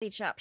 chop.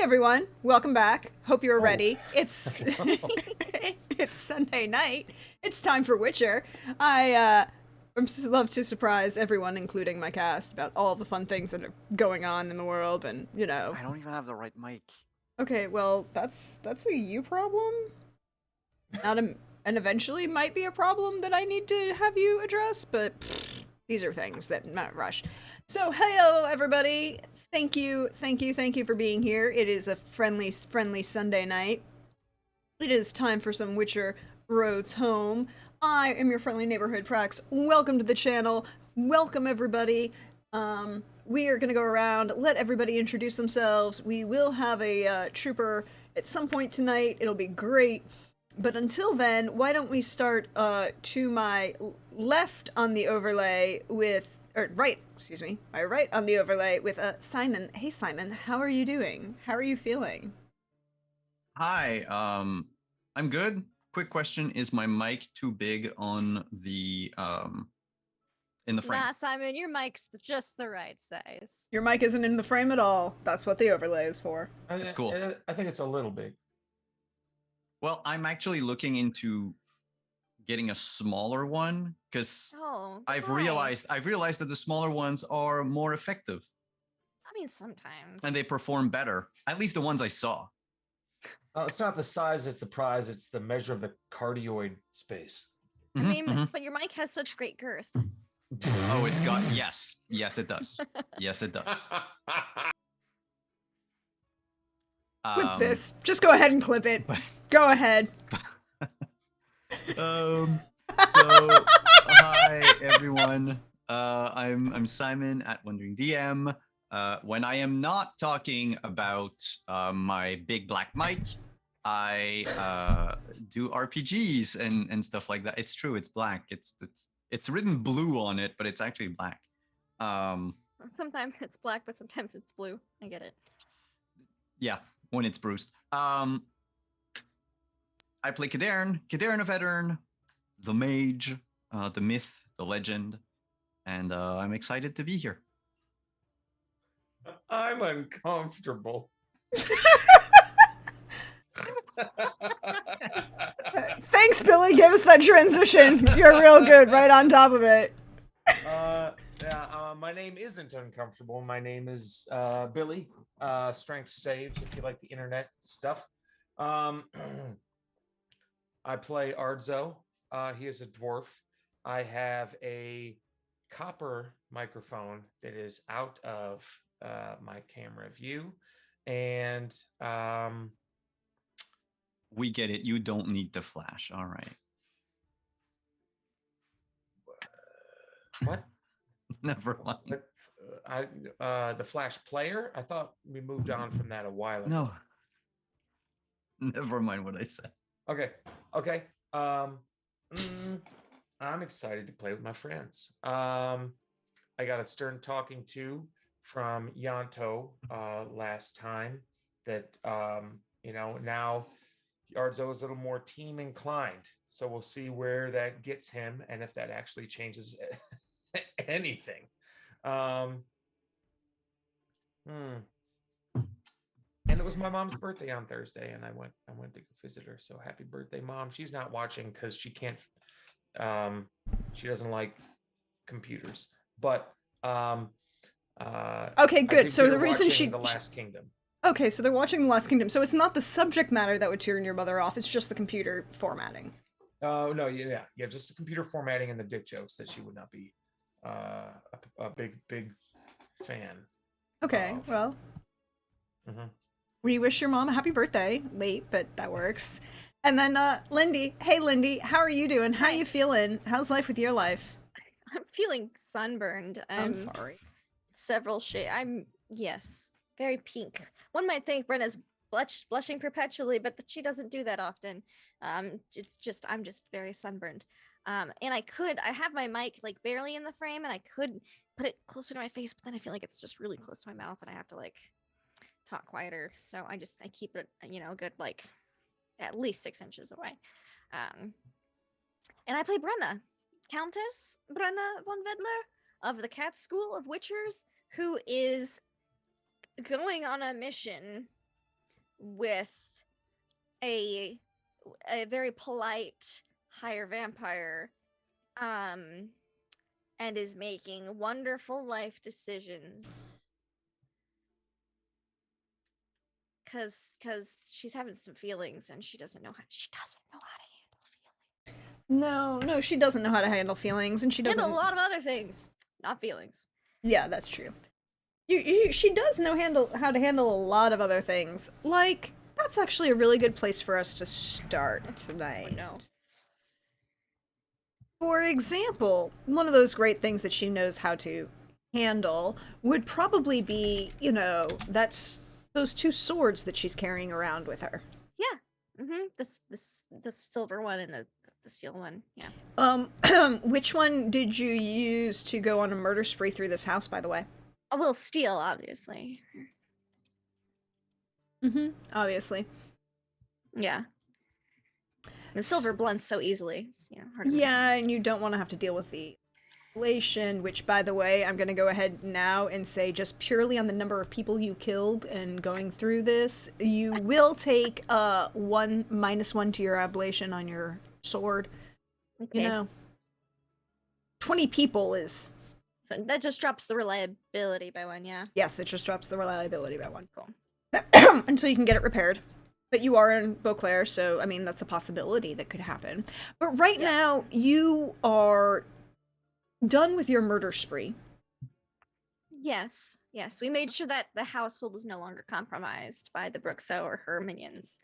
everyone, welcome back. Hope you're Oh. ready. It's it's Sunday night. It's time for Witcher. I love to surprise everyone, including my cast, about all the fun things that are going on in the world, and I don't even have the right mic. Okay, well, that's a you problem. Not a, and eventually might be a problem that I need to have you address, but these are things that not rush. So, hello everybody. Thank you for being here. It is a friendly Sunday night. It is time for some Witcher Roads Home. I am your friendly neighborhood Prax. Welcome to the channel. Welcome everybody. We are gonna go around, let everybody introduce themselves. We will have a trooper at some point tonight. It'll be great. But until then, why don't we start to my left on the overlay with, or right, excuse me, my right on the overlay with Simon. Hey Simon, how are you doing? How are you feeling? Hi, I'm good. Quick question: is my mic too big on the in the frame? Nah, Simon, your mic's just the right size. Your mic isn't in the frame at all. That's what the overlay is for. It's cool. I think it's a little big. Well, I'm actually looking into getting a smaller one because Oh, I've why? realized that the smaller ones are more effective I mean, sometimes. and they perform better. At least the ones I saw. It's not the size, it's the prize. It's the measure of the cardioid space. I mean, Mhm. but your mic has such great girth. Oh, it's got yes, it does. Yes, it does. Clip this. Just go ahead and clip it. Go ahead. So hi everyone. I'm Simon at Wondering DM. When I am not talking about my big black mic, I do RPGs and stuff like that. It's true, it's black. It's written blue on it, but it's actually black. Sometimes it's black, but sometimes it's blue. I get it. Yeah, when it's bruised. I play Cadarn of Aedirn, the mage, the myth, the legend, and I'm excited to be here. I'm uncomfortable. Thanks, Billy. Gave us that transition. You're real good. Right on top of it. My name isn't uncomfortable. My name is Billy. Strength saves if you like the internet stuff. I play Ardzo. He is a dwarf. I have a copper microphone that is out of my camera view, and We get it. You don't need the flash. All right. what? Never mind. The Flash player. I thought we moved on from that a while ago. No. Never mind what I said. Okay. I'm excited to play with my friends. I got a stern talking to from Yanto last time that now Ardzo is a little more team inclined. So we'll see where that gets him and if that actually changes anything. And it was my mom's birthday on Thursday, and I went to visit her. So happy birthday, Mom. She's not watching because she can't. She doesn't like computers. But Okay, good. So the reason The Last Kingdom. Okay, so they're watching The Last Kingdom. So it's not the subject matter that would turn your mother off. It's just the computer formatting. Oh no, yeah, just the computer formatting and the dick jokes that she would not be a big fan. Okay, well. Mm-hmm. We wish your mom a happy birthday. Late, but that works. And then Lindy. Hey Lindy, how are you doing? How are you feeling? How's life with your life? I'm feeling sunburned. I'm sorry. Several shades. Yes, very pink. One might think Brenna's blushing perpetually, but she doesn't do that often. I'm just very sunburned. And I have my mic like barely in the frame, and I could put it closer to my face, but then I feel like it's just really close to my mouth, and I have to like talk quieter. So I keep it, a good like at least 6 inches away. And I play Brenna, Countess Brenna von Vedler of the Cat School of Witchers, who is going on a mission with a very polite higher vampire, and is making wonderful life decisions. Cause she's having some feelings and she doesn't know how to handle feelings. No, she doesn't know how to handle feelings, and she doesn't. Handle a lot of other things, not feelings. Yeah, that's true. She does know how to handle a lot of other things. Like, that's actually a really good place for us to start tonight. Oh, no. For example, one of those great things that she knows how to handle would probably be, that's those 2 swords that she's carrying around with her. Yeah. The silver one and the steel one. Yeah. Which one did you use to go on a murder spree through this house, by the way? Oh, well, steel, obviously. Obviously. Yeah. The silver blunts so easily. It's, hard to Yeah, and you don't want to have to deal with the inflation, which, by the way, I'm going to go ahead now and say just purely on the number of people you killed and going through this, you will take -1 to your ablation on your sword. Okay. 20 people is... So that just drops the reliability by 1, yeah. Yes, it just drops the reliability by 1. Cool. Until you can get it repaired. But you are in Beauclair, so, I mean, that's a possibility that could happen. But right now, you are done with your murder spree. Yes. We made sure that the household was no longer compromised by the Bruxo or her minions.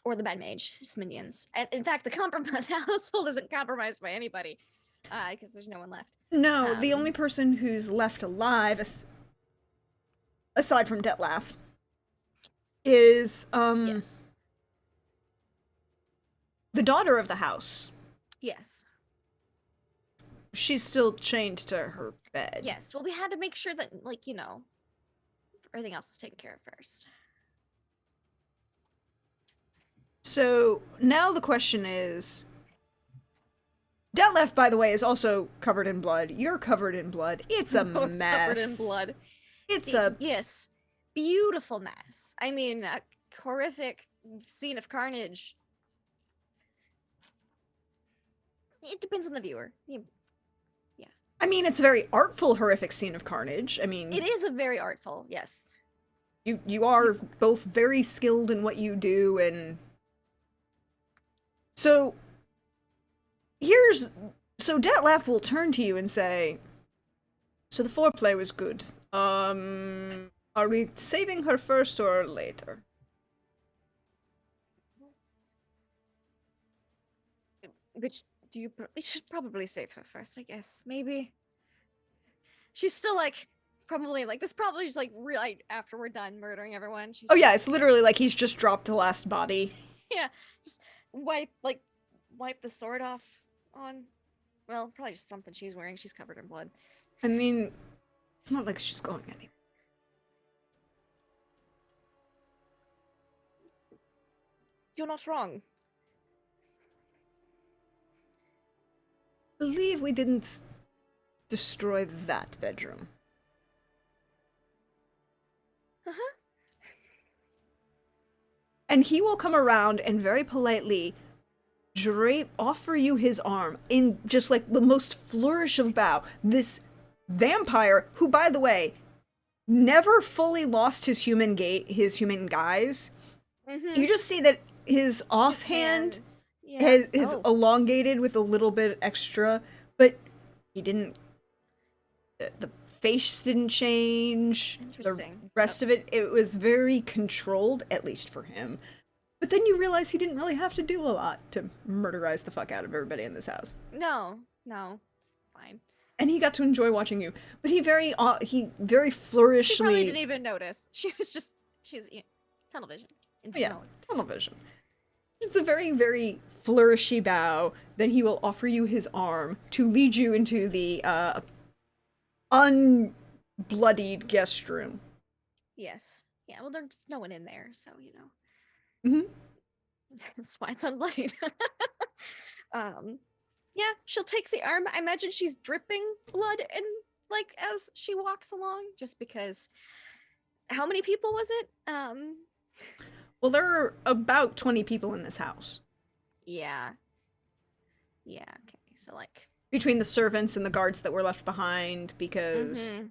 Or the bad mage's minions. And in fact, the household isn't compromised by anybody. Because there's no one left. No, the only person who's left alive, aside from Detlef, is Yes. the daughter of the house. Yes. She's still chained to her bed. Yes. Well, we had to make sure that, everything else is taken care of first. So now the question is, Detlef, by the way, is also covered in blood. You're covered in blood. It's a Both mess. covered in blood. It's Yes. Beautiful mess. I mean, a horrific scene of carnage. It depends on the viewer. I mean, it's a very artful, horrific scene of carnage. I mean, It is a very artful, yes. you are both very skilled in what you do, and so Detlef will turn to you and say, so the foreplay was good. Are we saving her first or later? Which we should probably save her first, I guess. Maybe. She's still probably this probably just right after we're done murdering everyone. She's Oh yeah, it's literally like he's just dropped the last body. Yeah, just wipe the sword off on, well, probably just something she's wearing. She's covered in blood. I mean, it's not like she's going anywhere. You're not wrong. I believe we didn't destroy that bedroom. Uh-huh. And he will come around and very politely offer you his arm in just the most flourish of bow. This vampire, who, by the way, never fully lost his human guise. Mm-hmm. You just see that his offhand is elongated with a little bit extra, but he didn't. The face didn't change. Interesting. The rest of it was very controlled, at least for him. But then you realize he didn't really have to do a lot to murderize the fuck out of everybody in this house. No, fine. And he got to enjoy watching you. But he very She flourishly. probably didn't even notice. She's tunnel vision. Yeah, tunnel vision. It's a very, very flourishy bow. Then he will offer you his arm to lead you into the unbloodied guest room. Yes. Yeah, well, there's no one in there, so, Mm-hmm. That's why it's unbloodied. Yeah, she'll take the arm. I imagine she's dripping blood and as she walks along, just because How many people was it? Well, there are about 20 people in this house. Yeah. Yeah, okay. So like Between the servants and the guards that were left behind, because mhm.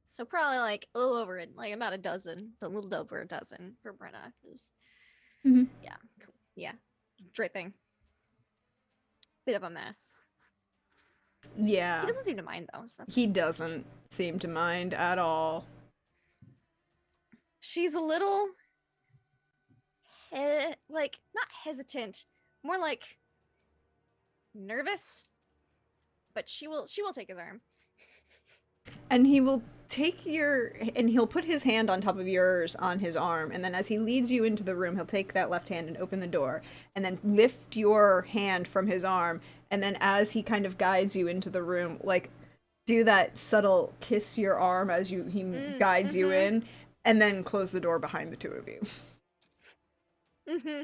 So probably like a little over it, like about a dozen, a little over a dozen for Brenna. Mhm. Yeah, cool. Yeah, dripping. Bit of a mess. yeah, He doesn't seem to mind though. So he doesn't seem to mind at all. she's a little, like not hesitant, more like nervous, but she will take his arm. And he will he'll put his hand on top of yours on his arm, and then as he leads you into the room, he'll take that left hand and open the door, and then lift your hand from his arm, and then as he kind of guides you into the room, like do that subtle kiss your arm as he guides you in, and then close the door behind the two of you. Mm-hmm.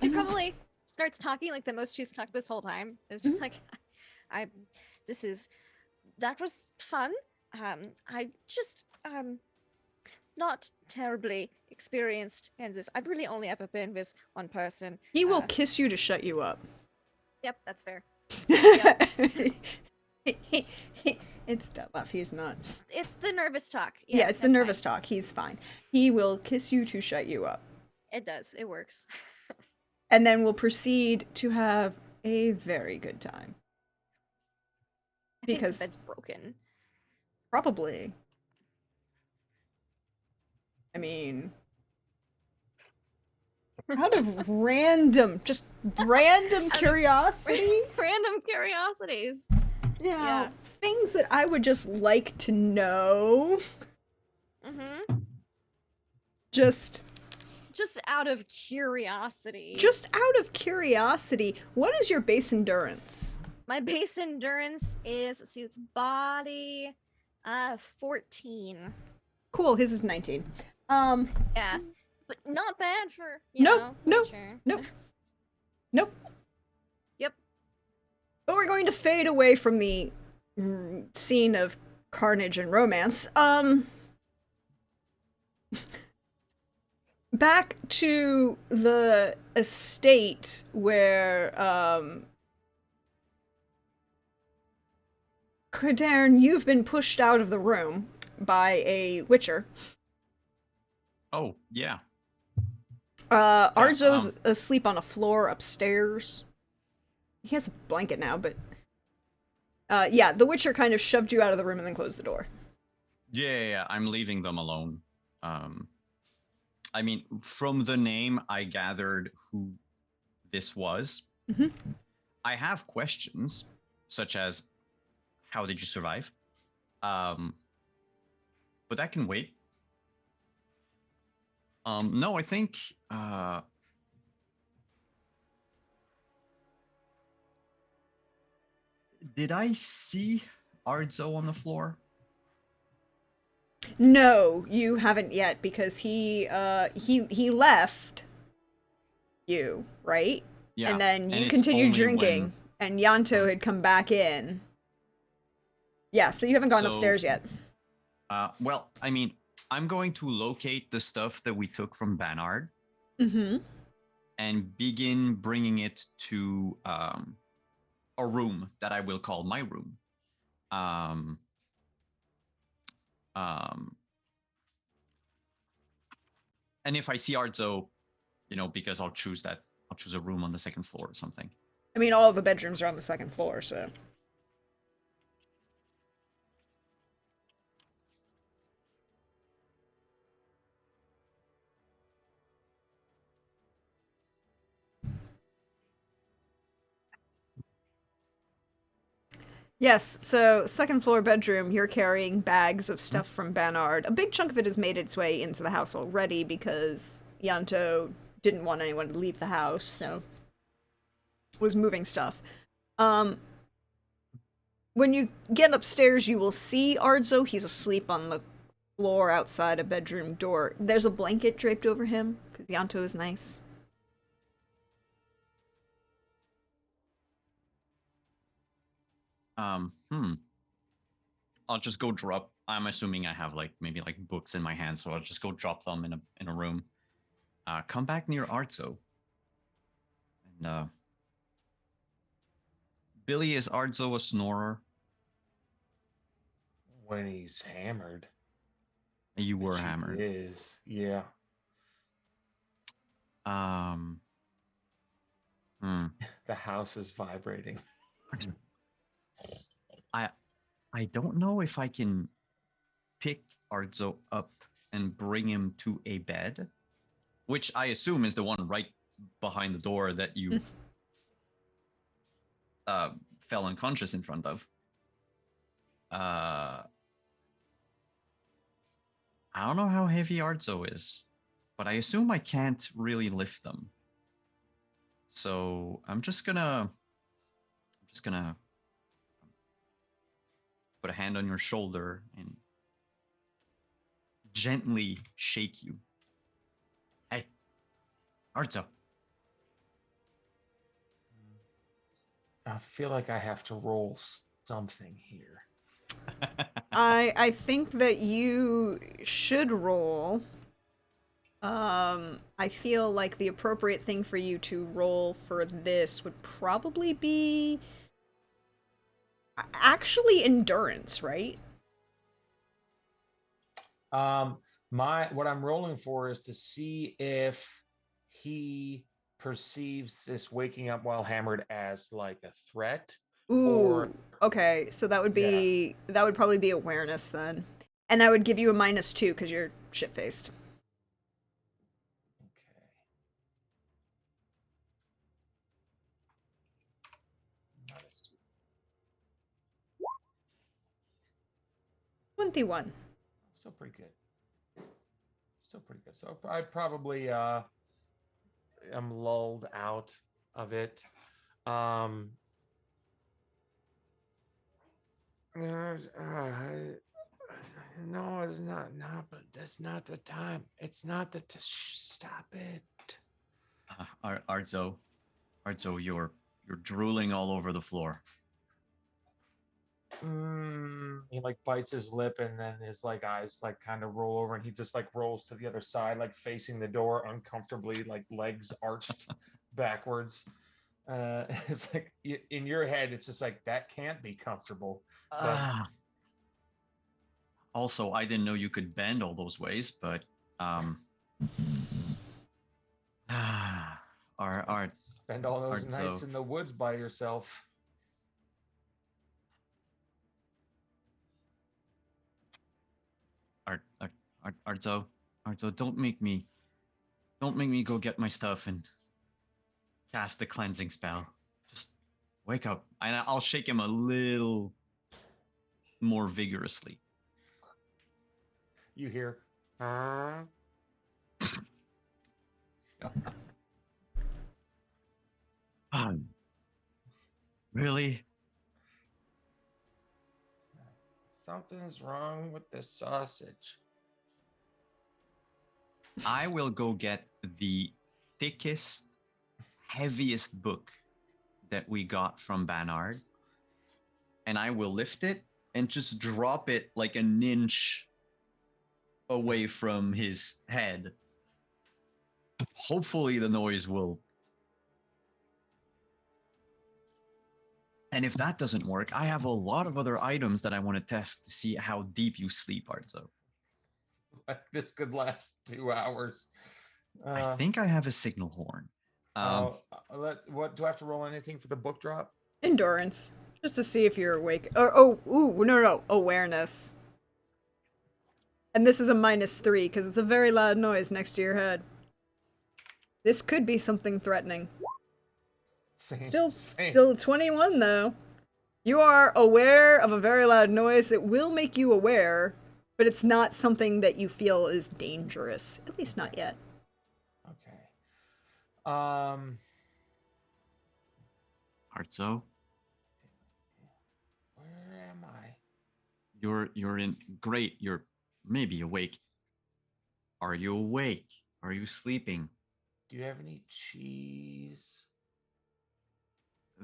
He probably starts talking like the most she's talked this whole time. It's just like, I, this is, that was fun. I just not terribly experienced in this. I've really only ever been with one person. He will kiss you to shut you up. Yep, that's fair. It's Detlef, he's not. It's the nervous talk. Yeah, it's the that's nervous fine. talk. He's fine. He will kiss you to shut you up. It does. It works. And then we'll proceed to have a very good time. I think the Because bed's broken. probably. I mean, out of random curiosity. Random curiosities. Yeah, things that I would just like to know. Mm-hmm. Just out of curiosity. What is your base endurance? My base endurance is, let's see, it's body 14. Cool, his is 19. Yeah. But not bad for, Nope. nature. Nope. Yep. But we're going to fade away from the scene of carnage and romance. Back to the estate where, Kadern, you've been pushed out of the room by a witcher. Oh, yeah. Arzo's asleep on a floor upstairs. He has a blanket now, but... yeah, the witcher kind of shoved you out of the room and then closed the door. Yeah, I'm leaving them alone. I mean, from the name, I gathered who this was. Mhm. I have questions, such as, how did you survive? But that can wait. No, I think... Did I see Arzo on the floor? No, you haven't yet, because he left you, right? Yeah. And then you it's continued only drinking, and Yanto had come back in. Yeah, so you haven't gone upstairs yet. Well, I mean, I'm going to locate the stuff that we took from Banard Mm-hmm. and begin bringing it to a room that I will call my room. And if I see Arzo, because I'll choose a room on the second floor or something. I mean, all of the bedrooms are on the second floor, so... Yes, so second floor bedroom, you're carrying bags of stuff from Banard. A big chunk of it has made its way into the house already because Yanto didn't want anyone to leave the house, so was moving stuff. When you get upstairs, you will see Arzo. He's asleep on the floor outside a bedroom door. There's a blanket draped over him because Yanto is nice. I'll just go drop I'm assuming I have like maybe like books in my hand, so I'll just go drop them in a room. Come back near Arzo. And Billy, is Arzo a snorer? When he's hammered. You were which he hammered. is. Yeah. Um. Hmm. The house is vibrating. I don't know if I can pick Arzo up and bring him to a bed, which I assume is the one right behind the door that you fell unconscious in front of. I don't know how heavy Arzo is, but I assume I can't really lift them. So I'm just gonna put a hand on your shoulder and gently shake you. Hey, Arzo. I feel like I have to roll something here. I think that you should roll. I feel like the appropriate thing for you to roll for this would probably be actually endurance, right? What I'm rolling for is to see if he perceives this waking up while hammered as like a threat. Ooh. Okay, so that would be that would probably be awareness then. And I would give you a -2 because you're shit-faced. Okay. -2. 21. Still pretty good. Still pretty good. So I probably am lulled out of it. No, it's not. No, but that's not the time. It's not the. Stop it. Arzo, you're drooling all over the floor. He like bites his lip, and then his like eyes like kind of roll over, and he just like rolls to the other side, like facing the door uncomfortably, like legs arched backwards. It's like in your head, it's just like that can't be comfortable. But Also, I didn't know you could bend all those ways, but spend all those Arzo. nights in the woods by yourself. Arzo, don't make me go get my stuff and cast the cleansing spell. Just wake up, and I'll shake him a little more vigorously. You hear? Really? Something's wrong with this sausage. I will go get the thickest, heaviest book that we got from Banard, and I will lift it and just drop it like an inch away from his head. Hopefully the noise will. And if that doesn't work, I have a lot of other items that I want to test to see how deep you sleep, Arzo. This could last 2 hours. I think I have a signal horn. What do I have to roll anything for the book drop? Endurance. Just to see if you're awake. No. Awareness. And this is a -3 because it's a very loud noise next to your head. This could be something threatening. Still 21 though. You are aware of a very loud noise. It will make you aware, but it's not something that you feel is dangerous. At least not yet. Okay. Arzo, Where am I? you're in great. You're maybe awake. Are you awake? Are you sleeping? Do you have any cheese?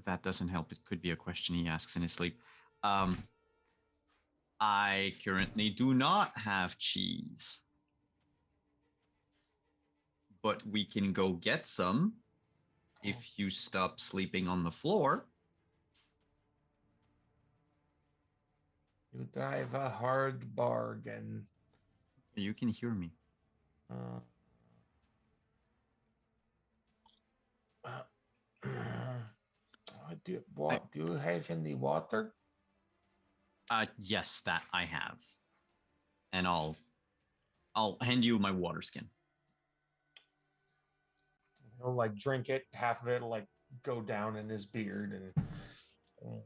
That doesn't help. It could be a question he asks in his sleep. I currently do not have cheese. But we can go get some if you stop sleeping on the floor. You drive a hard bargain. You can hear me. Uh, do you have any water? Yes, that I have. And I'll hand you my water skin. He'll like drink it, half of it will like go down in his beard and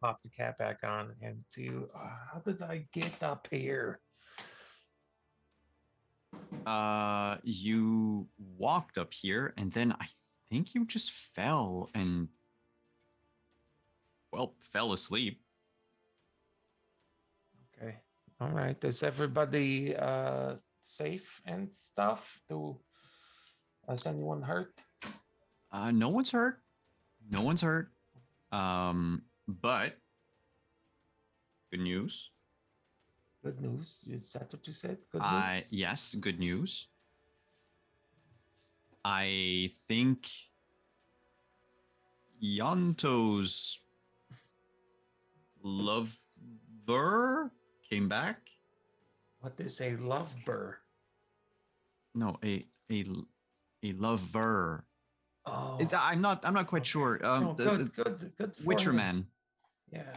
pop the cap back on and hand it to you. How did I get up here? You walked up here, and then I think you just fell and, well, fell asleep. Okay. All right. Is everybody safe and stuff? Is anyone hurt? No one's hurt. No one's hurt. But good news. Good news. Is that what you said? Good news. Yes, good news. I think Yanto's lover came back. What is a lover? No, a lover. Oh, I'm not quite okay. sure. No, good for Witcher him. man. Yeah.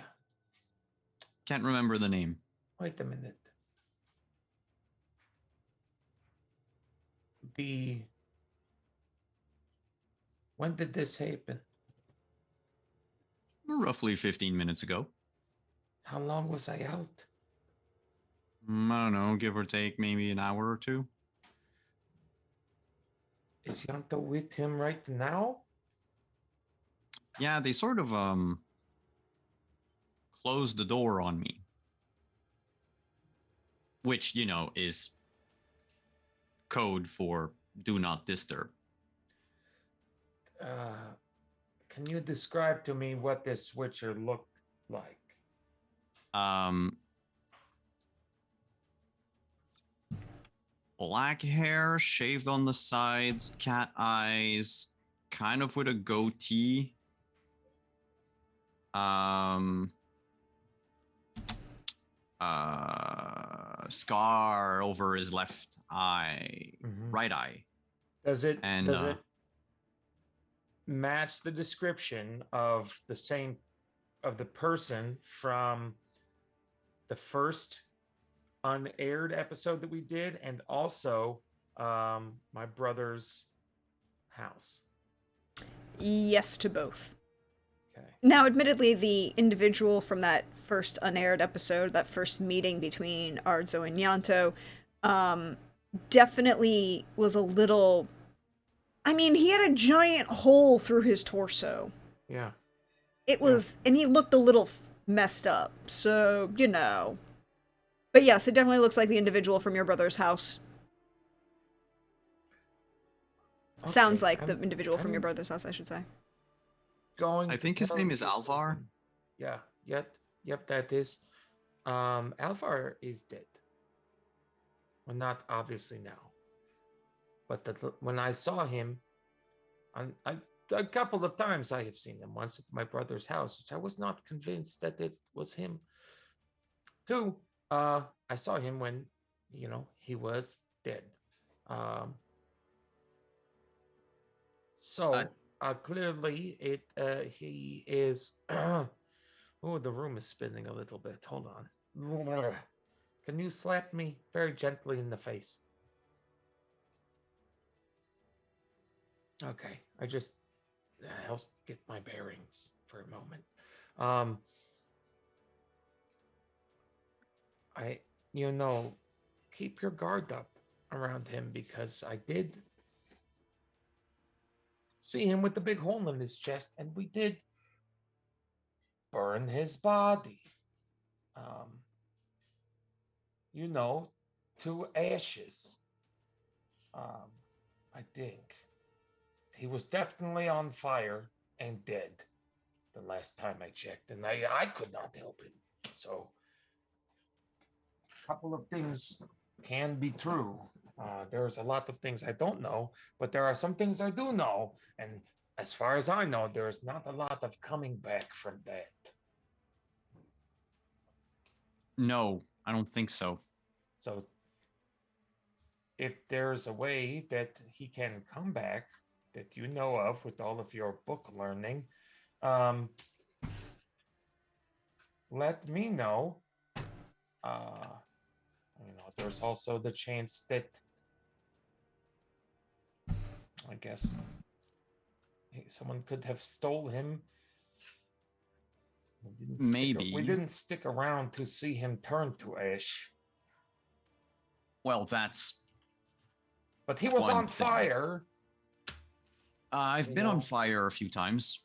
Can't remember the name. Wait a minute. When did this happen? Roughly 15 minutes ago. How long was I out? I don't know, give or take maybe an hour or two. Is Yanto with him right now? Yeah, they sort of closed the door on me. Which, is code for do not disturb. Can you describe to me what this Witcher looked like? Black hair, shaved on the sides, cat eyes, kind of with a goatee. Scar over his left eye, right eye. Does it match the description of the person from the first unaired episode that we did, and also my brother's house? Yes to both. Okay. Now, admittedly, the individual from that first unaired episode, that first meeting between Arzo and Yanto, definitely was a little... I mean, he had a giant hole through his torso. Yeah. It was... And he looked a little messed up, so, But yes, it definitely looks like the individual from your brother's house. Okay, Sounds like the individual from your brother's house, I should say. I think his name is Alvar. Yeah. Yep, that is. Alvar is dead. Well, not obviously now. But when I saw him, a couple of times I have seen him. Once at my brother's house, which I was not convinced that it was him. Two, I saw him when, he was dead. Clearly, he is. Oh, the room is spinning a little bit. Hold on. Can you slap me very gently in the face? Okay, I'll get my bearings for a moment. Keep your guard up around him, because I did see him with the big hole in his chest, and we did burn his body. To ashes. I think he was definitely on fire and dead. the last time I checked, and I could not help him. So, a couple of things can be true. There's a lot of things I don't know, but there are some things I do know, and as far as I know, there is not a lot of coming back from that. No, I don't think so. So, if there's a way that he can come back that you know of with all of your book learning, let me know. There's also the chance that I guess someone could have stole him. We didn't stick around to see him turn to ash. Well, that's. But he was on fire. I've been on fire a few times.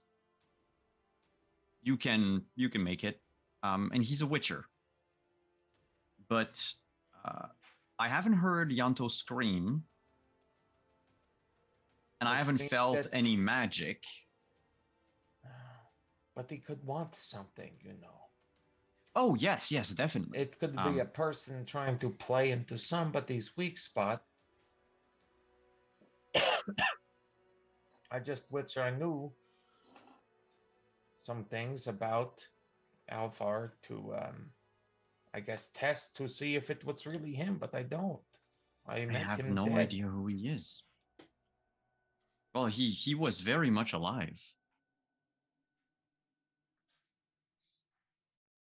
You can make it, and he's a witcher. But I haven't heard Yanto scream, and I haven't felt any magic. But he could want something, Oh, yes, definitely. It could be a person trying to play into somebody's weak spot. I just wish I knew some things about Alvar to, I guess, test to see if it was really him, but I don't. I have no idea who he is. Well, he was very much alive.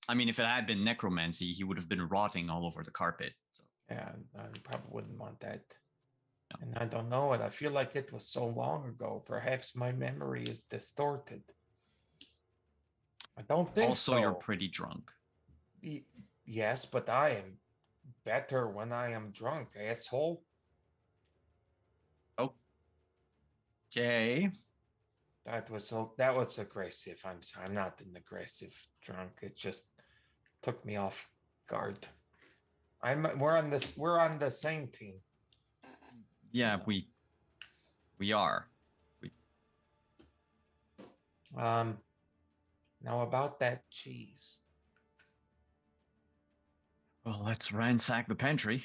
I mean, if it had been necromancy, he would have been rotting all over the carpet. So. Yeah, I probably wouldn't want that. No. And I don't know it. I feel like it was so long ago. Perhaps my memory is distorted. I don't think also, you're pretty drunk. Yes, but I am better when I am drunk, asshole. Okay. That was aggressive. I'm not an aggressive drunk. It just took me off guard. We're on the same team. Yeah, we are. Now about that cheese. Well, let's ransack the pantry.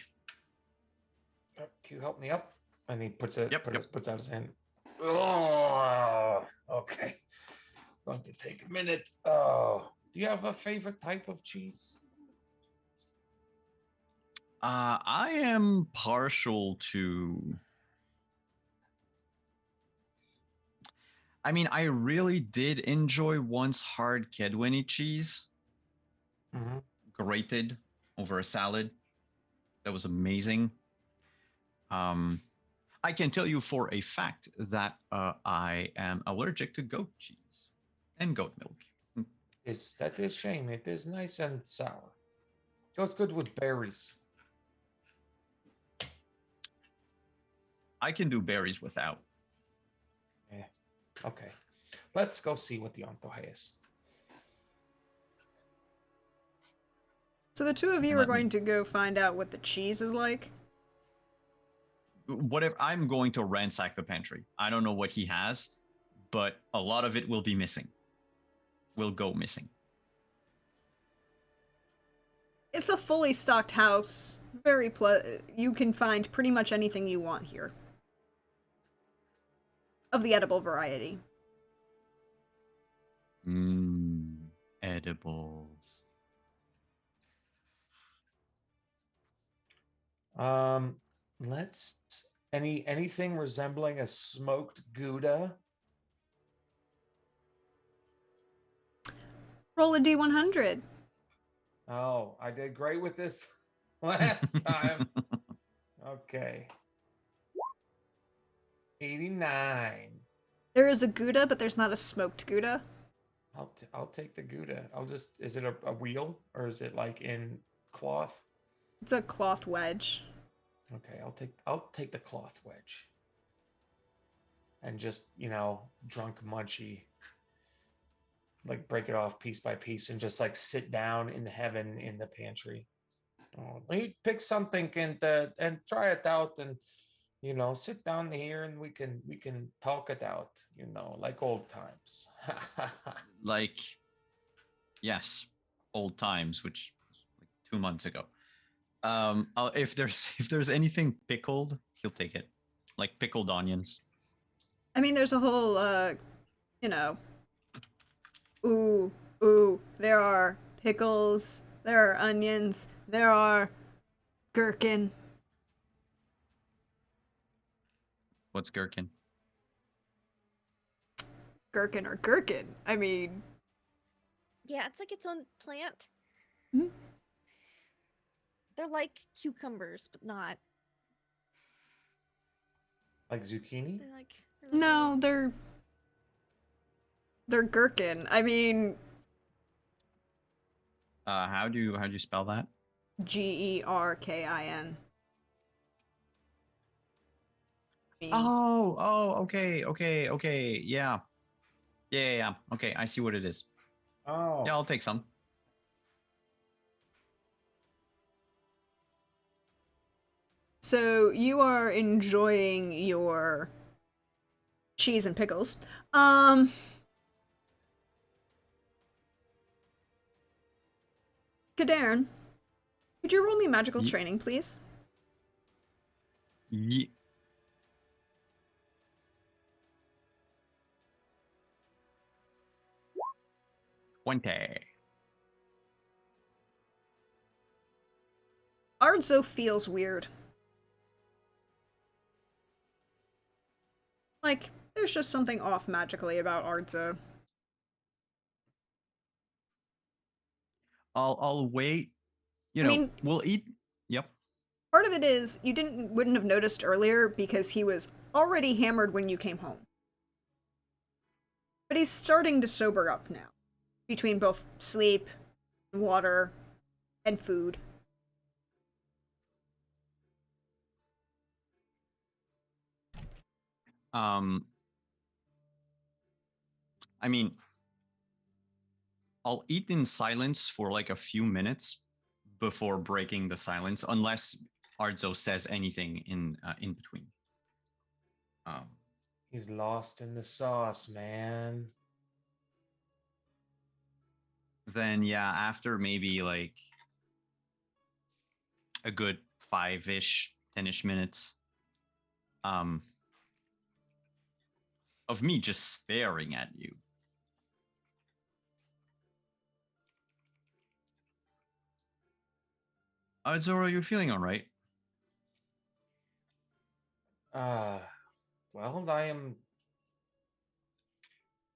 Can you help me up? And he puts out his hand. Oh, okay. Going to take a minute. Oh, do you have a favorite type of cheese? I am partial to. I mean, I really did enjoy once hard Kedwini cheese, grated over a salad. That was amazing. I can tell you for a fact that I am allergic to goat cheese and goat milk. That is a shame. It is nice and sour. Goes good with berries. I can do berries without. Yeah. Okay. Let's go see what the Yanto has. So the two of you are going to go find out what the cheese is like? What if I'm going to ransack the pantry? I don't know what he has, but a lot of it will be missing. Will go missing. It's a fully stocked house. Very you can find pretty much anything you want here. Of the edible variety. Edibles. Let's anything resembling a smoked Gouda. Roll a D100. Oh, I did great with this last time. Okay. 89. There is a Gouda, but there's not a smoked Gouda. I'll take the Gouda. Is it a wheel or is it like in cloth? It's a cloth wedge. Okay, I'll take the cloth wedge. And just, drunk munchy. Like break it off piece by piece and just like sit down in heaven in the pantry. Pick something and try it out and sit down here and we can talk it out, like old times. Like, yes, old times, which was like 2 months ago. If there's if there's anything pickled, he'll take it, like pickled onions. I mean, there's a whole, you know, ooh, ooh, there are pickles, there are onions, there are gherkin. What's gherkin? Gherkin or gherkin. I mean, Yeah, it's like its own plant. Mhm. They're like cucumbers, but not. Like zucchini. They're like no, little- they're gherkin. I mean, How do you spell that? Gerkin. I mean, Oh, okay. Yeah. Okay, I see what it is. Oh, Yeah, I'll take some. so you are enjoying your cheese and pickles. Kadarn, could you roll me magical Ye- training, please? Ye- 20. Ardzo feels weird. Like, there's just something off magically about Ardzo. I'll wait. I mean, We'll eat. Yep. part of it is you wouldn't have noticed earlier because he was already hammered when you came home. But he's starting to sober up now, between both sleep, water, and food. Um. I mean, I'll eat in silence for like a few minutes before breaking the silence, unless Ardzo says anything in between. Um. he's lost in the sauce, man. Then yeah, after maybe like a good 5-ish, 10-ish minutes, um, of me just staring at you. Zoro, you're feeling all right. Uh, well, I am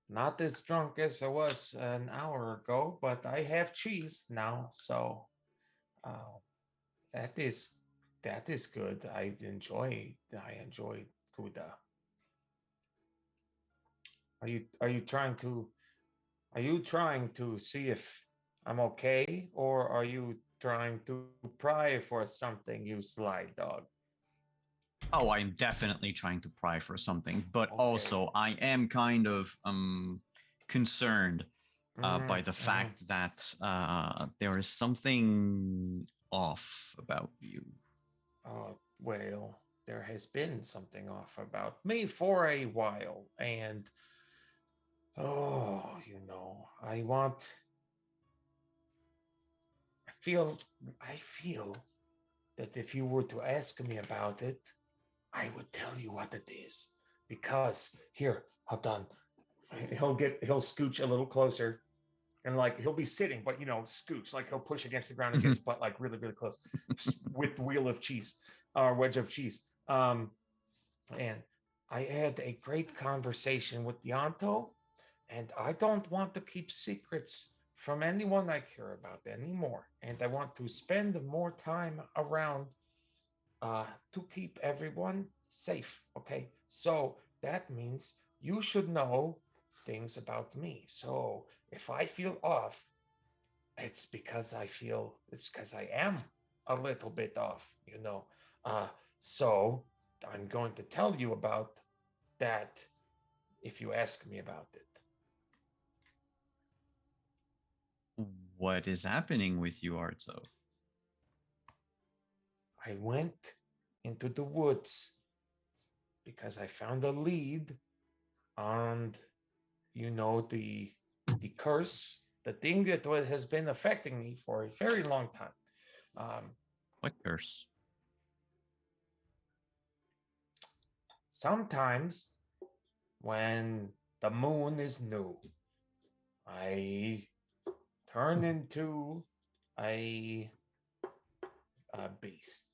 not as drunk as I was an hour ago, but I have cheese now, so uh, that is that is good. I enjoy Gouda. Are you trying to see if I'm okay, or are you trying to pry for something, you sly dog? Oh, I'm definitely trying to pry for something, but Okay. also I am kind of concerned by the Mhm. fact that there is something off about you. Well, there has been something off about me for a while, and I want. I feel that if you were to ask me about it, I would tell you what it is. Because here, hold on. He'll scooch a little closer, and like he'll be sitting, but scooch, like he'll push against the ground and get his butt like really, really close with the wheel of cheese or wedge of cheese. And I had a great conversation with Yanto, and I don't want to keep secrets from anyone I care about anymore. And I want to spend more time around to keep everyone safe. Okay, so that means you should know things about me. So if I feel off, it's because I am a little bit off. Uh, so I'm going to tell you about that if you ask me about it. What is happening with you, Arzo? I went into the woods because I found a lead on, the curse, the thing that has been affecting me for a very long time. What curse? Sometimes when the moon is new, I turn into a, a beast.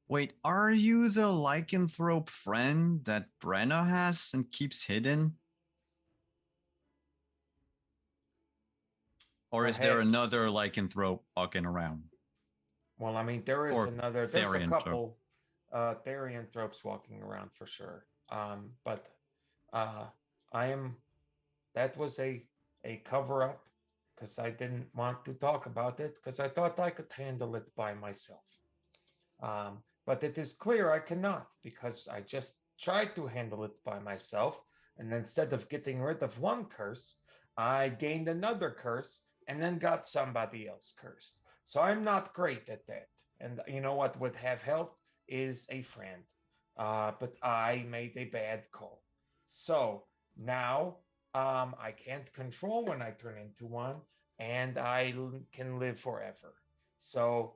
Wait, are you the lycanthrope friend that Brenna has and keeps hidden? Or is there Perhaps. another lycanthrope walking around? Well, I mean, there's Or a Therianthrope. couple Therianthropes walking around for sure. But I am, that was a cover up because I didn't want to talk about it because I thought I could handle it by myself. But it is clear I cannot because I just tried to handle it by myself. And instead of getting rid of one curse, I gained another curse and then got somebody else cursed. So I'm not great at that. And you know what would have helped is a friend. But I made a bad call. So now I can't control when I turn into one, and I can live forever. So,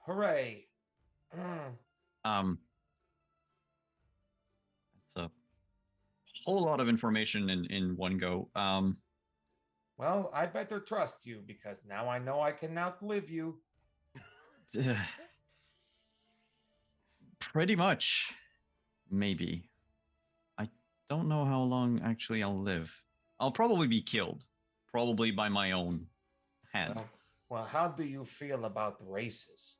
hooray. It's a whole lot of information in one go. Well, I better trust you because now I know I can outlive you. Pretty much. Maybe. I don't know how long actually I'll live. I'll probably be killed. Probably by my own hand. Well, how do you feel about races?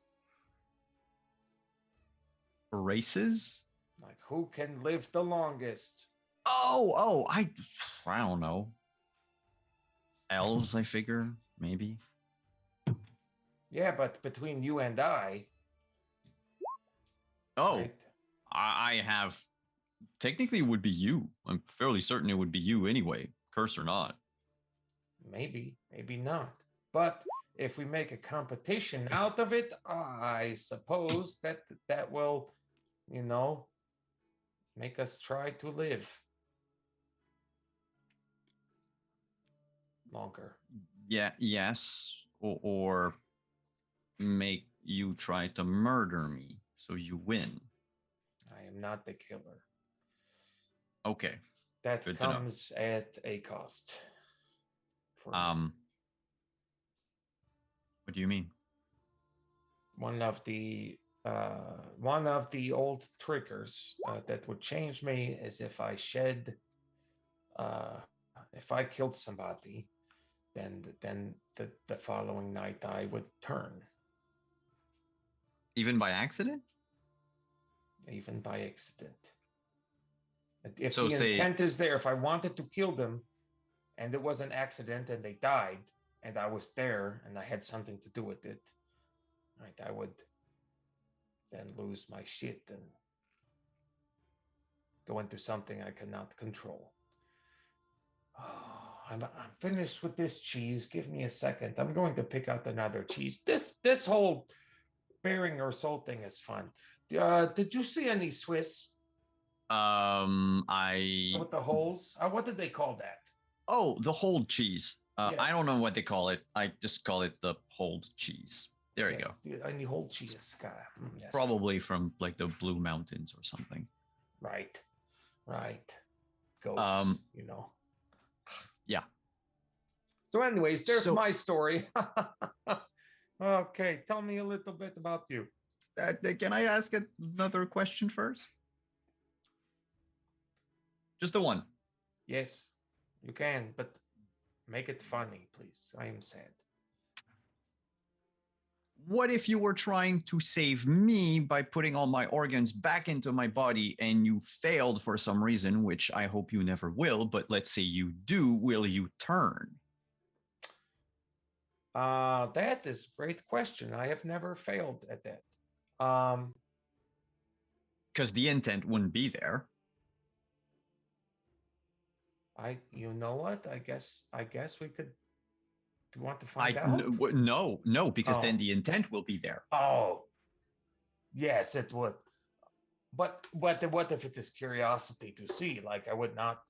Races? Like who can live the longest? I don't know. Elves, I figure, maybe. Yeah, but between you and I. Oh, right? I have. Technically, it would be you. I'm fairly certain it would be you anyway, curse or not. Maybe, maybe not. But if we make a competition out of it, I suppose that will, make us try to live longer. Yeah, yes. Or make you try to murder me so you win. I am not the killer. Okay. That Good comes at a cost. For me. What do you mean? One of the old triggers that would change me is if I shed, if I killed somebody, then the following night I would turn. Even by accident? Even by accident. If so the intent is there, if I wanted to kill them and it was an accident and they died and I was there and I had something to do with it, right, I would then lose my shit and go into something I cannot control. Oh, I'm finished with this cheese. Give me a second. I'm going to pick out another cheese. This whole bearing or soul thing is fun. Did you see any Swiss? With the holes. What did they call that? Oh, the hold cheese. Yes. I don't know what they call it. I just call it the hold cheese. There you go. Any hold cheese. Yes. Probably from like the Blue Mountains or something. Right. Goats, Yeah. So anyways, there's my story. Okay, tell me a little bit about you. Can I ask another question first? Just the one. Yes, you can, but make it funny, please. I am sad. What if you were trying to save me by putting all my organs back into my body and you failed for some reason, which I hope you never will, but let's say you do, will you turn? That is a great question. I have never failed at that. Because the intent wouldn't be there. You know what? I guess we could. Do you want to find out? No, because then the intent will be there. Oh, yes, it would. But what if it is curiosity to see? Like I would not.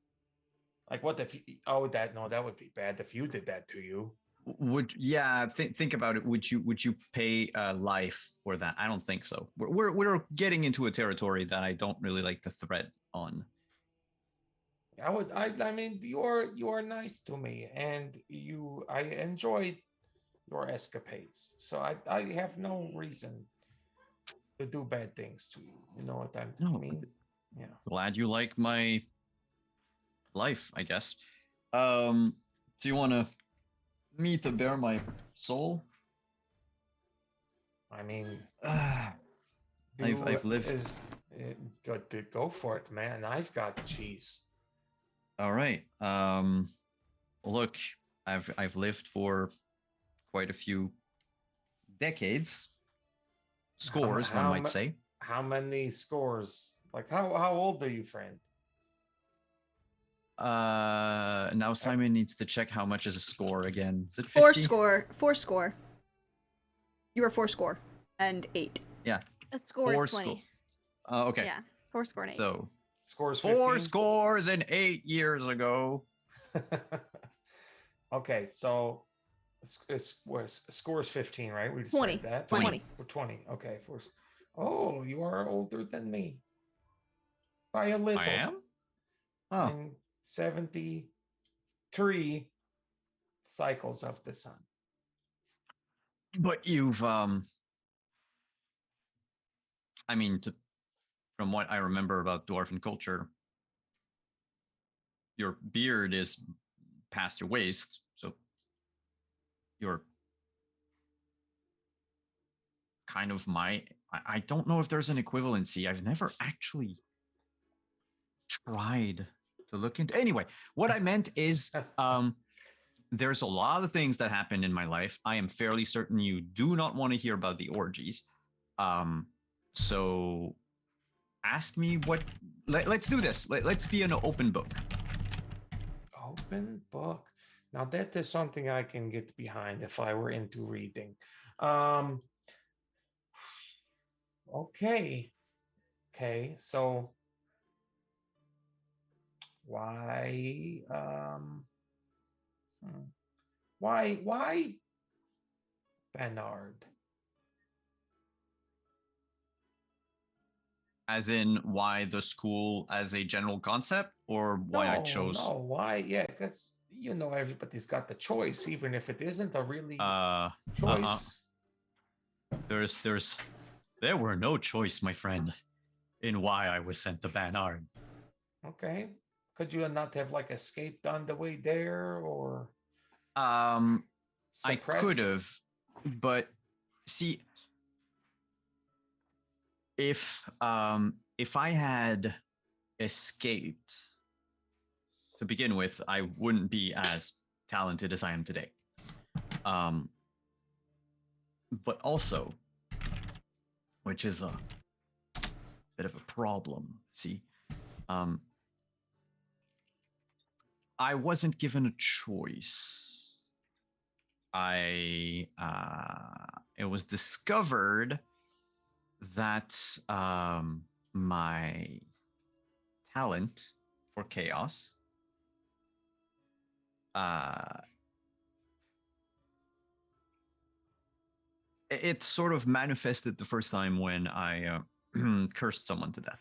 Like what if? Oh, that would be bad if you did that to you. Think about it. Would you pay life for that? I don't think so. We're getting into a territory that I don't really like to thread on. I mean, you are nice to me, and I enjoyed your escapades. So I have no reason to do bad things to you. You know what I No, mean? Yeah. glad you like my life, I guess. Do you want to me to bear my soul? I mean, Ah, I've lived. is go for it, man. I've got cheese. All right. Look, I've lived for quite a few decades, scores, one might say. How many scores? Like how old are you, friend? Now Simon needs to check how much is a score again. Is it 50? Four score. You are 4 score and 8. Yeah. A score Four is 20. Okay. Yeah, 4 score and 8. So Scores 4 15? scores and 8 years ago. Okay, so scores 15, right? We 20. decided that. 20. We're 20. Okay, oh, you are older than me. By a little. I am? Oh. I'm 73 cycles of the sun. But you've I mean, from what I remember about dwarven culture, your beard is past your waist, so you're kind of I don't know if there's an equivalency. I've never actually tried to look into. Anyway, what I meant is there's a lot of things that happen in my life. I am fairly certain you do not want to hear about the orgies. So ask me what. Let's do this. Let's be an open book. Open book. Now that is something I can get behind if I were into reading. Okay. So why why Bernard? As in why the school as a general concept, or why I chose? No, why? Yeah, because everybody's got the choice, even if it isn't a really choice. There were no choice, my friend, in why I was sent to Bernard. Okay. Could you not have like escaped on the way there, or I could have, but see, if I had escaped to begin with, I wouldn't be as talented as I am today. But also, which is a bit of a problem, see, I wasn't given a choice. It was discovered that my talent for chaos it sort of manifested the first time when I cursed someone to death.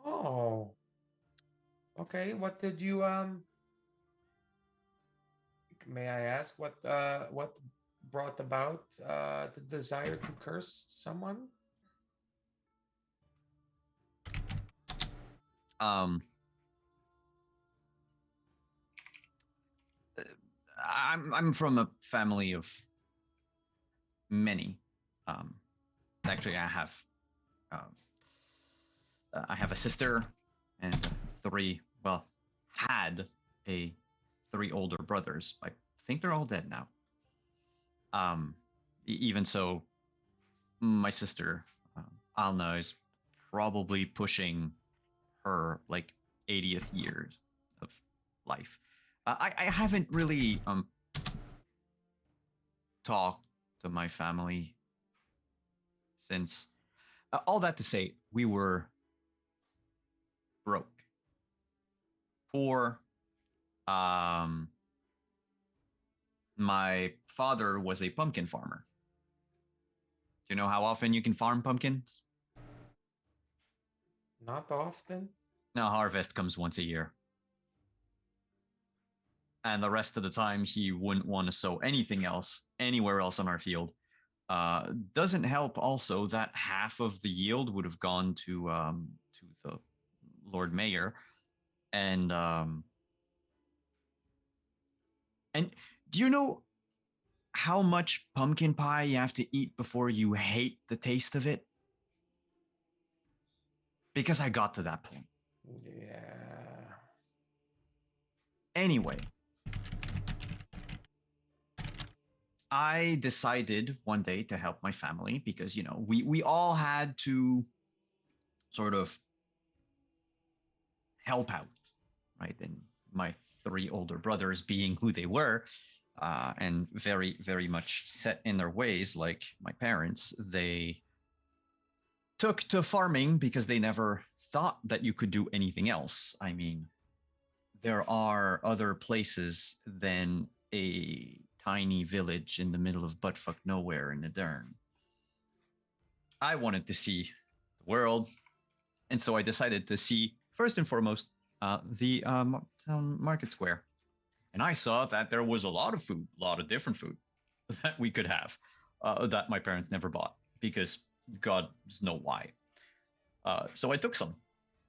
Oh. Okay, what did you may I ask what brought about the desire to curse someone? I'm from a family of many. Actually, I have a sister and had three older brothers. I think they're all dead now. Even so, my sister Alna is probably pushing her 80th year of life. I haven't really talked to my family since. All that to say, we were broke, poor. My father was a pumpkin farmer. Do you know how often you can farm pumpkins? Not often. No, harvest comes once a year. And the rest of the time, he wouldn't want to sow anything else anywhere else on our field. Doesn't help also that half of the yield would have gone to the Lord Mayor, and do you know how much pumpkin pie you have to eat before you hate the taste of it? Because I got to that point. Yeah. Anyway, I decided one day to help my family because, we all had to sort of help out, right? And my 3 older brothers being who they were, and very, very much set in their ways, like my parents, they took to farming because they never thought that you could do anything else. I mean, there are other places than a tiny village in the middle of buttfuck nowhere in the Dern. I wanted to see the world, and so I decided to see, first and foremost, the town market square. And I saw that there was a lot of food, a lot of different food that we could have that my parents never bought because God knows why. So I took some.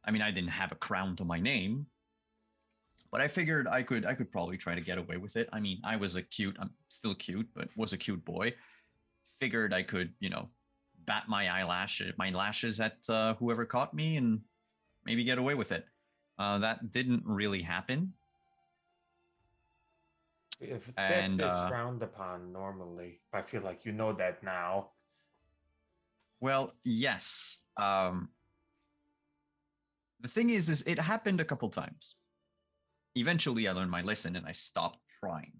I mean, I didn't have a crown to my name, but I figured I could probably try to get away with it. I mean, I'm still cute, but was a cute boy. Figured I could, bat my lashes at whoever caught me and maybe get away with it. That didn't really happen. If And, theft is frowned upon normally, I feel like you know that now. Well, yes. The thing is it happened a couple times. Eventually, I learned my lesson and I stopped trying.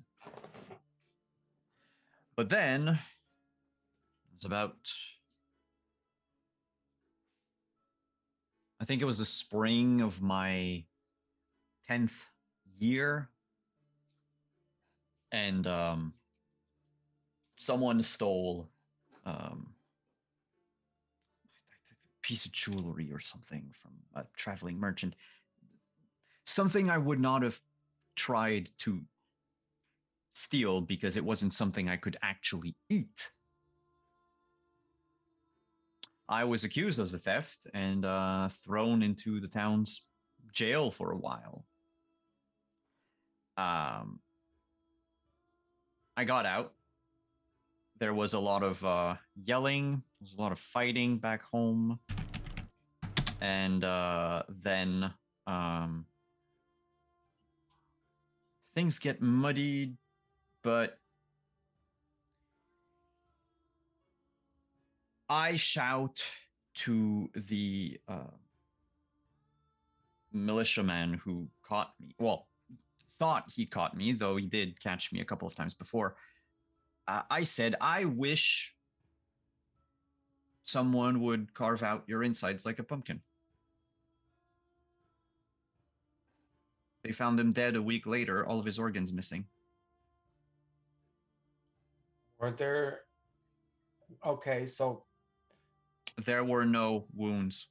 But then, it was about, I think it was the spring of my 10th year. And someone stole a piece of jewelry or something from a traveling merchant. Something I would not have tried to steal because it wasn't something I could actually eat. I was accused of the theft and thrown into the town's jail for a while. I got out. There was a lot of yelling. There was a lot of fighting back home. And then things get muddied, but I shout to the militiaman who caught me. Well, thought he caught me, though he did catch me a couple of times before. I said, I wish someone would carve out your insides like a pumpkin. They found him dead a week later, all of his organs missing. Were there... Okay, so... There were no wounds.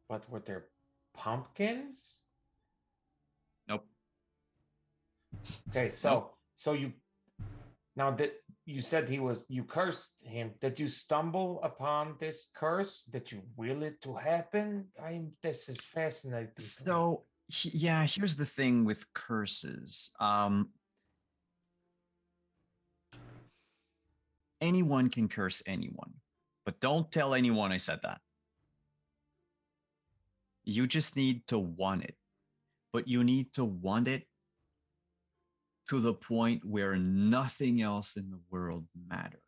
But were there pumpkins? Nope. Okay, so you... Now that you said you cursed him, did you stumble upon this curse? Did you will it to happen? This is fascinating. So, here's the thing with curses. Anyone can curse anyone, but don't tell anyone I said that. You just need to want it, but you need to want it to the point where nothing else in the world matters.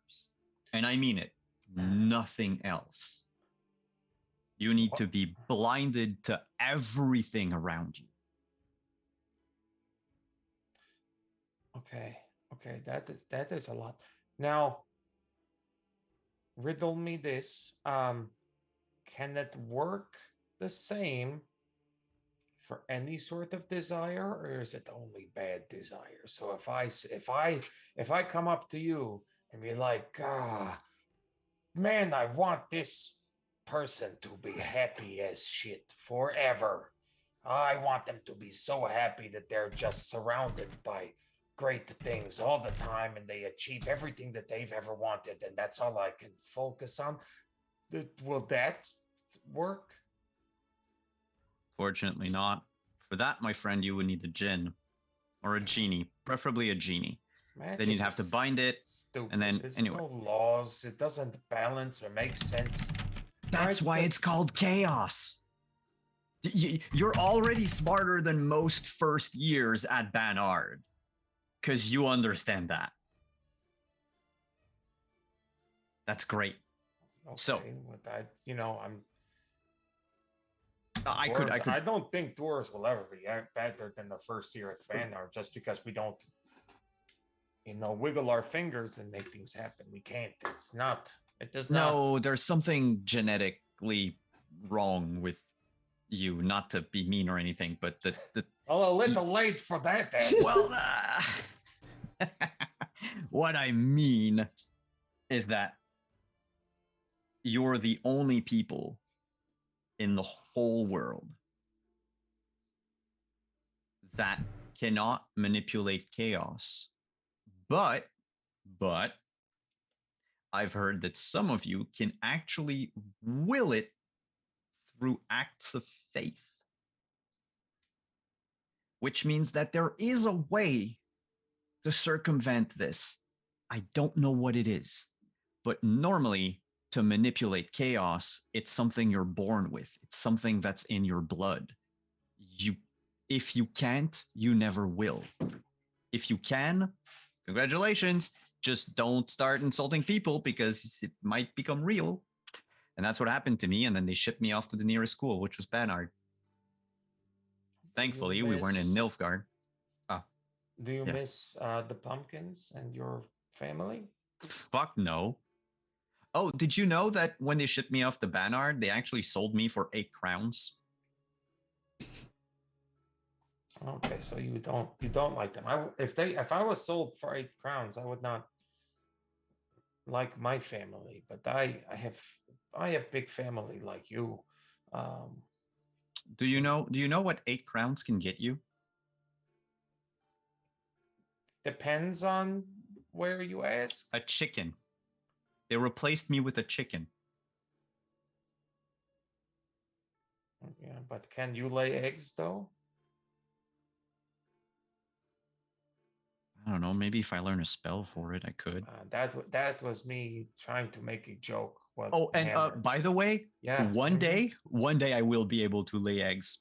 And I mean it, nothing else. You need to be blinded to everything around you. Okay, that is a lot. Now, riddle me this. Can it work the same for any sort of desire, or is it only bad desire? So if I come up to you and be like, man, I want this person to be happy as shit forever. I want them to be so happy that they're just surrounded by great things all the time and they achieve everything that they've ever wanted, and that's all I can focus on. Will that work? Fortunately not. For that, my friend, you would need a djinn or a genie, preferably a genie. Magic Then you'd have to is bind it. stupid. and then- There's anyway. no laws. It doesn't balance or make sense. That's Right, why because- it's called chaos. You're already smarter than most first years at Banard, because you understand that. That's great. So- Okay, with that, I'm I dwarves. could. I don't think dwarves will ever be better than the first year at Banner, just because we don't, wiggle our fingers and make things happen. We can't. It's not. It does not. No, there's something genetically wrong with you. Not to be mean or anything, but the Well, a little late for that. Then. well, what I mean is that you're the only people in the whole world that cannot manipulate chaos. But I've heard that some of you can actually will it through acts of faith, which means that there is a way to circumvent this. I don't know what it is, but normally to manipulate chaos, it's something you're born with. It's something that's in your blood. If you can't, you never will. If you can, congratulations. Just don't start insulting people because it might become real. And that's what happened to me. And then they shipped me off to the nearest school, which was Banard. Thankfully, we weren't in miss- Nilfgaard. Do you Yeah. miss the pumpkins and your family? Fuck no. Oh, did you know that when they shipped me off to Banard, they actually sold me for 8 crowns? Okay, so you don't like them. If I was sold for 8 crowns, I would not like my family. But I have big family like you. Do you know what 8 crowns can get you? Depends on where you ask. A chicken. They replaced me with a chicken. Yeah, but can you lay eggs though? I don't know. Maybe if I learn a spell for it, I could. That was me trying to make a joke. What Oh, and hammer. by the way, Yeah. one mhm. day I will be able to lay eggs.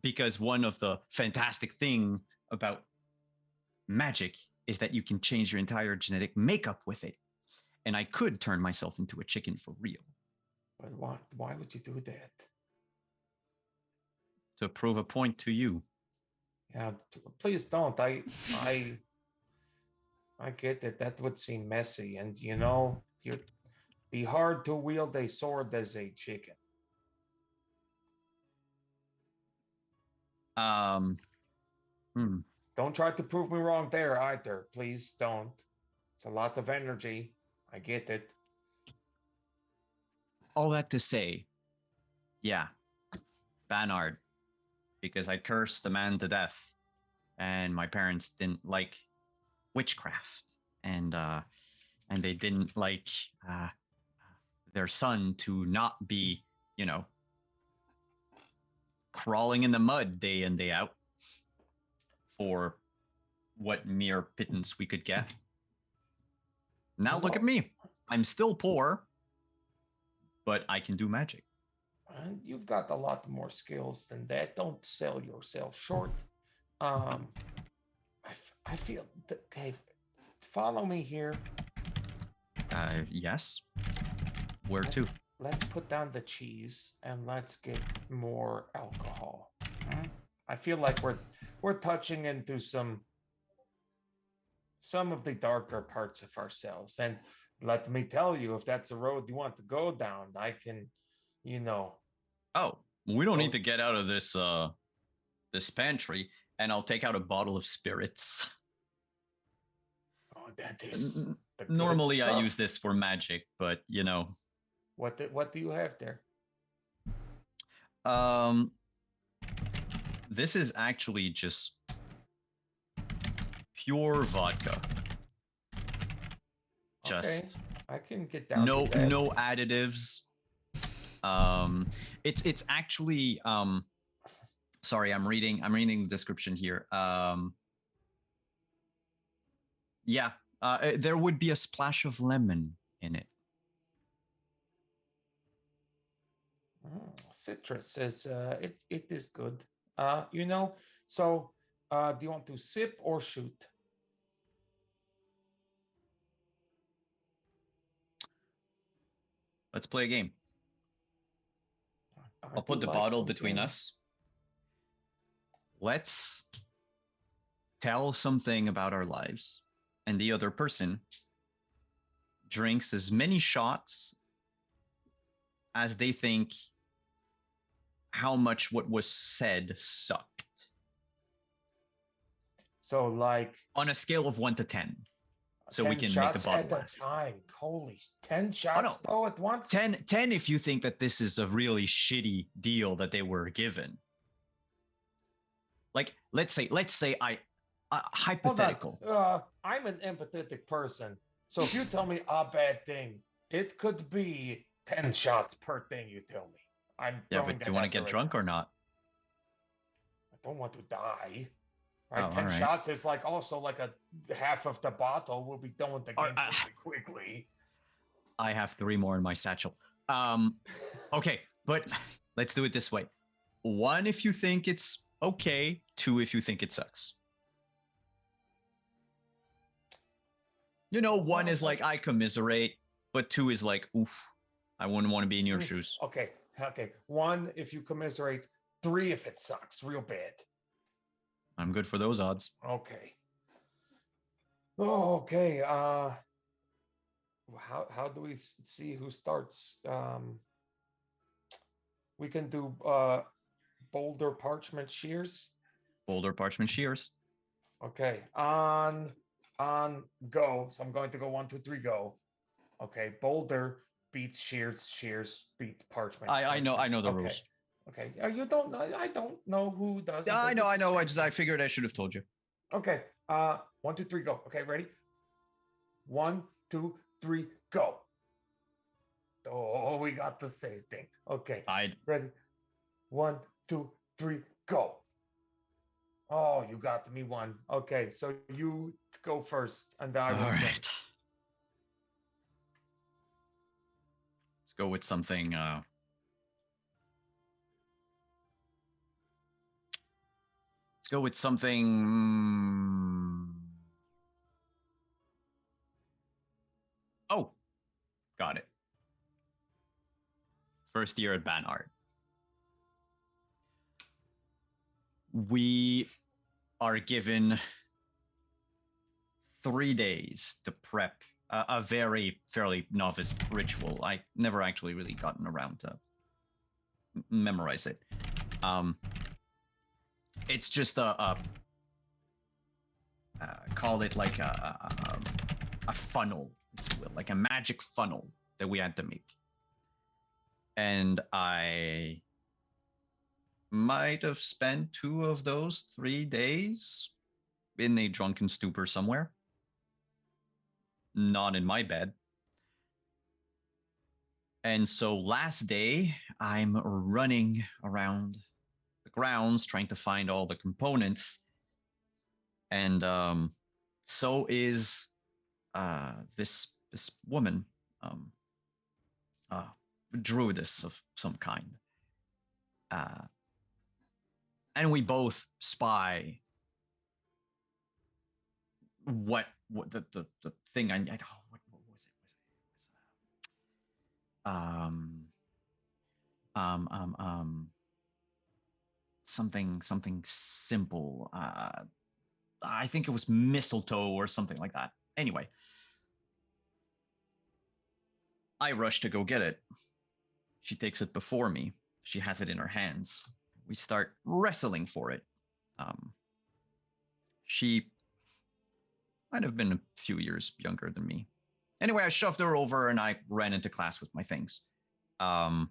Because one of the fantastic thing about magic is that you can change your entire genetic makeup with it. And I could turn myself into a chicken for real But why would you do that? to prove a point to you. Yeah, please don't. I get that that would seem messy, and you'd be hard to wield a sword as a chicken. Don't try to prove me wrong there either. Please don't. It's a lot of energy. I get it. All that to say, yeah, Banard, because I cursed the man to death, and my parents didn't like witchcraft, and they didn't like their son to not be, crawling in the mud day in day out for what mere pittance we could get. Now look at me. I'm still poor, but I can do magic. And you've got a lot more skills than that. Don't sell yourself short. I feel that, okay, follow me here. Yes. Where to? Let's put down the cheese and let's get more alcohol. I feel like we're touching into some of the darker parts of ourselves, and let me tell you, if that's a road you want to go down, I can, you know. Oh, we don't need Well- to get out of this pantry, and I'll take out a bottle of spirits. Oh, that is N- the good Normally, I stuff. use this for magic, but you know, What do you have there? um, this is actually just pure vodka. Just Okay, I can get down. no to that. no additives. It's actually sorry, I'm reading the description here. Yeah, there would be a splash of lemon in it. Citrus is it is good. You know. So, do you want to sip or shoot? Let's play a game. I I'll put do the like bottle some between games. us. Let's tell something about our lives, and the other person drinks as many shots as they think how much what was said sucked So, like, on a scale of 1 to 10. So we 10 can make the shots bottle at a last. time. Holy, 10 shots no. though at once. 10 if you think that this is a really shitty deal that they were given. Like, let's say Hold on. hypothetical. I'm an empathetic person, so if you tell me a bad thing, it could be 10 shots per thing you tell me. I'm Yeah, throwing but do that you want to out there get right drunk now. or not? I don't want to die. Right, Oh, 10 all right. shots is like also like a half of the bottle. We'll be done with the Or, game pretty quickly. I have 3 more in my satchel. Okay, but let's do it this way. 1 if you think it's okay, 2 if you think it sucks. You know, 1 is like I commiserate, but 2 is like, oof, I wouldn't want to be in your shoes. Okay. 1 if you commiserate, 3 if it sucks real bad. I'm good for those odds. Okay. Oh, okay. How do we see who starts? We can do boulder parchment shears. Boulder parchment shears. Okay. On go. So I'm going to go 1, 2, 3, go. Okay. Boulder beats shears. Shears beats parchment. I know the Okay. rules. Okay. You don't know. I don't know who does. it, I but know. it's the same I thing. figured I should have told you. Okay. 1, 2, 3, go. Okay, ready? 1, 2, 3, go. Oh, we got the same thing. Okay. Ready? 1, 2, 3, go. Oh, you got me 1. Okay, so you go first, and I will. All right. Let's go with something. Let's go with something. Oh, got it. First year at Banhart. We are given 3 days to prep a fairly novice ritual. I never actually really gotten around to memorize it. It's just call it like a funnel, if you will, like a magic funnel that we had to make. And I might have spent 2 of those 3 days in a drunken stupor somewhere. Not in my bed. And so last day, I'm running around the grounds trying to find all the components. And so is this woman, druidess of some kind. And we both spy what the thing what was it? Something simple. I think it was mistletoe or something like that. Anyway, I rush to go get it. She takes it before me. She has it in her hands. We start wrestling for it. She might have been a few years younger than me. Anyway, I shoved her over and I ran into class with my things. I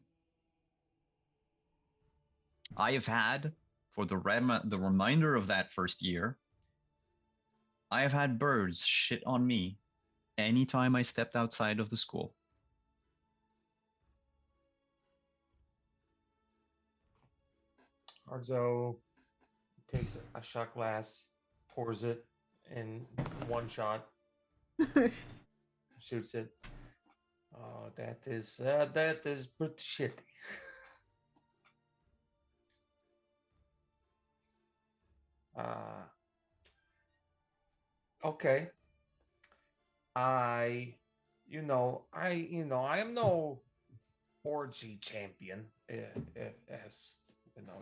have had, for the reminder of that first year, I have had birds shit on me anytime I stepped outside of the school. Arzo takes a shot glass, pours it in one shot, shoots it. Oh, that is pretty shitty. Okay. I am no orgy champion, as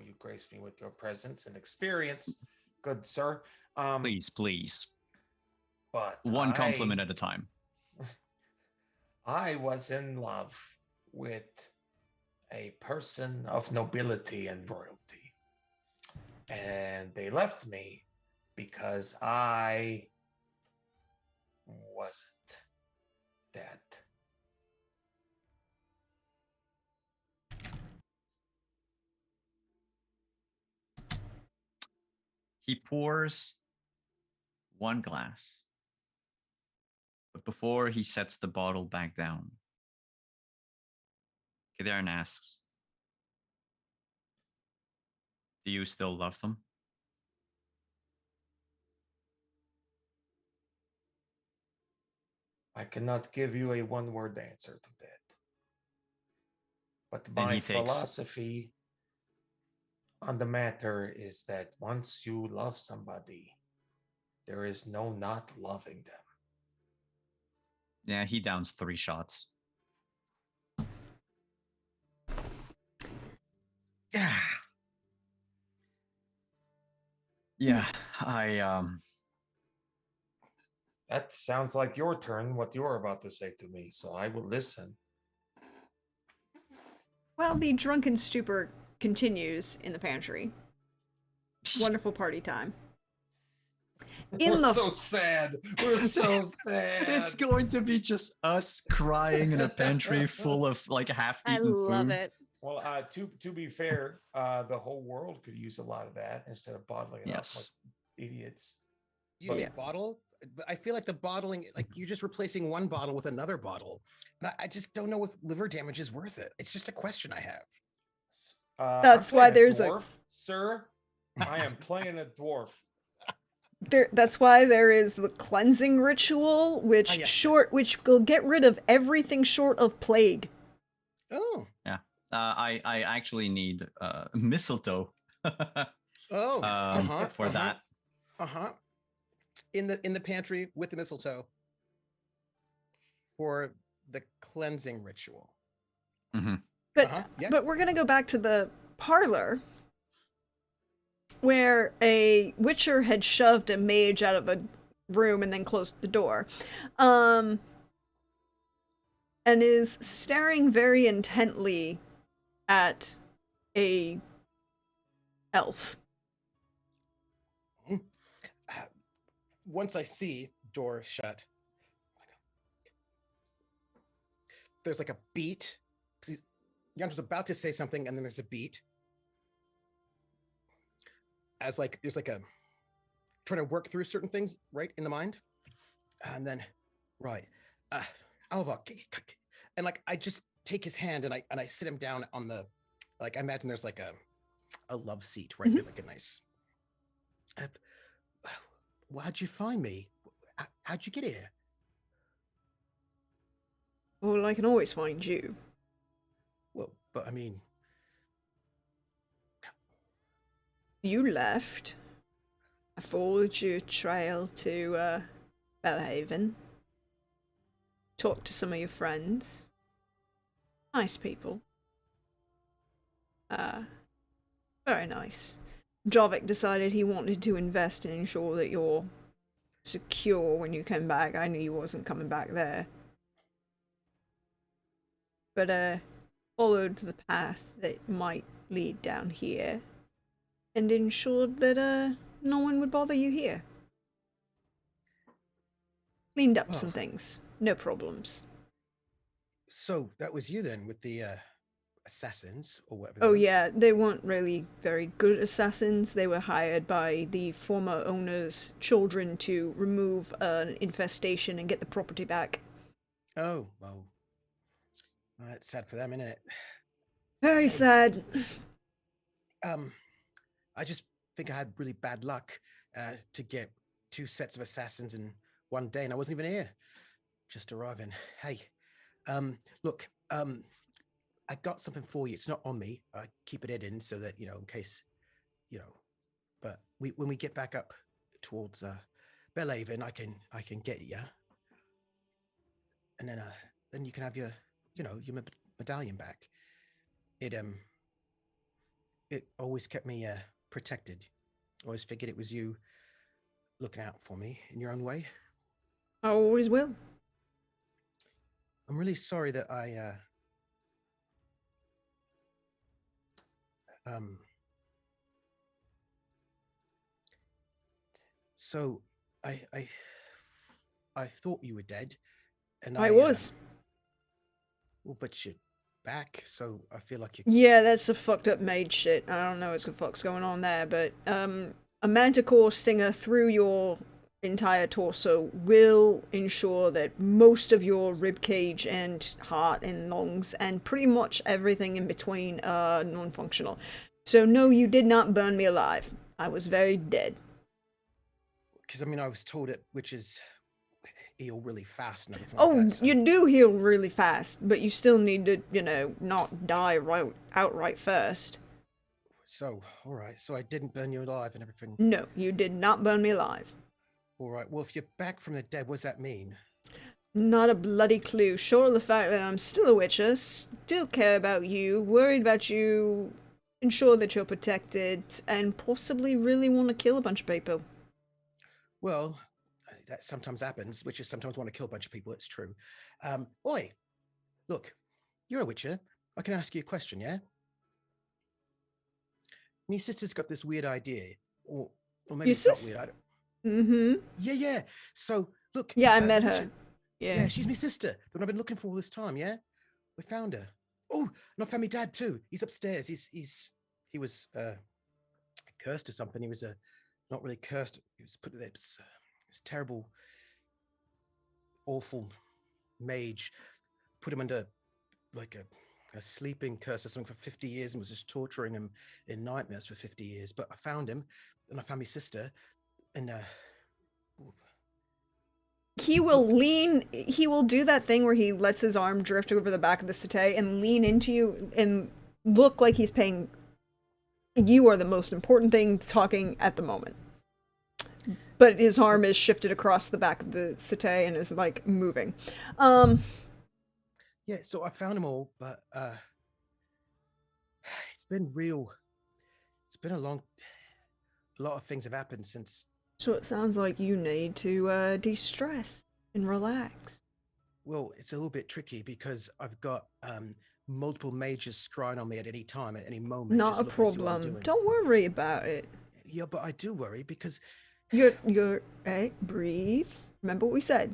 you grace me with your presence and experience, good sir. Please. But one compliment at a time. I was in love with a person of nobility and royalty, and they left me because I wasn't that. He pours one glass, but before he sets the bottle back down, Kadarin asks, do you still love them? I cannot give you a one-word answer to that. But Then my he takes- philosophy on the matter is that once you love somebody, there is no not loving them. Yeah, he downs 3 shots. Yeah. Yeah, That sounds like your turn, what you're about to say to me, so I will listen. Well, the drunken stupor continues in the pantry. Wonderful party time. We're so sad. We're so sad. It's going to be just us crying in a pantry full of like I half-eaten food. love it. Well, to be fair, the whole world could use a lot of that instead of bottling it up Yes. like idiots. You say Yeah. bottle, but I feel like the bottling, like you're just replacing one bottle with another bottle. And I just don't know if liver damage is worth it. It's just a question I have. That's I'm why playing there's a- dwarf, sir. I am playing a dwarf. That's why there is the cleansing ritual, which yes, which will get rid of everything short of plague. Oh, I actually need mistletoe oh, for that. In the pantry with the mistletoe for the cleansing ritual. But Yeah. but we're gonna go back to the parlor where a witcher had shoved a mage out of a room and then closed the door, and is staring very intently at a elf. Once I see door shut, there's like a beat. Yanto's about to say something, and then there's a beat. As like there's like a trying to work through certain things right in the mind, and then right, Alva, and like I just take his hand and I sit him down on the, like I imagine there's like a love seat, right? Mhm. Like a nice. How'd you find me? How'd you get here? Well, I can always find you. Well, but I mean, You left. I followed your trail to Bellhaven. Talked to some of your friends. Nice people. Very nice. Javik decided he wanted to invest and ensure that you're secure when you come back. I knew you wasn't coming back there. but followed the path that might lead down here and ensured that no one would bother you here. Cleaned up some Oh. things. No problems. So that was you then with the assassins or whatever. Oh those? yeah, they weren't really very good assassins. They were hired by the former owner's children to remove an infestation and get the property back. Oh well, that's sad for them, isn't it? Very Hey. sad. I just think I had really bad luck to get 2 sets of assassins in one day, and I wasn't even here. Just arriving. Hey, look, I got something for you. It's not on me. I keep it hidden so that in case, But when we get back up towards Bellhaven, I can get you, and then you can have your medallion back. It always kept me protected. Always figured it was you looking out for me in your own way. I always will. I'm really sorry that I so I thought you were dead, and I was. Well, but you're back, so I feel like you. Yeah, that's some fucked up mage shit. I don't know what the fuck's going on there, but a manticore stinger through your entire torso will ensure that most of your rib cage and heart and lungs and pretty much everything in between are non-functional. So no, you did not burn me alive. I was very dead. Because I was told it, which is heal really fast and everything. Oh, like that, so- you do heal really fast, but you still need to, not die outright first. So, all right. So I didn't burn you alive and everything. No, you did not burn me alive. All right. Well, if you're back from the dead, what does that mean? Not a bloody clue. Short of the fact that I'm still a witcher, still care about you, worried about you, ensure that you're protected, and possibly really want to kill a bunch of people. Well, that sometimes happens. Witchers sometimes want to kill a bunch of people. It's true. Oi, look, you're a witcher. I can ask you a question, yeah? My sister's got this weird idea, or maybe Your it's not sis? weird. Mm-hmm. Yeah. So look. Yeah, I the met witcher- her. Yeah. Yeah, she's my sister. The one I've been looking for all this time. Yeah, we found her. Oh, and I found my dad too. He's upstairs. He was cursed or something. He was not really cursed. He was put this terrible, awful mage put him under like a sleeping curse or something for 50 years and was just torturing him in nightmares for 50 years. But I found him, and I found my sister, and He will do that thing where he lets his arm drift over the back of the settee and lean into you and look like he's paying. You are the most important thing talking at the moment. But his arm is shifted across the back of the settee and is like moving. yeah, so I found them all, but it's been a lot of things have happened since. So it sounds like you need to de-stress and relax. Well, it's a little bit tricky because I've got multiple mages scrying on me at any time, at any moment. Not just a looking to see what I'm problem. doing. Don't worry about it. Yeah, but I do worry because Hey, breathe. Remember what we said.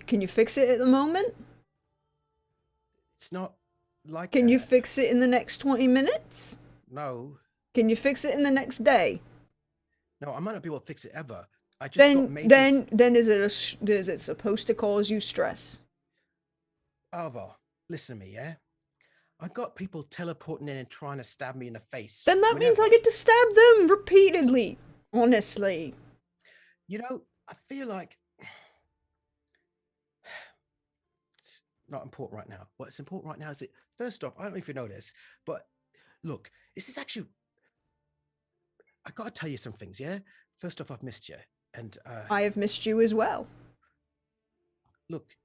Can you fix it at the moment? it's not like Can that. you fix it in the next 20 minutes? No, Can you fix it in the next day? no, I might not be able to fix it ever. I just got mages. Then is it supposed to cause you stress? Alvar, listen to me, yeah? I got people teleporting in and trying to stab me in the face. Then that means whenever. I get to stab them repeatedly. Honestly. I feel like it's not important right now. What's important right now is that, first off, I don't know if you know this, but look, this is actually. I gotta tell you some things, yeah? First off, I've missed you. And I have missed you as well. look,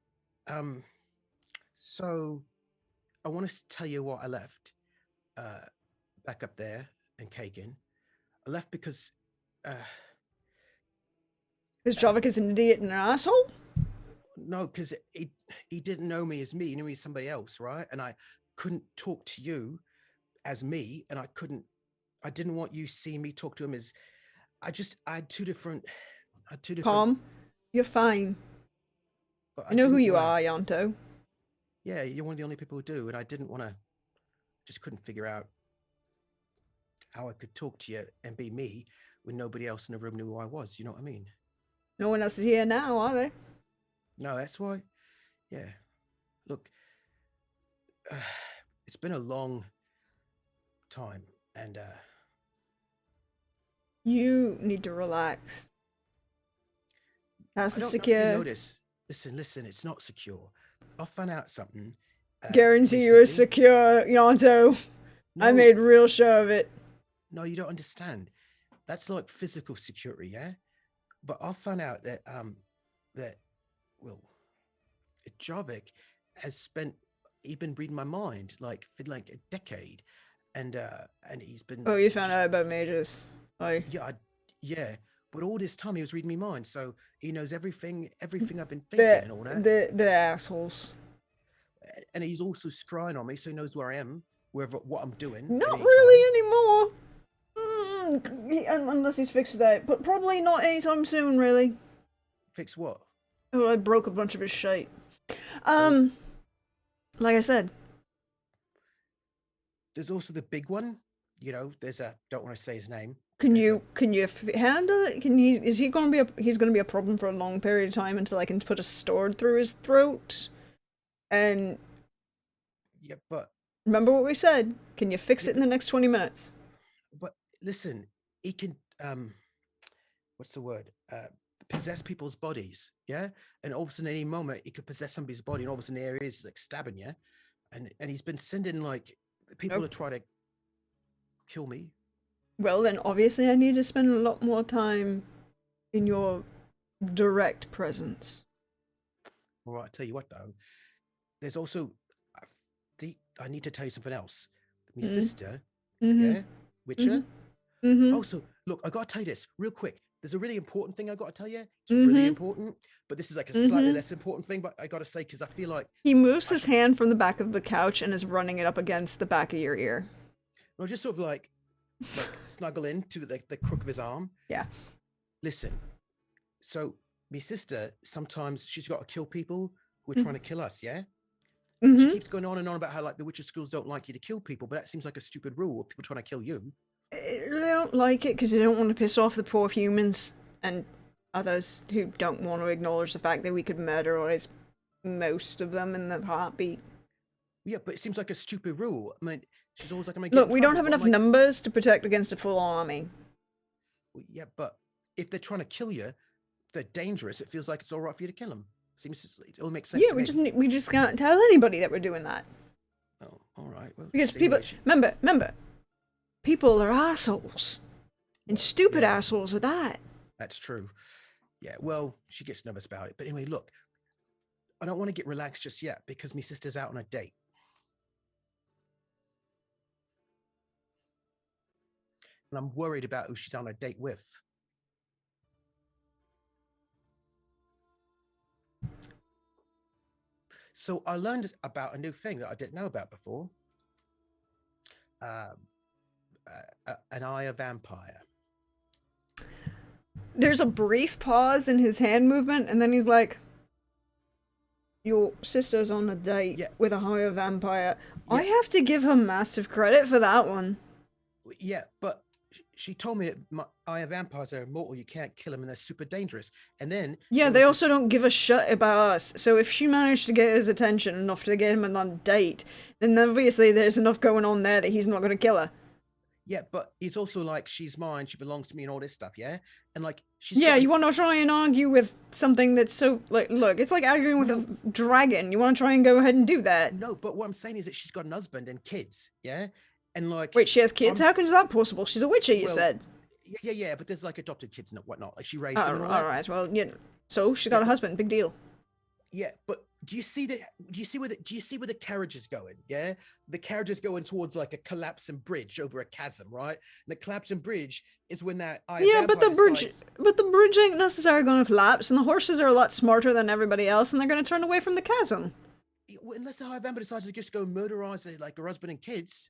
so I want to tell you what I left back up there in Kagan. I left because Because Javik is an idiot and an asshole? No, because he didn't know me as me. He knew me as somebody else, right? And I couldn't talk to you as me, and I didn't want you seeing me talk to him as. I had two different. I had two different. Calm. You're fine. But I know who didn't you wanna- are, Yanto. Yeah, you're one of the only people who do, and I didn't want to. Just couldn't figure out how I could talk to you and be me when nobody else in the room knew who I was. You know what I mean? No one else is here now, are they? No, that's why. Yeah. Look, it's been a long time, and You need to relax. House I is don't know if you secure. notice. Listen. It's not secure. I found out something. Guarantee you it's recently. secure, Yanto. I No, made real show of it. No, you don't understand. That's like physical security, yeah. But I found out that well, Jarvik has spent he's been reading my mind like for like a decade, and he's been. Oh, you found just- out about mages. Yeah, yeah. But all this time he was reading me mind, so he knows everything I've been thinking The, and all that. the assholes. And he's also scrying on me, so he knows where I am, wherever what I'm doing. at Not any really time. anymore. Unless he's fixed that. But probably not anytime soon, really. Fix what? Oh, I broke a bunch of his shite. Like I said, There's also the big one. You know, there's a don't want to say his name. can There's you handle it? Is he gonna be he's gonna be a problem for a long period of time until I can put a sword through his throat? And Yeah, but remember what we said? Can you fix it in the next 20 minutes? listen, he can what's the word? Possess people's bodies, yeah? And all of a sudden any moment he could possess somebody's body and all of a sudden there he is like stabbing you. And he's been sending like people Nope. to try to kill me. Well, then obviously I need to spend a lot more time in your direct presence. All right, I tell you what though, there's also I need to tell you something else. My sister, Mm-hmm. yeah, Witcher. Mm-hmm. Also, look, I gotta tell you this real quick. There's a really important thing I gotta tell you. It's really important, but this is like a slightly less important thing. But I gotta say because I feel like He moves his hand from the back of the couch and is running it up against the back of your ear. no, just sort of like snuggle into the crook of his arm. Yeah. Listen, so my sister sometimes she's got to kill people who are trying to kill us. Yeah. She Mm-hmm. keeps going on and on about how like the Witcher schools don't like you to kill people, but that seems like a stupid rule. People trying to kill you. They don't like it because they don't want to piss off the poor humans and others who don't want to acknowledge the fact that we could murderize most of them in the heartbeat. Yeah, but it seems like a stupid rule. I mean, she's always like, "I'm gonna get Look, in we don't trouble," have but I'm enough like, numbers to protect against a full army. "Well, yeah, but if they're trying to kill you, if they're dangerous. It feels like it's all right for you to kill them. It all makes sense. Yeah, to we me. just can't tell anybody that we're doing that Oh, all right. Well, because see, people like, remember, people are assholes, and stupid Yeah. assholes at that. that's true. Yeah. Well, she gets nervous about it. But anyway, look, I don't want to get relaxed just yet because my sister's out on a date. And I'm worried about who she's on a date with. So I learned about a new thing that I didn't know about before. An eye of vampire. There's a brief pause in his hand movement, and then he's like, "Your sister's on a date Yeah. with a higher vampire." I Yeah. have to give her massive credit for that one. Yeah, but she told me that eye of vampires are immortal. You can't kill them, and they're super dangerous. And then Yeah, there they was also don't give a shit about us. So if she managed to get his attention enough to get him on a date, then obviously there's enough going on there that he's not going to kill her. Yeah, but it's also like she's mine, she belongs to me, and all this stuff. Yeah, and like she's Yeah, got you want to try and argue with something that's so like, look, it's like arguing with a dragon. You want to try and go ahead and do that. no. But what I'm saying is that she's got an husband and kids. Yeah, and like Wait, she has kids? I'm How s- is that possible? She's a witcher, you Well, said. yeah. But there's like adopted kids and whatnot. Like she raised Oh, them. And all all that. right. Well, you know, so she got a husband. Big deal. Yeah, but do you see where the carriage is going? Yeah, the carriage is going towards like a collapsing bridge over a chasm, right? And the collapsing bridge is when that Yeah, but vampire decides, the bridge ain't necessarily going to collapse, and the horses are a lot smarter than everybody else, and they're going to turn away from the chasm. unless the high vampire decides to just go murderize like her husband and kids,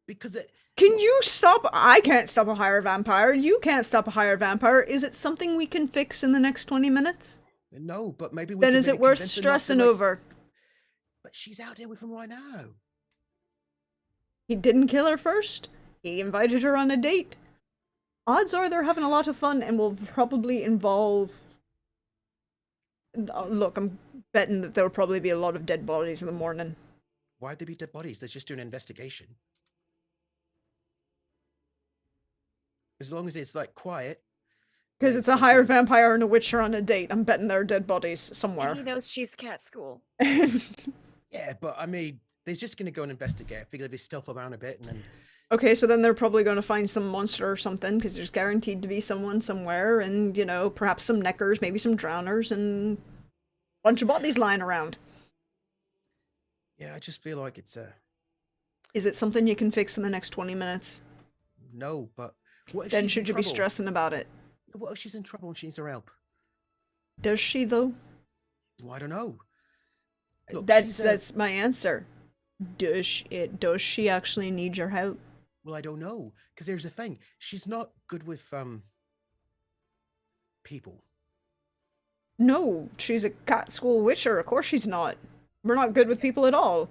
because it. Can you stop? I can't stop a higher vampire. You can't stop a higher vampire. Is it something we can fix in the next 20 minutes? No, but maybe we Then can is maybe it worth convince her not to, stressing like, over? But she's out there with him right now. He didn't kill her first. He invited her on a date. Odds are they're having a lot of fun and will probably involve... Look, I'm betting that there'll probably be a lot of dead bodies in the morning. Why'd they be dead bodies? They're just doing an investigation. As long as it's like quiet. Because it's a higher vampire and a witch are on a date. I'm betting there are dead bodies somewhere. And he knows she's cat school. Yeah, but I mean, they're just gonna go and investigate. They're gonna be stealth around a bit, and then Okay, so then they're probably going to find some monster or something, because there's guaranteed to be someone somewhere, and, you know, perhaps some neckers, maybe some drowners, and a bunch of bodies lying around. yeah, I just feel like it's Is it something you can fix in the next 20 minutes? no. But what if Then she's in should you be trouble? stressing about it? What if she's in trouble and she needs our help? Does she, though? Well, I don't know. Look, That's my answer. Does she actually need your help? well, I don't know, because there's a thing. She's not good with people. No, she's a cat school witcher. Of course she's not. We're not good with people at all.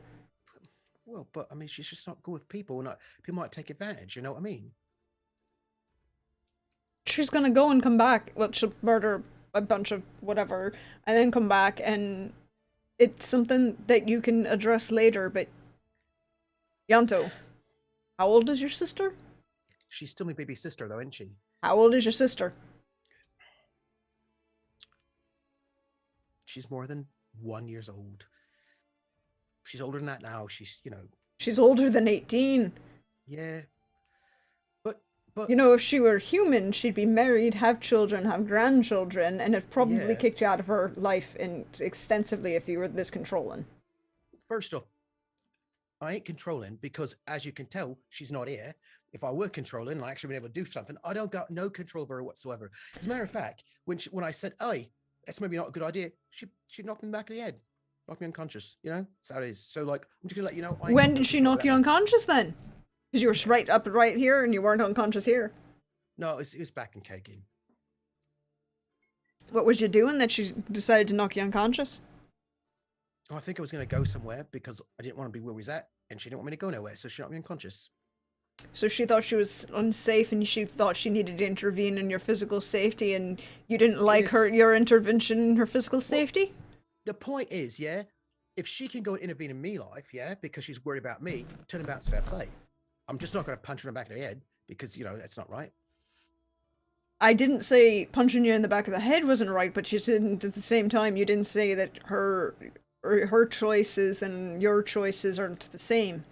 Well, but I mean, she's just not good with people, and people might take advantage. You know what I mean? She's gonna go and come back. Well, she'll murder a bunch of whatever, and then come back, and it's something that you can address later, but... Yanto, how old is your sister? She's still my baby sister, though, isn't she? How old is your sister? She's more than 1 year old. She's older than that now. She's, She's older than 18. yeah. But You know, if she were human, she'd be married, have children, have grandchildren, and have probably Yeah. kicked you out of her life extensively if you were this controlling. first off, I ain't controlling because, as you can tell, she's not here. If I were controlling and I actually been able to do something, I don't got no control over her whatsoever. As a matter of fact, when I said, "Hey, that's maybe not a good idea," she knocked me back of the head, knocked me unconscious. That's how it is. So like, I'm just gonna let you know. I ain't When got no did she control knock over you that. unconscious then? Because you were right here and you weren't unconscious here. No, it was back in Kagan. What was you doing that she decided to knock you unconscious? Oh, I think I was gonna go somewhere because I didn't want to be where we was at, and she didn't want me to go nowhere, so she knocked me unconscious. So she thought she was unsafe and she thought she needed to intervene in your physical safety, and you didn't like Yes. your intervention in her physical safety? The point is, yeah, if she can go and intervene in me life, yeah, because she's worried about me, turn about fair play. I'm just not going to punch her in the back of the head because that's not right. I didn't say punching you in the back of the head wasn't right, but you didn't at the same time, you didn't say that her choices and your choices aren't the same.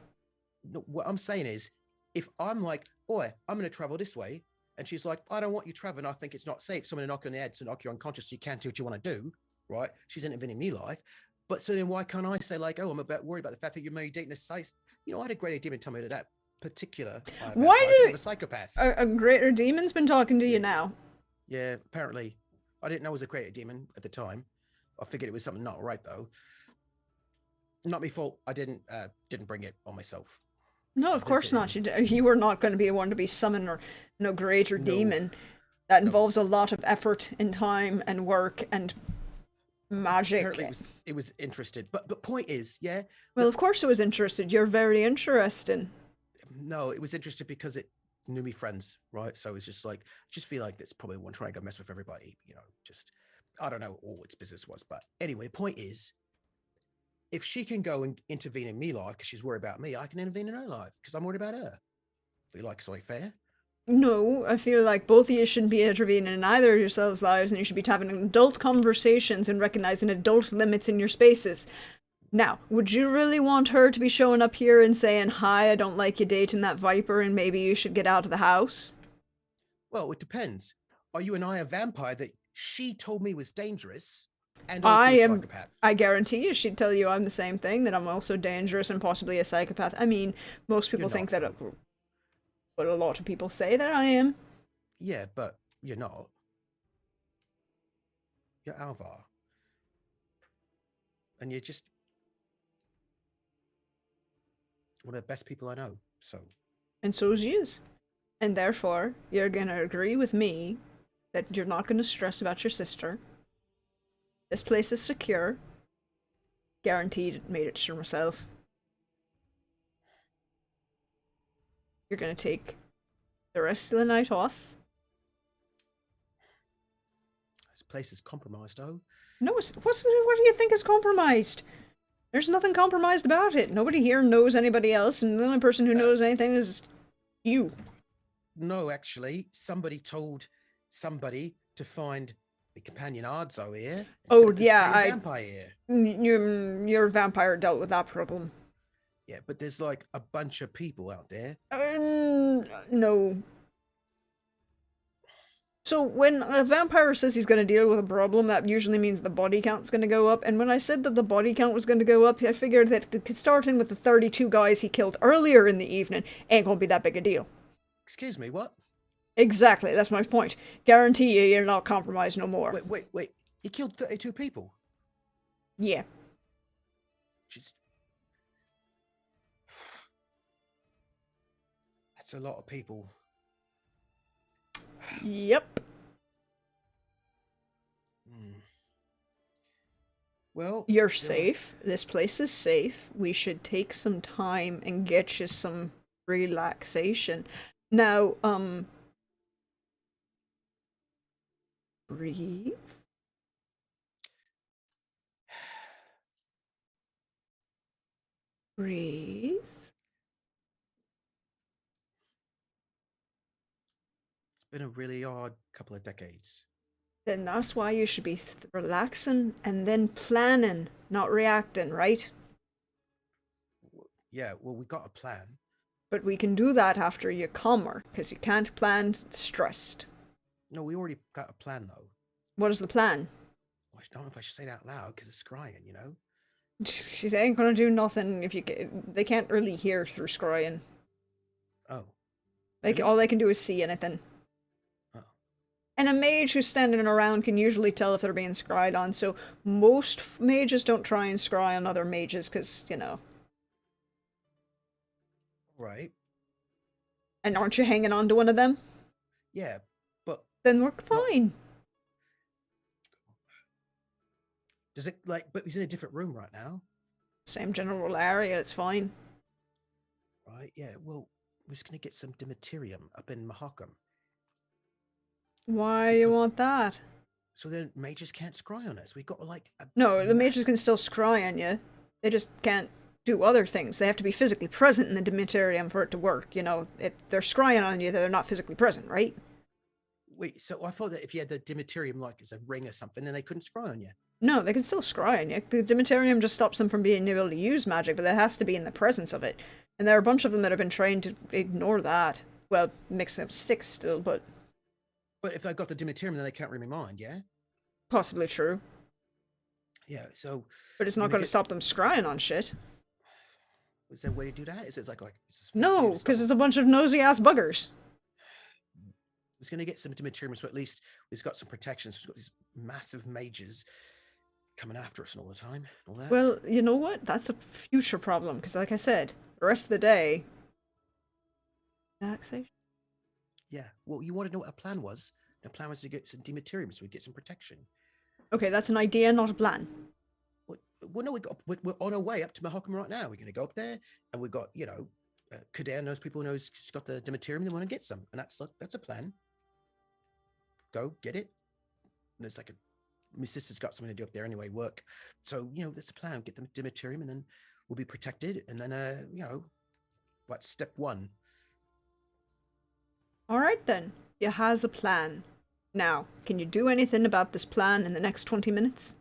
No, what I'm saying is, if I'm like, "Boy, I'm going to travel this way," and she's like, "I don't want you traveling. I think it's not safe. So I'm going to knock you on the head to knock you unconscious so you can't do what you want to do," right? She's intervening in me life. But so then why can't I say like, "Oh, I'm worried about the fact that you're maybe dating a size." I had a great idea tell me that particular Why vampire is a bit did of a psychopath. A greater demon's been talking to you now. Yeah, apparently. I didn't know it was a greater demon at the time. I figured it was something not right though. Not my fault. I didn't bring it on myself. No, of course not. You were not going to be one to be summoned or no greater No. demon. That No. involves a lot of effort and time and work and magic. Apparently it was interested. But point is, yeah. Well, of course it was interested. You're very interesting. No, it was interested because it knew me friends, right? So it's just like, just feel like it's probably one trying to go mess with everybody, just, I don't know what all its business was. But anyway, the point is, if she can go and intervene in me life because she's worried about me, I can intervene in her life because I'm worried about her. Feel like it's only fair. No, I feel like both of you shouldn't be intervening in either of yourselves' lives, and you should be having adult conversations and recognizing adult limits in your spaces. Now, would you really want her to be showing up here and saying, "Hi, I don't like you dating that viper and maybe you should get out of the house"? Well, it depends. Are you and I a vampire that she told me was dangerous? And also I a am. psychopath. I guarantee you, she'd tell you I'm the same thing. That I'm also dangerous and possibly a psychopath. I mean, most people You're think not, that. though. But a lot of people say that I am. Yeah, but you're not. You're Alvar. And you're just one of the best people I know. So, And so's yous. And therefore, you're gonna agree with me that you're not gonna stress about your sister. This place is secure. Guaranteed made it sure myself. You're gonna take the rest of the night off. this place is compromised, oh. No, what do you think is compromised? There's nothing compromised about it. Nobody here knows anybody else, and the only person who knows anything is you. No, actually, somebody told somebody to find the companion Ardzo here. Oh, instead of this yeah, green vampire here. Your vampire dealt with that problem. Yeah, but there's like a bunch of people out there. No. So when a vampire says he's going to deal with a problem, that usually means the body count's going to go up. And when I said that the body count was going to go up, I figured that starting with the 32 guys he killed earlier in the evening ain't going to be that big a deal. Excuse me, what? Exactly, that's my point. Guarantee you you're not compromised no more. Wait. He killed 32 people. Yeah. Just... That's a lot of people. Yep. Hmm. Well, You're yeah, safe. This place is safe. We should take some time and get you some relaxation. Now, breathe. Breathe. It's been a really odd couple of decades. Then that's why you should be relaxing and then planning, not reacting, right? Yeah, well, we got a plan. But we can do that after you're calmer, because you can't plan stressed. No, we already got a plan, though. What is the plan? Well, I don't know if I should say it out loud because it's scrying, you know? She ain't gonna do nothing if they can't really hear through scrying. Oh. Like, Really? all they can do is see anything. Oh. And a mage who's standing around can usually tell if they're being scryed on, so most mages don't try and scry on other mages, because, you know. Right. And aren't you hanging on to one of them? Yeah, but Then we're fine. does it, like, but he's in a different room right now? Same general area, it's fine. Right, yeah, well, we're just gonna get some Demeterium up in Mahakam. Why you Because- want that? So then mages can't scry on us. We got, like, a No, the mages mass- can still scry on you. They just can't do other things. They have to be physically present in the Demeterium for it to work. You know, if they're scrying on you, they're not physically present, right? Wait, so I thought that if you had the Demeterium, like, as a ring or something, then they couldn't scry on you. No, they can still scry on you. The Demeterium just stops them from being able to use magic, but that has to be in the presence of it. And there are a bunch of them that have been trained to ignore that. Well, mixing up sticks still, but But if I got the Demeterium, then they can't read my mind, yeah? possibly true. Yeah, so But it's Can not we going to get stop them scrying on shit. is there a way to do that? Is it like is this No, because it's a bunch of nosy ass buggers. It's going to get some Demeterium, so at least we've got some protections. We've got these massive mages coming after us all the time. And all that. Well, you know what? That's a future problem, because like I said, the rest of the day... Relaxation? Yeah. Well, you want to know what our plan was? The plan was to get some Demeterium, so we get some protection. Okay, that's an idea, not a plan. Well, no, we're on our way up to Mahakam right now. We're going to go up there, and we've got, you know, Kader knows people knows she's got the Demeterium. They want to get some, and that's a plan. Go get it. And it's like my sister's got something to do up there anyway, work. So you know, that's a plan. Get the Demeterium, and then we'll be protected. And then, you know, what's step one? Alright then, you has a plan. Now, can you do anything about this plan in the next 20 minutes?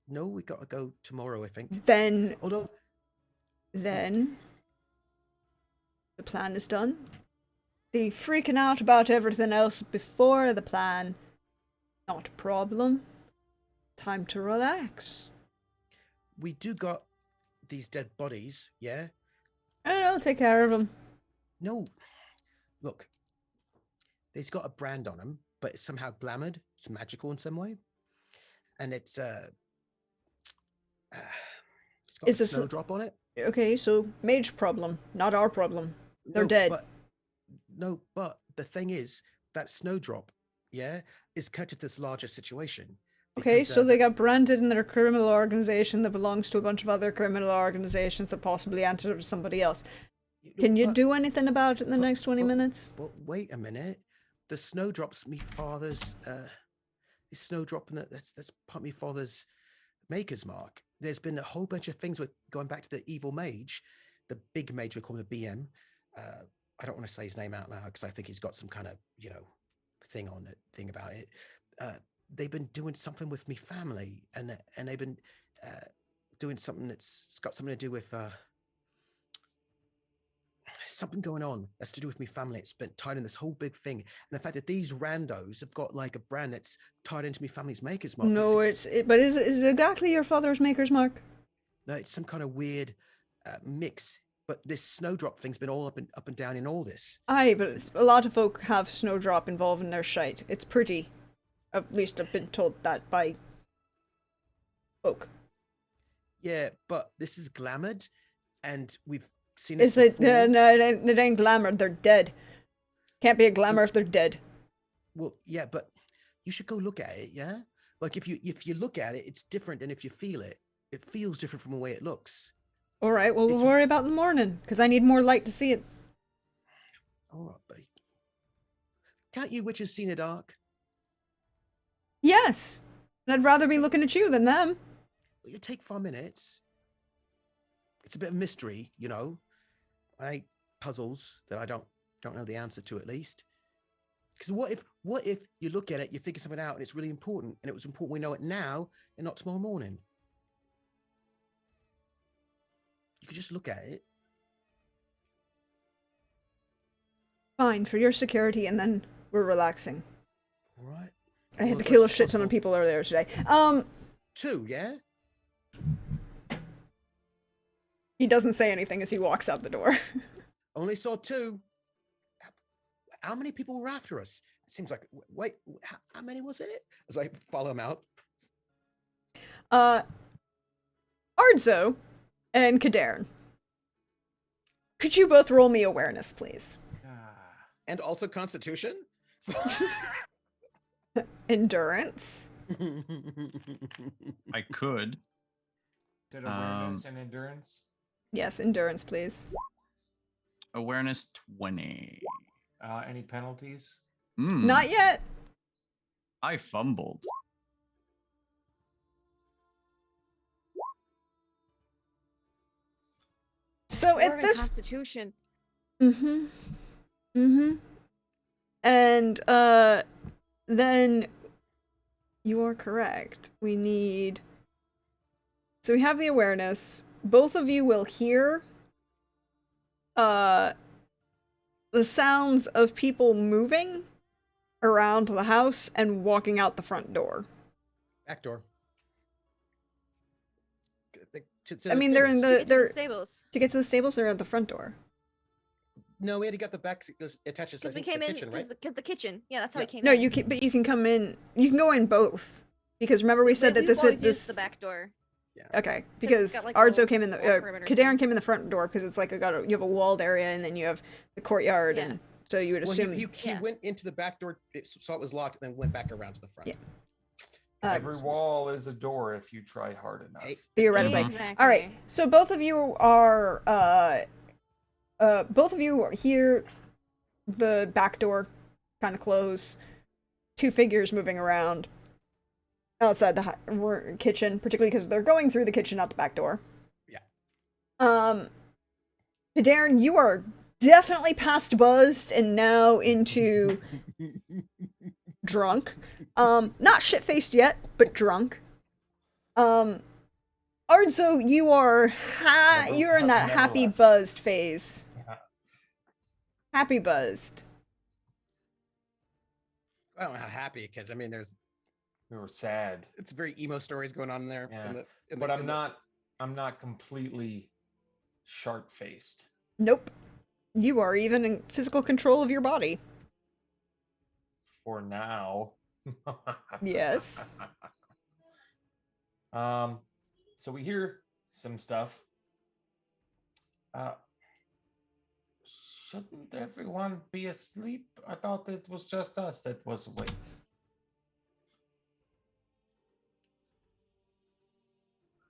No, we got to go tomorrow, I think. Then, Although, the plan is done. The freaking out about everything else before the plan, not a problem. time to relax. We do got these dead bodies, yeah? And I'll take care of them. No. Look, they've got a brand on them, but it's somehow glamoured. It's magical in some way. And it's got Is a this a- snowdrop on it. Okay, so mage problem, not our problem. They're No, dead. But the thing is, that snowdrop, yeah, is connected to this larger situation. Okay, because, so they that's- got branded in their criminal organization that belongs to a bunch of other criminal organizations that possibly answer to somebody else. Can you but- do anything about it in the but- next 20 but- minutes? Well, wait a minute. The snowdrop's me father's. This snowdrop, and that's part of me father's maker's mark. There's been a whole bunch of things with going back to the evil mage, the big mage we call him the BM. I don't want to say his name out loud because I think he's got some kind of thing about it. They've been doing something with me family, and they've been doing something that's got something to do with something going on that's to do with me family. It's been tied in this whole big thing, and the fact that these randos have got like a brand that's tied into me family's maker's mark. No, but is it exactly your father's maker's mark? No, it's some kind of weird mix. But this snowdrop thing's been all up and down in all this. Aye, but a lot of folk have snowdrop involved in their shite. It's pretty. At least I've been told that by folk. Yeah, but this is glamoured, and we've seen Is this it? before. No, it ain't glamour. They're dead. Can't be a glamour if they're dead. Well, yeah, but you should go look at it. Yeah, like if you look at it, it's different than if you feel it. It feels different from the way it looks. All right, well, we'll It's- worry about in the morning, because I need more light to see it. All right, buddy. Can't you witches see in the dark? Yes, and I'd rather be looking at you than them. Well, you take 5 minutes. It's a bit of mystery, I hate puzzles that I don't know the answer to, at least. Because what if you look at it, you figure something out, and it's really important, and it was important we know it now and not tomorrow morning. You could just look at it. Fine, for your security, and then we're relaxing. All right. I had Well, to as kill a much as shit ton of possible. people earlier today. 2, yeah? He doesn't say anything as he walks out the door. Only saw 2. How many people were after us? It seems like, wait, how many was it? As I follow him out. Ardzo and Kadarn. Could you both roll me awareness, please? And also Constitution? Endurance. I could. Is it awareness and endurance? Yes, endurance, please. Awareness 20. Any penalties? Not yet. I fumbled. So Or at in this Constitution. Mm-hmm. Mm-hmm. And then you are correct. We need. So we have the awareness. Both of you will hear the sounds of people moving around the house and walking out the front door. Back door. I mean, they're in the It's they're stables. to get to the stables. They're at the front door. No, we had to get the back. It attaches. Because I we think, to came the in kitchen, right? because the kitchen. Yeah, that's how Yeah. we came No, in. you can, but you can come in. You can go in both because remember we said that We've this always is used this. the back door. Okay, because got, like, a Ardzo little came in the wall perimeter Kadarn thing. came in the front door because it's like you have a walled area and then you have the courtyard Yeah. and so you would Well, assume he Yeah. went into the back door, saw it was locked, and then went back around to the front. Yeah. Every wall is a door if you try hard enough. Hey, theoretically. Exactly. All right, so both of you hear the back door kind of close. Two figures moving around outside the kitchen, particularly because they're going through the kitchen, not the back door. Yeah. Darren, you are definitely past buzzed and now into drunk. Not shit faced yet, but drunk. Ardzo, you are you're in that Never happy left. buzzed phase. Yeah. Happy buzzed. I don't know how happy because I mean, there's We were sad. It's very emo stories going on in there. Yeah. In the, in But the, I'm in the- not. I'm not completely sharp faced. Nope. You are even in physical control of your body. For now. Yes. So we hear some stuff. Shouldn't everyone be asleep? I thought it was just us that was awake.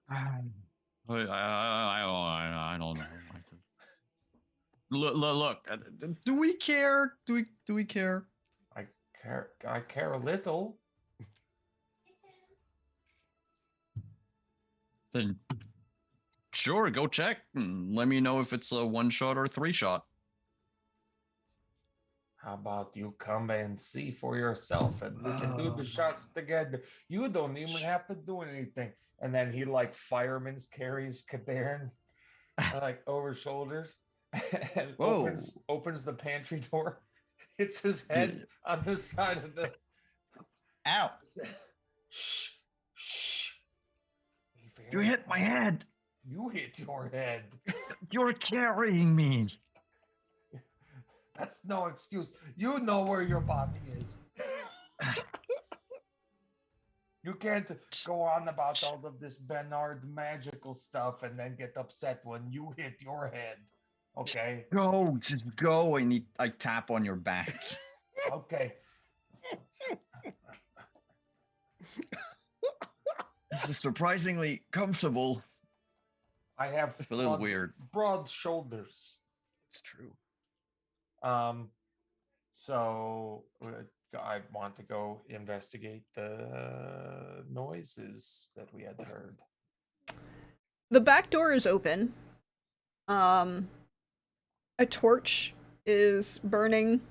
I don't know. Look. Do we care? Do we care? I care a little. Then sure, go check. And let me know if it's a 1-shot or 3-shot. How about you come and see for yourself, and we can do the shots together. You don't even have to do anything. And then he like fireman's carries Kadarin like over shoulders and Whoa. opens the pantry door. Hits his head on the side of the. Ow! Shh, shh. Be You very hit my quiet. head. You hit your head. You're carrying me. That's no excuse. You know where your body is. You can't go on about all of this Bernard magical stuff and then get upset when you hit your head. Okay. Go, just go. I tap on your back. Okay. This is surprisingly comfortable. I have A little weird. broad shoulders. it's true. So I want to go investigate the noises that we had heard. The back door is open. A torch is burning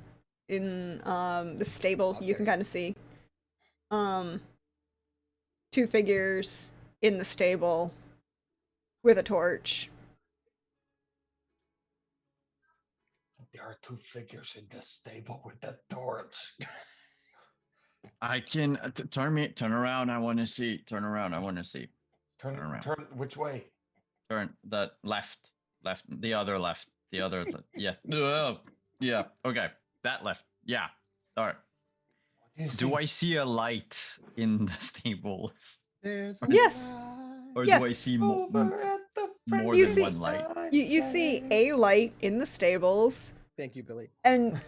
in the stable. You can Okay. kind of see 2 figures in the stable with a torch. There are 2 figures in the stable with the torch. I can turn around. I want to see. Turn around. I want to see. Turn around. turn which way? Turn the left. The other left. The other. Yes. Yeah. Okay. That left. Yeah. All right. What Do see? I see a light in the stables, There's Yes. or Yes. do I see Over at the more You than see- one light? You see a light in the stables Thank you, Billy. and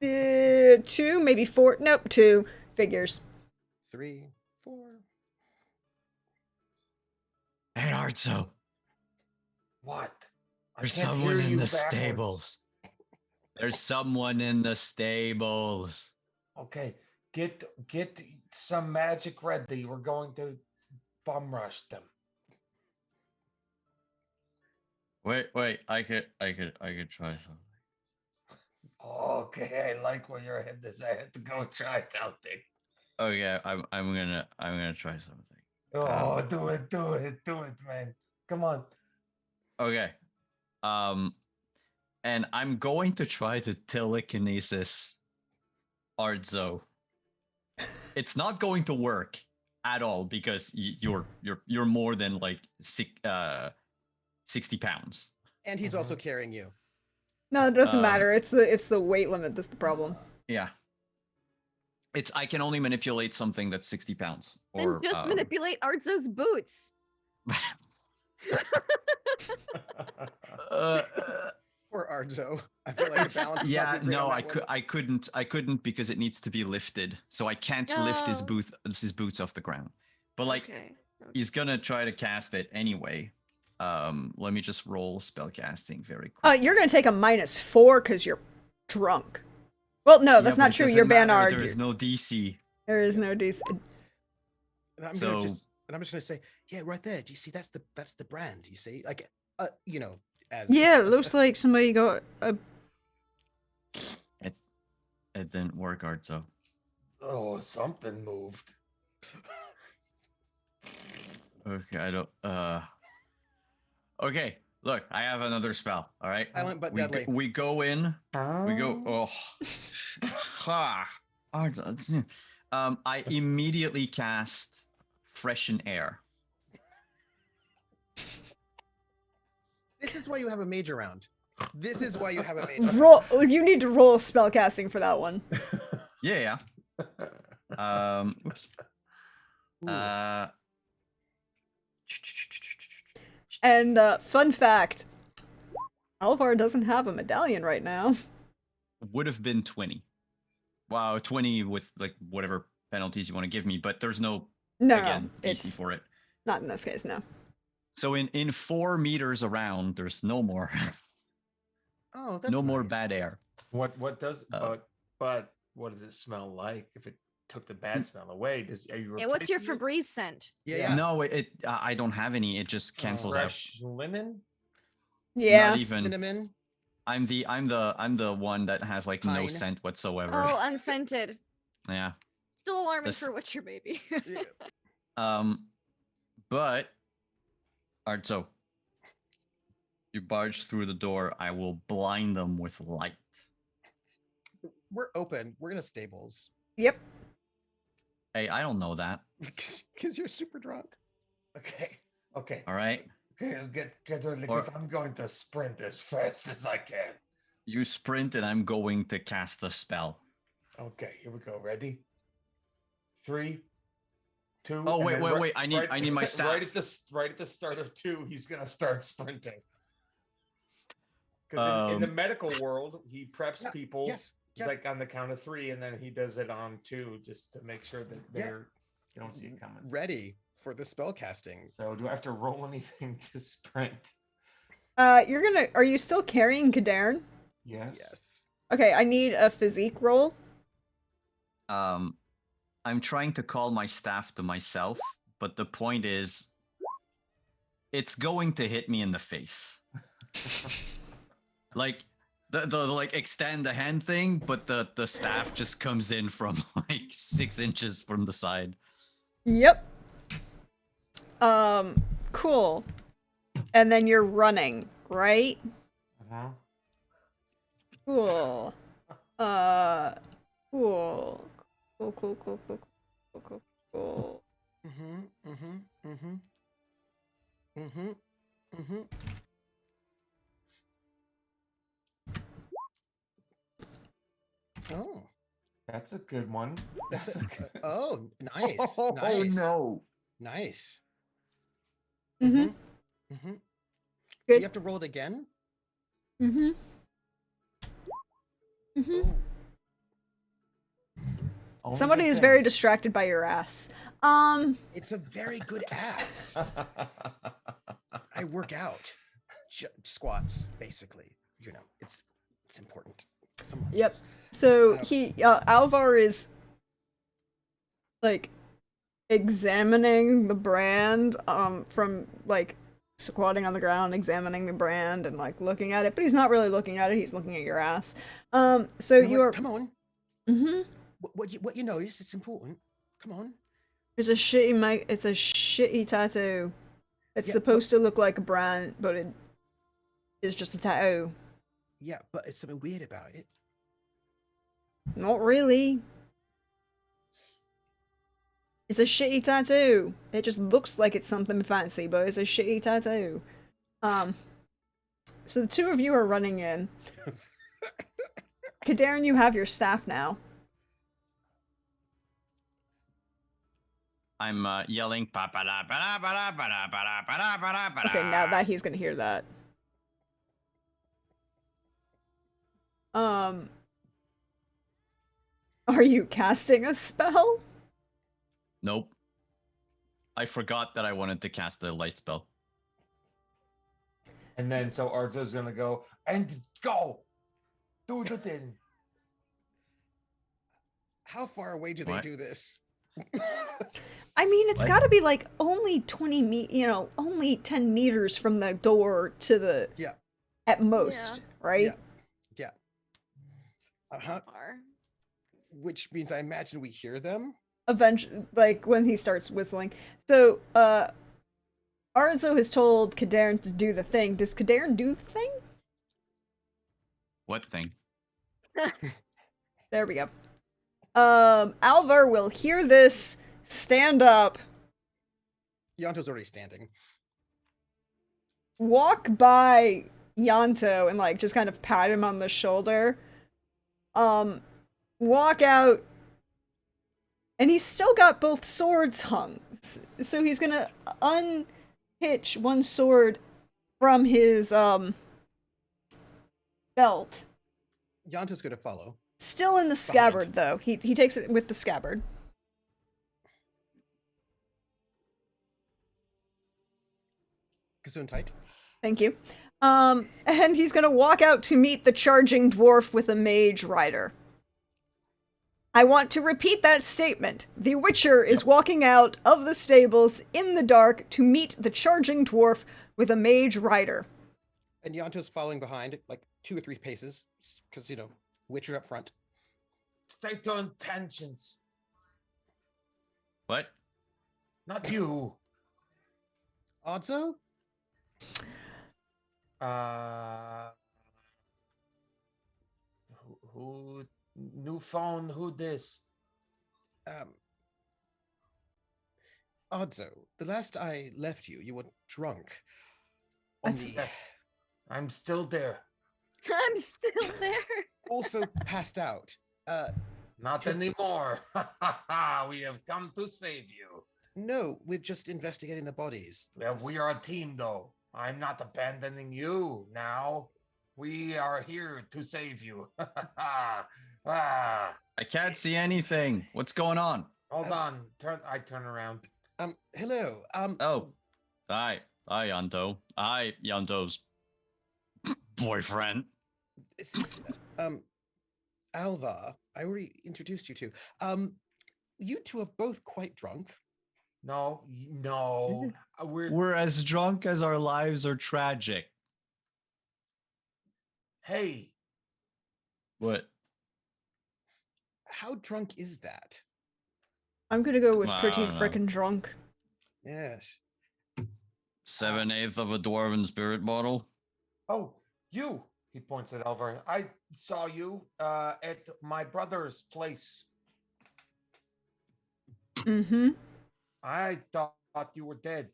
2, maybe 4, nope, 2 figures. 3, 4. Hey, Arzo. What? I There's can't someone hear in you the backwards. stables. There's someone in the stables. Okay, get some magic ready. We're going to bum rush them. Wait. I could try something. Okay, I like where your head is. I had to go try something. Okay, I'm gonna try something. Oh, do it, man. Come on. Okay. And I'm going to try to telekinesis Arzo. It's not going to work at all because you're more than like 60 pounds. And he's also carrying you. No, it doesn't Um, matter. It's the weight limit that's the problem. Yeah. I can only manipulate something that's 60 pounds. Then Or just manipulate Arzo's boots. Poor Arzo. I feel like the balance is yeah, not being great no, on I that could one. I couldn't because it needs to be lifted. So I can't lift his No. boots off the ground. But like Okay. he's gonna try to cast it anyway. Let me just roll spellcasting very quick. You're gonna take a -4 because you're drunk. Well, no, that's not true. You're Bernard. There's no DC. There is no DC. And I'm So- just gonna say, yeah, right there. Do you see? That's the brand. You see, like, you know, as Yeah, it looks like somebody got a. It didn't work, Arzo. Oh, something moved. Okay, I don't. Okay, look, I have another spell. All right. Silent but we deadly. we go in. We go. Oh. Ha. I immediately cast Freshen Air. This is why you have a mage around. This is why you have a mage around. Roll. You need to roll spellcasting for that one. Yeah. Oops. Ooh. And fun fact, Alvar doesn't have a medallion right now. Would have been 20. Wow, 20 with like whatever penalties you want to give me, but there's no No, again no, DC it's for it. not in this case. No. So in 4 meters around, there's no more Oh, that's no more nice. bad air. What does but what does it smell like? If it took the bad smell away, are you? Yeah, what's your replacing it? Febreze scent? Yeah. No, I don't have any. It just cancels out. Fresh linen. Yeah. Not even. Cinnamon. I'm the one that has like no Pine. scent whatsoever. Oh, unscented. Yeah. Still alarming This- for Witcher baby. Yeah. But alright, so you barge through the door. I will blind them with light. We're open. We're gonna stables. Yep. Hey, I don't know that. Because you're super drunk. Okay. Okay. All right. Okay, let's get ready because I'm going to sprint as fast as I can. You sprint, and I'm going to cast the spell. Okay, here we go. Ready? 3, 2. Oh, and wait, then wait, right- wait, I need my staff. Right at the start of 2, he's gonna start sprinting. Because in the medical world, he preps Yeah, people. yes, He's yeah. like on the count of 3, and then he does it on 2 just to make sure that Yeah. you don't see it coming. Ready for the spell casting. So do I have to roll anything to sprint? Are you still carrying Cadarn? Yes. Yes. Okay, I need a physique roll. I'm trying to call my staff to myself, but the point is, it's going to hit me in the face. Like the like extend the hand thing, but the staff just comes in from like 6 inches from the side. Yep. Cool. And then you're running, right? Uh-huh. Cool. Cool. Cool. Mm-hmm. Mm-hmm. Mm-hmm. Mm-hmm. Mm-hmm. Oh. That's a good one. That's a a, good... oh, nice. Oh Nice. no! Nice. Mm-hmm. Mm-hmm. Do Good. you have to roll it again? Mm-hmm. Mm-hmm. Ooh. Only Somebody good is very things. distracted by your ass. It's a very good ass. I work out. Squats, basically. You know, it's important. Someone Yep. just- So Oh. he Alvar is like examining the brand from like squatting on the ground, examining the brand and like looking at it, but he's not really looking at it, he's looking at your ass. So You know you what? are Come on. Mhm. What you notice? It's important. Come on. It's a shitty tattoo. It's Yeah, supposed to look like a brand, but it is just a tattoo. Yeah, but it's something weird about it. Not really. It's a shitty tattoo. It just looks like it's something fancy, but it's a shitty tattoo. So the two of you are running in. Cadarn, you have your staff now. I'm yelling. Okay, Okay, now that he's gonna hear that. Are you casting a spell? Nope. I forgot that I wanted to cast the light spell. And then so Arzo's gonna go and go. Do the thing. How far away do they What? do this? I mean, it's What? got to be like only 20 only 10 meters from the door to the Yeah. at most, right? Yeah. Uh-huh. Not far. Which means I imagine we hear them. Eventually, like when he starts whistling. So, Arzo has told Cadarn to do the thing. Does Cadarn do the thing? What thing? There we go. Alvar will hear this, stand up, Yanto's already standing. walk by Yanto and like just kind of pat him on the shoulder. Walk out, and he's still got both swords hung. So he's gonna unhitch one sword from his belt. Yanto's going to follow. Still in the scabbard though. He takes it with the scabbard. Gesundheit. Thank you. And he's gonna walk out to meet the charging dwarf with a mage rider. I want to repeat that statement. The Witcher is walking out of the stables in the dark to meet the charging dwarf with a mage rider. And Yanto's following behind, like 2 or 3 paces, because, Witcher up front. State your intentions. What? Not you. Odzo? Who new phone? Who this? Odzo, the last I left you, you were drunk. On the, Yes, I'm still there. I'm still there. also passed out. Not anymore. We have come to save you. No, we're just investigating the bodies. Yeah, we are a team, though. I'm not abandoning you now. We are here to save you. Ah, I can't see anything. What's going on? hold on. I turn around. Hello. Oh, hi, Yanto. Hi, Yanto's boyfriend. This is, Alvar. I already introduced you to. You two are both quite drunk. No, no. We're as drunk as our lives are tragic. Hey, What? How drunk is that? I'm gonna go with I pretty don't know. frickin' drunk. Yes. 7/8 of a dwarven spirit bottle. oh, you. He points at Alvar. I saw you at my brother's place. Mm-hmm. I thought you were dead.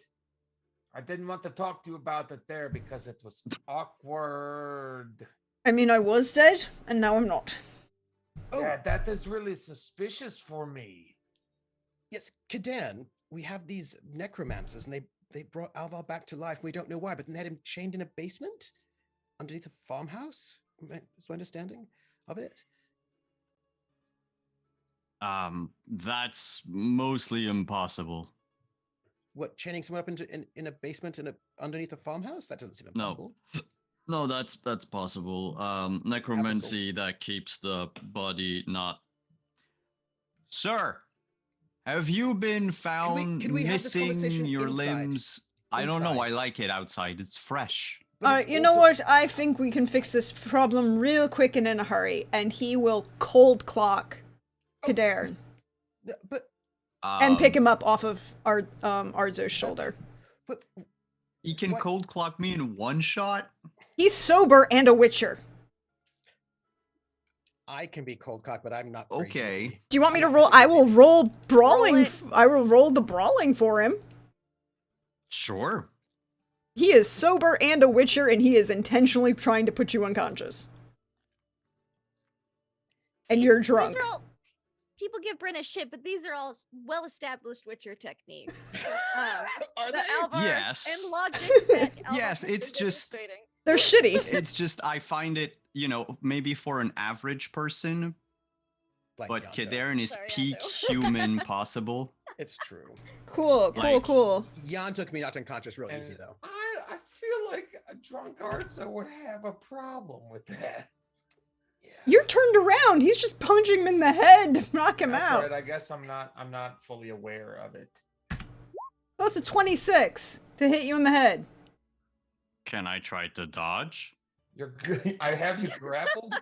I didn't want to talk to you about it there because it was awkward. I mean, I was dead, and now I'm not. Oh, Yeah, that is really suspicious for me. yes, Kadan. We have these necromancers, and they brought Alvar back to life. We don't know why, but then they had him chained in a basement underneath a farmhouse. That's my understanding of it. That's mostly impossible. What, chaining someone up in a basement underneath a farmhouse? That doesn't seem No. impossible. No, that's possible. Necromancy that keeps the body not. Sir, have you been found can we have this missing conversation your inside? limbs? I don't know. I Inside. like it outside. It's fresh. But it's You know also- what? I think we can fix this problem real quick and in a hurry, and he will cold clock Kadarn No, but and pick him up off of Arzo's shoulder. but He can what- cold clock me in one shot. He's sober and a witcher. I can be cold cock, but I'm not. very Okay. goofy. Do you want me to roll? I will roll brawling. Roll it. I will roll the brawling for him. Sure. He is sober and a witcher, and he is intentionally trying to put you unconscious. And you're drunk. These are all, people give Brenna shit, but these are all well-established Witcher techniques. Are The they? Alvar Yes. and logic that Alvar Yes, has been it's just- demonstrating. They're shitty. It's just I find it, maybe for an average person, Like but Yanto. Kadarn is Sorry, peak Yanto. human possible. It's true. Cool, cool, Like- cool. Yanto took me not unconscious real And easy though. I feel like a drunk Arzo would have a problem with that. You're turned around. He's just punching him in the head to knock him That's out. right. I guess I'm not fully aware of it. That's a 26 to hit you in the head. Can I try to dodge? You're good. I have you grappled.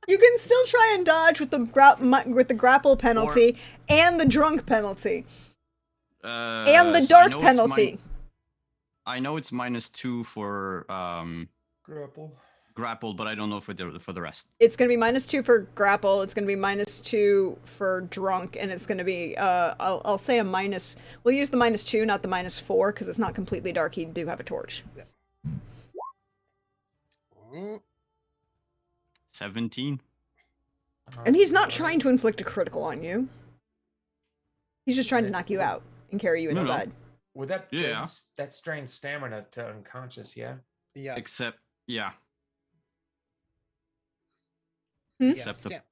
You can still try and dodge with the grapple penalty and the drunk penalty and the So I dark know it's penalty. I know it's -2 for Grapple. grappled, but I don't know for the rest. It's gonna be -2 for grapple. It's gonna be -2 for drunk, and it's gonna be I'll say a minus. We'll use the -2, not the -4, because it's not completely dark. You do have a torch. Mm, 17. And he's not trying to inflict a critical on you. He's just trying to knock you out and carry you No, no. inside. Would that Yeah. that strain stamina to unconscious? Yeah. Yeah. Except, yeah. Hmm? Except stamp.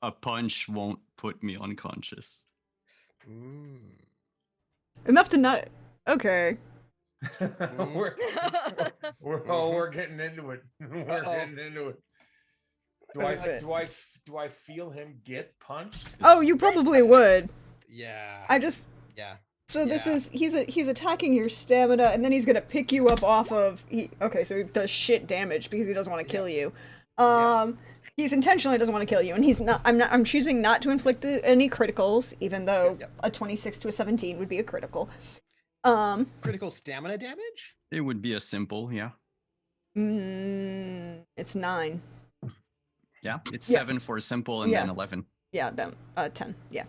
a punch won't put me unconscious. Mm. Enough to not. Okay. we're getting into it. We're Uh-oh. getting into it. What is it? Do I feel him get punched? Oh, you probably would. Yeah. I just. Yeah. So this Yeah. is he's attacking your stamina, and then he's gonna pick you up off of. Okay, so he does shit damage because he doesn't want to kill you. He's intentionally doesn't want to kill you, and he's not. I'm choosing not to inflict any criticals, even though Yep. a 26 to a 17 would be a critical. Critical stamina damage? It would be a simple, yeah. It's 9. Yeah, it's Yeah. 7 for a simple and Yeah. then 11. Yeah, then 10. Yeah.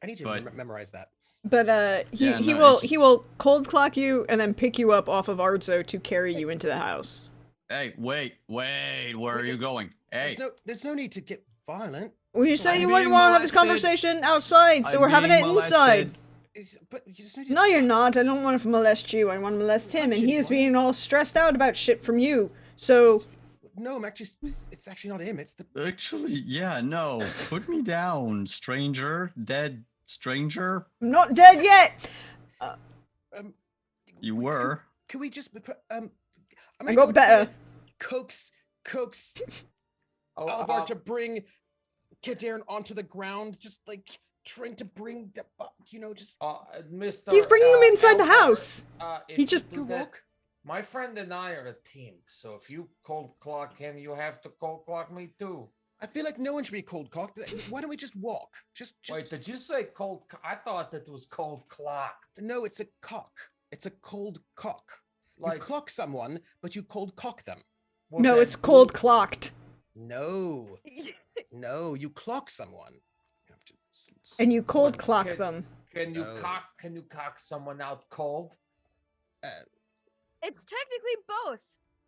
I need to But- memorize that. But Yeah, he no, will it's- he will cold clock you and then pick you up off of Arzo to carry you into the house. Hey, wait, where are you going? Hey, There's no need to get violent. Well, you So say I'm you being wouldn't want to have this molested. conversation outside, so I'm we're having being it inside. molested. But you just need to. No, you're not. I don't want to molest you. I want to molest him, and Punch he him, is what? being all stressed out about shit from you. So No, I'm actually. It's actually not him. It's the. Actually, yeah, no. Put me down, stranger. Dead stranger. I'm not dead yet. Um, You we- were. Can we just? I'm I gonna got go better. try to Coax Oh, Alvar to bring Kadarin onto the ground, just like trying to bring the, just Mr. He's bringing him inside the Alvar, house. if He you just- do you that- walk. My friend and I are a team, so if you cold clock him, you have to cold clock me too. I feel like no one should be cold cocked. Why don't we just walk? Just Wait, did you say cold? I thought that was cold clocked. no. It's a cock. It's a cold cock. Like You clock someone, but you cold cock them. well, No, then it's cold clocked, No, no, you clock someone. You have to and you cold Well, clock can- them. Can you No. cock? Can you cock someone out cold? It's technically both.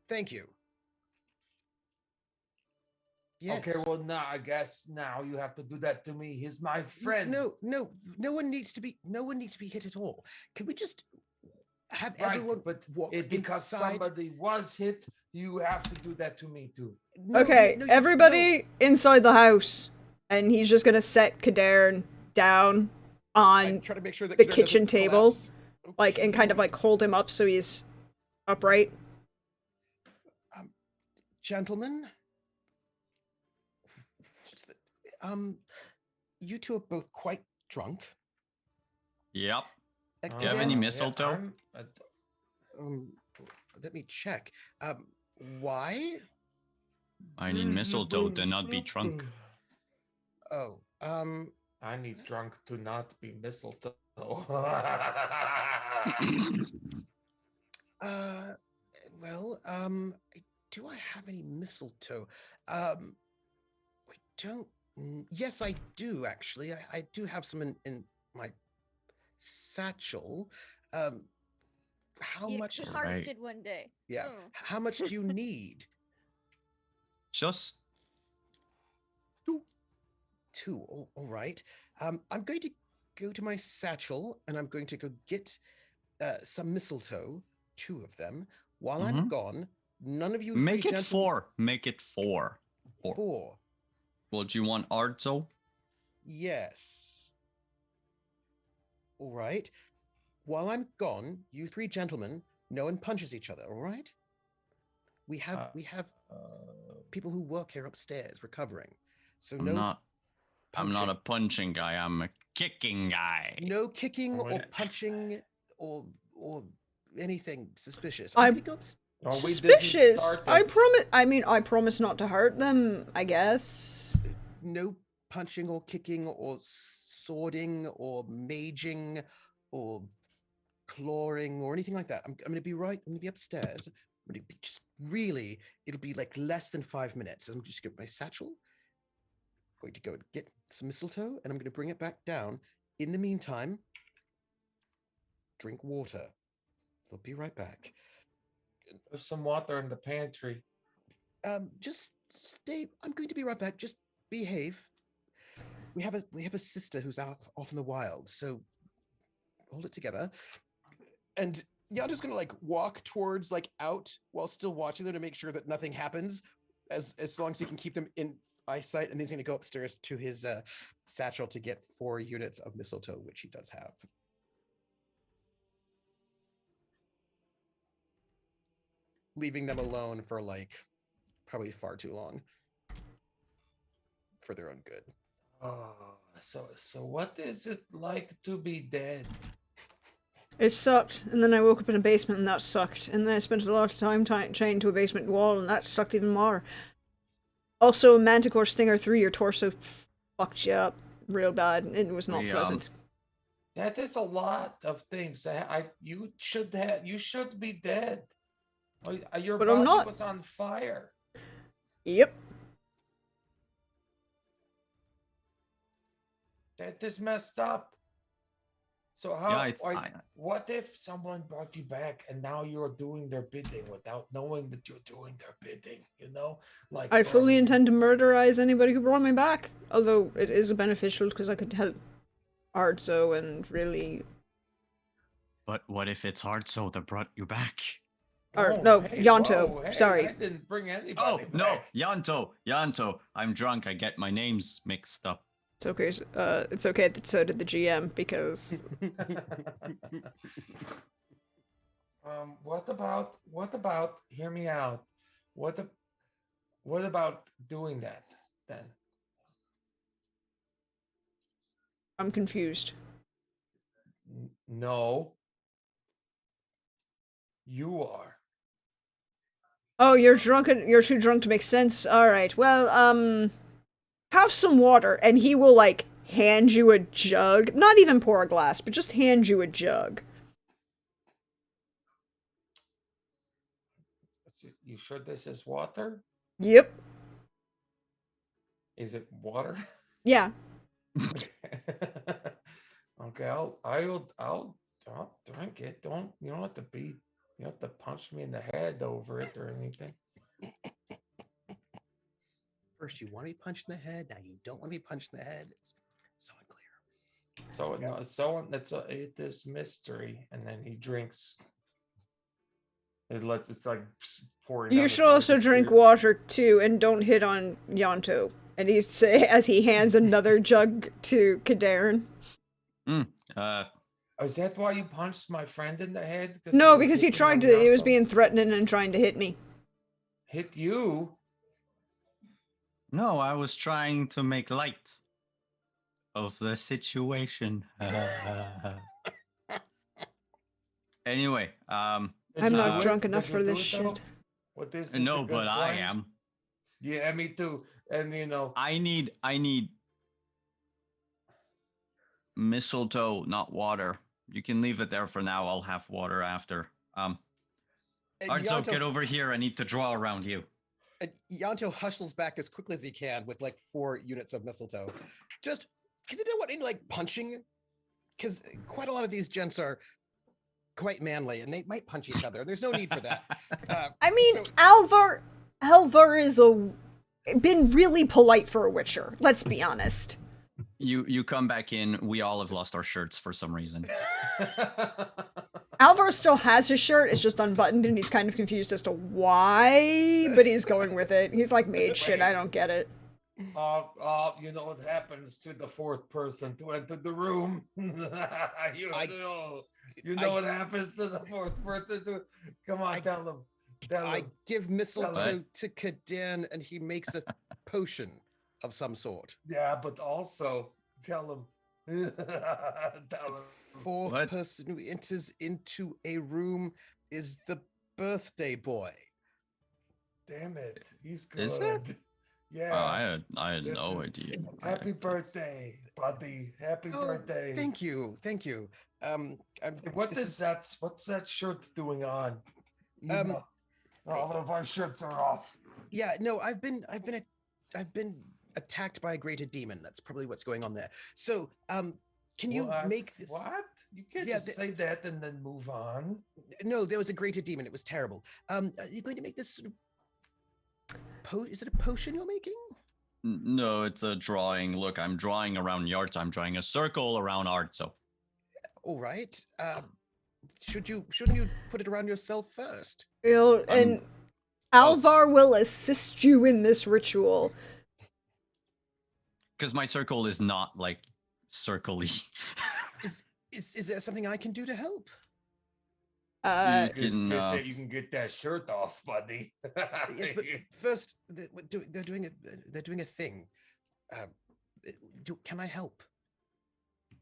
Thank you. Yes. Okay, well now I guess now you have to do that to me. He's my friend. No one needs to be. No one needs to be hit at all. Can we just have Right, everyone but walk because inside? somebody was hit, you have to do that to me too. No, Okay, no, everybody inside the house, and he's just gonna set Kadarin down no. I on try to make sure that the Kadarin doesn't kitchen table, collapse. like, and kind of Okay. like hold him up so he's upright. Gentlemen, what's the, you two are both quite drunk. Yep. Uh, Do you have any Kadarin, mistletoe? Let me check. Why? I need mistletoe to not be drunk. Oh, I need drunk to not be mistletoe. well, do I have any mistletoe? I don't. Yes, I do actually. I do have some in my satchel. How Yeah, much? Hearts Right. did one day. Yeah. Hmm. How much do you need? Just Two. All right. I'm going to go to my satchel and I'm going to go get some mistletoe, 2 of them. While I'm Mhm. gone, none of you make three it gentlemen- 4. Make it 4. 4. Well, do you want Arzo? Yes. All right. While I'm gone, you 3 gentlemen, no one punches each other. All right. We have people who work here upstairs recovering. So I'm no not punching. a punching guy. I'm a kicking guy. No kicking Oh, or yeah. punching or anything suspicious. I'm- gonna go ups- No, we didn't Suspicious. start I it. promise. I mean, I promise not to hurt them. I guess. no punching or kicking or swording or maging or clawing or anything like that. I'm gonna be right. I'm gonna be upstairs. I'm gonna be just really, it'll be like less than 5 minutes. I'm just gonna get my satchel. Going to go and get some mistletoe, and I'm going to bring it back down. In the meantime, drink water. They'll be right back. There's some water in the pantry. Just stay. I'm going to be right back. Just behave. We have a sister who's off in the wild, so hold it together. And Yanto's gonna like walk towards like out while still watching them to make sure that nothing happens, as long as he can keep them in eyesight. And then he's gonna go upstairs to his satchel to get 4 units of mistletoe, which he does have. Leaving them alone for like probably far too long for their own good. Oh, so what is it like to be dead? It sucked, and then I woke up in a basement, and that sucked. And then I spent a lot of time chained to a basement wall, and that sucked even more. Also, a manticore stinger through your torso fucked you up real bad. It was not pleasant. That is a lot of things. You should be dead. Your But body I'm not. was on fire. Yep. That is messed up. So what if someone brought you back and now you're doing their bidding without knowing that you're doing their bidding? You know, like I fully intend to murderize anybody who brought me back. Although it is beneficial because I could help Arzo and really. But what if it's Arzo that brought you back? Or Oh, no, hey, Yanto. whoa, hey, Sorry. I didn't bring anybody. Oh no, back. Yanto. I'm drunk. I get my names mixed up. It's okay. It's okay that so did the GM because. What about? Hear me out. What about doing that then? I'm confused. No. You are. Oh, you're drunk and you're too drunk to make sense. Alright, well, have some water, and he will, like, hand you a jug. Not even pour a glass, but just hand you a jug. You sure this is water? Yep. Is it water? Yeah. Okay, I'll drink it. You don't have to punch me in the head over it or anything. First, you want to be punched in the head. Now you don't want to be punched in the head. It's so unclear. It is mystery, and then he drinks. It's like pouring. You should also drink water too, and don't hit on Yanto. And he's say as he hands another jug to Kadarin. Is that why you punched my friend in the head? No, because he tried to. He was being threatening and trying to hit me. Hit you? No, I was trying to make light of the situation. Anyway, I'm not drunk enough for this shit. What is no, but I am. Yeah, me too. And I need mistletoe, not water. You can leave it there for now. I'll have water after. Arzo, get over here. I need to draw around you. Yanto hustles back as quickly as he can with like 4 units of mistletoe. Just because he didn't want any like punching, because quite a lot of these gents are quite manly and they might punch each other. There's no need for that. I mean, Alvar is been really polite for a Witcher. Let's be honest. You come back in. We all have lost our shirts for some reason. Alvar still has his shirt. It's just unbuttoned, and he's kind of confused as to why, but he's going with it. He's like, made shit. I don't get it. You know what happens to the 4th person to enter the room. You know what happens to the 4th person to come on, tell them. I give mistletoe to Kadan, and he makes a potion of some sort. Yeah, but also tell him. The 4th person who enters into a room is the birthday boy. Damn it, he's good. Is it? Yeah. I had no idea. Happy birthday, buddy. Happy birthday. Thank you. What's that shirt doing on? All of our shirts are off. Yeah, no, I've been attacked by a greater demon. That's probably what's going on there. So, can you make this? What? You can't Yeah, just say that and then move on. No, there was a greater demon. It was terrible. Are you going to make this sort of is it a potion you're making? No, it's a drawing. Look, I'm drawing around yards. I'm drawing a circle around art. So All right. Shouldn't you put it around yourself first? You know, and Alvar will assist you in this ritual. because my circle is not like circle-y. Is there something I can do to help? Uh, You can, You can get that shirt off, buddy. Yes, but first they're doing a thing. Can I help?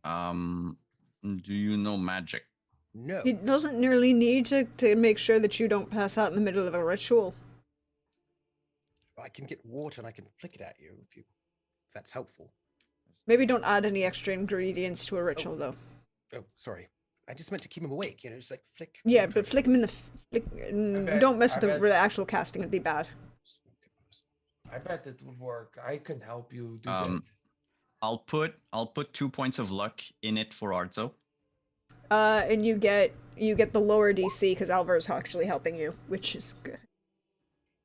Do you know magic? No. he doesn't nearly need to make sure that you don't pass out in the middle of a ritual. I can get water and I can flick it at you if that's helpful. Maybe don't add any extra ingredients to a ritual, though. Oh, sorry. I just meant to keep him awake. Just like flick. Yeah, water but at flick him in the flick. Don't mess with the actual casting; it'd be bad. I bet it would work. I can help you do I'll put 2 points of luck in it for Arzo. And you get the lower DC because Alvar is actually helping you, which is good.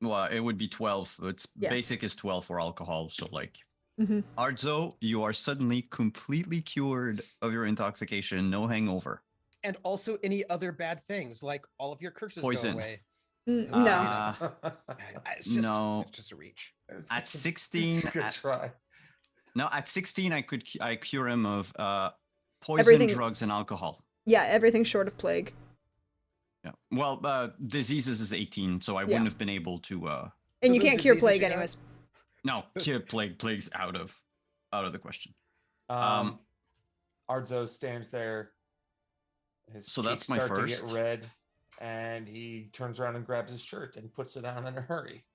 Well, it would be 12. It's Yeah. basic is 12 for alcohol. So like, Mhm. Arzo, you are suddenly completely cured of your intoxication. No hangover. And also any other bad things, like all of your curses Poison. go away. No. It's just, No. it's just a reach. At 16, Good try. no, at 16, I cure him of poison, Everything- drugs, and alcohol. Yeah, everything short of plague. Yeah. Well, diseases is 18, so I Yeah. wouldn't have been able to. And you those can't cure diseases plague you got? anyways. No, cure plague's out of the question. Arzo stands there. His So that's cheeks my start first. to get red, and he turns around and grabs his shirt and puts it on in a hurry.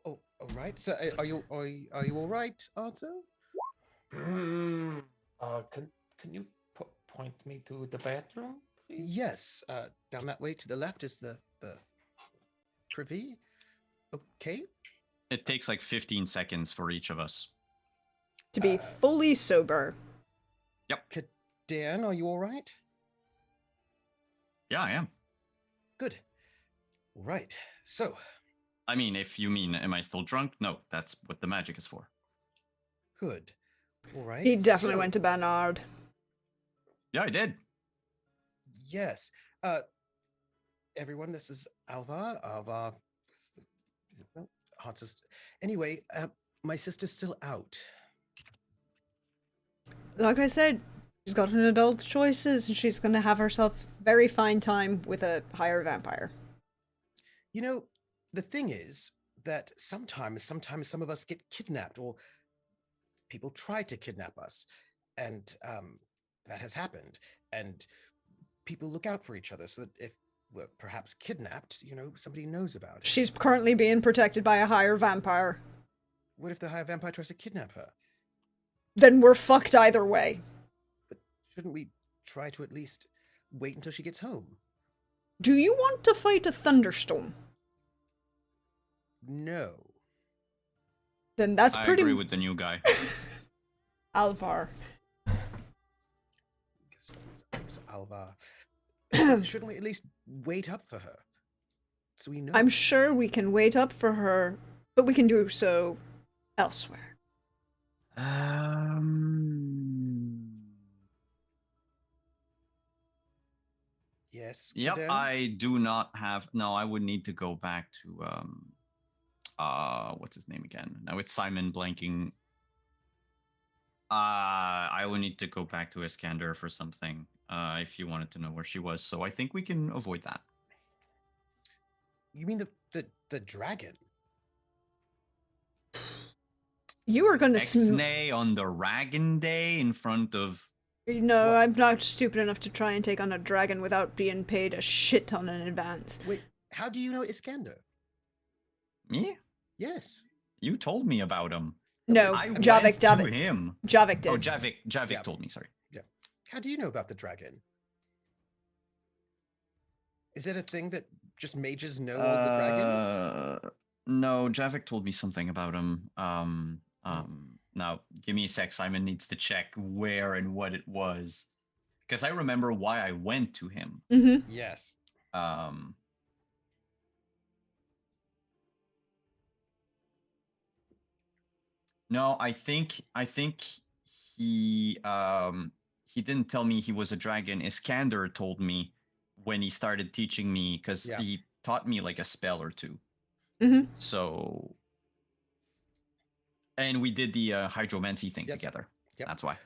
Oh, all right. So, are you all right, Arto? Can you point me to the bathroom, please? Yes. Down that way to the left is the privy. Okay. It takes like 15 seconds for each of us. To be fully sober. Dan, are you all right? Yeah, I am. Good. All right. So, I mean, if you mean, am I still drunk? No, that's what the magic is for. good. All right. He definitely so- went to Bernard. Yeah, I did. Yes. Everyone, this is Alvar. Alvar. No, Artist. Anyway, my sister's still out. Like I said, she's got an adult's choices, and she's gonna have herself very fine time with a higher vampire. The thing is that sometimes some of us get kidnapped, or people try to kidnap us, and that has happened. And people look out for each other so that if we're perhaps kidnapped, somebody knows about it. She's currently being protected by a higher vampire. What if the higher vampire tries to kidnap her? Then we're fucked either way. But shouldn't we try to at least wait until she gets home? Do you want to fight a thunderstorm? No. Then that's I pretty. agree with the new guy. Alvar. So Alvar. Shouldn't we at least wait up for her? So we know. I'm sure we can wait up for her, but we can do so elsewhere. Yes. Yep, Kaden? I do not have. No, I would need to go back to what's his name again? Now it's Simon blanking. I would need to go back to Iskander for something. If you wanted to know where she was, so I think we can avoid that. You mean the dragon? You are gonna Ixnay on the Ragan Day in front of. No, What? I'm not stupid enough to try and take on a dragon without being paid a shit ton in advance. Wait, how do you know Iskander? Me? Yes. You told me about him. No, I Javik, went to Javik, him. Javik did. Oh, Javik Yeah. told me. Sorry. How do you know about the dragon? Is it a thing that just mages know all the dragons? No, Javik told me something about him. Now give me a sec. Simon needs to check where and what it was, because I remember why I went to him. Mm-hmm. Yes. No, I think he didn't tell me he was a dragon. Iskander told me when he started teaching me, because Yeah. he taught me like a spell or two. Mm-hmm. So, and we did the hydromancy thing Yes. together. Yep. That's why.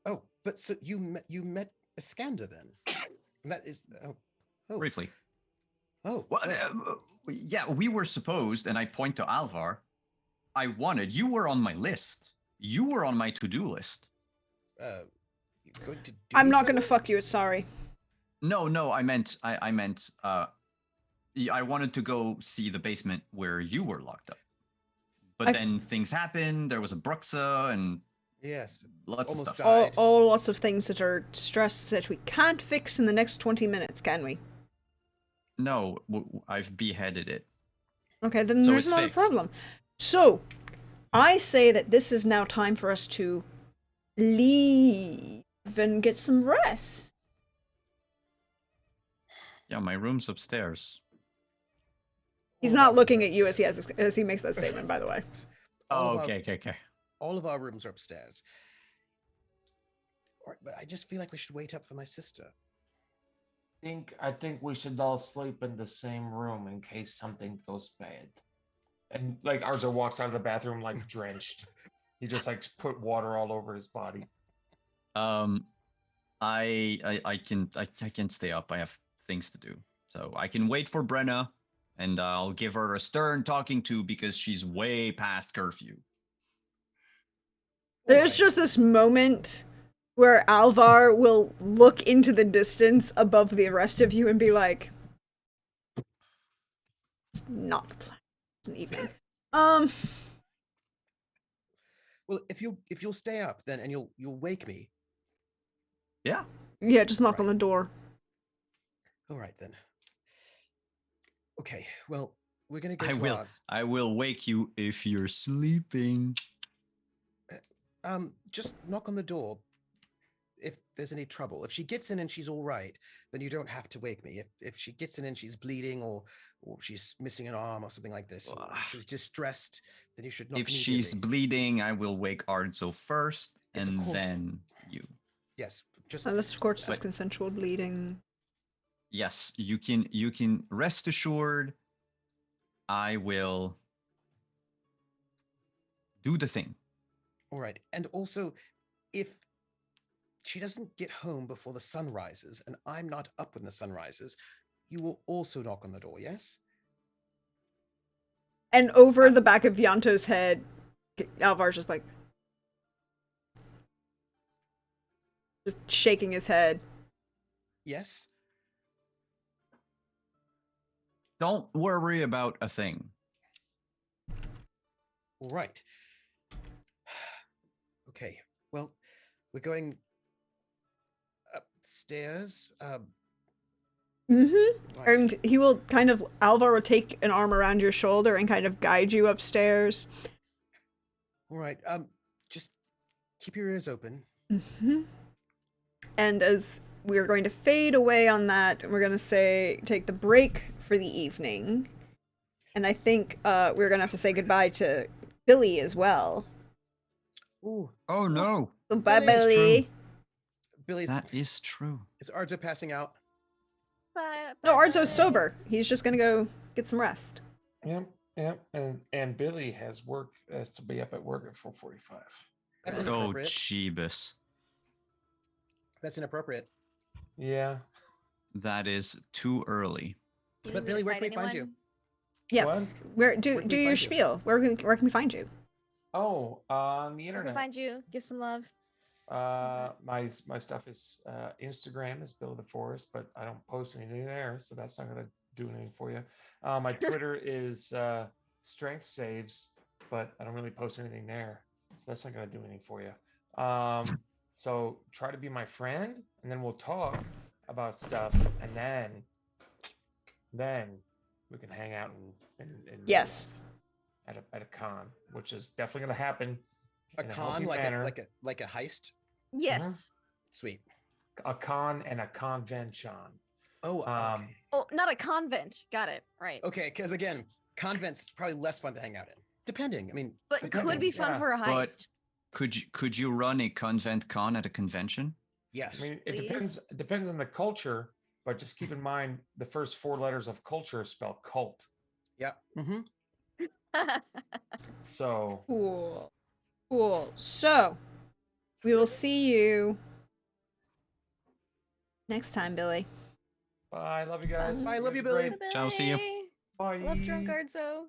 Oh, but so you met Iskander then? And that is oh Briefly. oh Well, well, yeah, we were supposed, and I point to Alvar. You were on my list. You were on my to-do list. you going to do I'm each not gonna other? fuck you. Sorry. No, I meant, I wanted to go see the basement where you were locked up. But then things happened. There was a Bruxa and Yes. lots Almost of stuff. died. All lots of things that are stress that we can't fix in the next 20 minutes, can we? No, I've beheaded it. Okay, then So there's it's not a fixed. problem. So, I say that this is now time for us to leave and get some rest. Yeah, my room's upstairs. He's All of not our looking rooms at are you upstairs. as he makes that statement, by the way. All Oh, of our- okay. All of our rooms are upstairs. All right, but I just feel like we should wait up for my sister. I think we should all sleep in the same room in case something goes bad. And like Arzo walks out of the bathroom like drenched. He just like put water all over his body. I can stay up. I have things to do, so I can wait for Brenna, and I'll give her a stern talking to because she's way past curfew. There's Alright. just this moment where Alvar will look into the distance above the rest of you and be like, "It's not the plan. It's an evening." Well, if you'll stay up then and you'll wake me. Yeah. Yeah, just knock on Right. the door. All right then. Okay. Well, we're gonna go to ours. I will wake you if you're sleeping. Just knock on the door if there's any trouble. If she gets in and she's all right, then you don't have to wake me. If she gets in and she's bleeding or she's missing an arm or something like this, or she's distressed, then you should knock If she's immediately. bleeding, I will wake Arzo first, Yes, of and course. then you. Yes, just Unless, of course, it's But- consensual bleeding. Yes, you can rest assured. I will do the thing. all right. And also, if she doesn't get home before the sun rises, and I'm not up when the sun rises, you will also knock on the door. Yes. And over the back of Yanto's head, Alvar's just like, just shaking his head. Yes. Don't worry about a thing. All right. Okay. Well, we're going upstairs. Mm-hmm. Right. And he will kind of, Alvar will take an arm around your shoulder and kind of guide you upstairs. All right. Just keep your ears open. Mm-hmm. And as we're going to fade away on that, we're going to say, take the break for the evening. And I think we're going to have to say goodbye to Billy as well. Ooh, Oh no, So bye, That is true. Billy. Billy's. that is true. Is Arzo passing out? Bye, No, bye, Arzo's bye. sober. He's just going to go get some rest. Yep. And Billy has to be up at work at 4:45. That's Oh, inappropriate. Jeebus. That's inappropriate. Yeah. That is too early. You But need Billy, to where fight can we find you? anyone? Yes. What? Where Where do can we your find you? spiel? Where can we find you? Oh, on the Where can we internet. find you? Give some love. My stuff is Instagram is Bill the Forest, but I don't post anything there, so that's not gonna do anything for you. My Twitter is Strength Saves, but I don't really post anything there, so that's not gonna do anything for you. So try to be my friend, and then we'll talk about stuff, and then then we can hang out in Yes. at a con, which is definitely going to happen A in a con, healthy like manner. a heist. Yes. Sweet. A con and a convention. Oh, Um, okay. Oh, not a convent. Got it. Right. Okay, because again, convents probably less fun to hang out in. Depending. I mean, But could be depends, fun yeah. for a But- heist. Could you run a convent con at a convention? yes. I mean, it Please. depends on the culture, but just keep in mind the first 4 letters of culture spell cult. Yeah. Mm-hmm. So Cool. Cool. So, we will see you next time, Billy. bye, love you guys. Bye, You love guys you, are Billy. great. Ciao, see you. Bye. Love Drunk Arzo.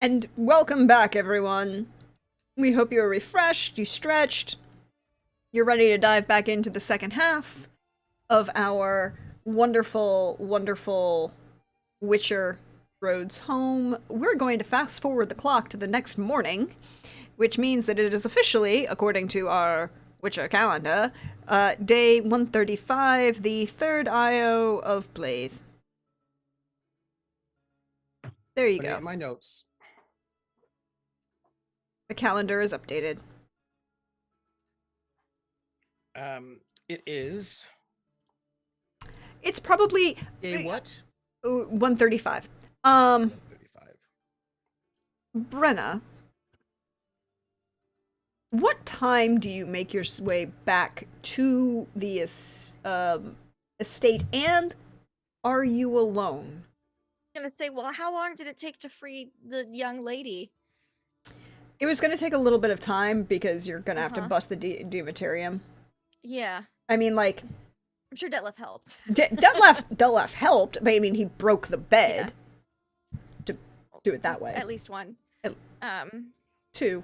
And welcome back, everyone. We hope you're refreshed, you stretched, you're ready to dive back into the second half of our wonderful, wonderful Witcher Roads Home. We're going to fast forward the clock to the next morning, which means that it is officially, according to our Witcher calendar, day 135, the third IO of Blaze. There you Putting it go. in my notes. The calendar is updated. It is It's probably day what? 135. 35. Brenna, what time do you make your way back to the estate, and are you alone? I'm gonna say, well, how long did it take to free the young lady? It was going to take a little bit of time because you're going to have to Uh-huh. bust the Deuterium. Yeah, I mean, like, I'm sure Detlef helped. Detlef helped, but I mean, he broke the bed to do it that way. At least one. At- 2.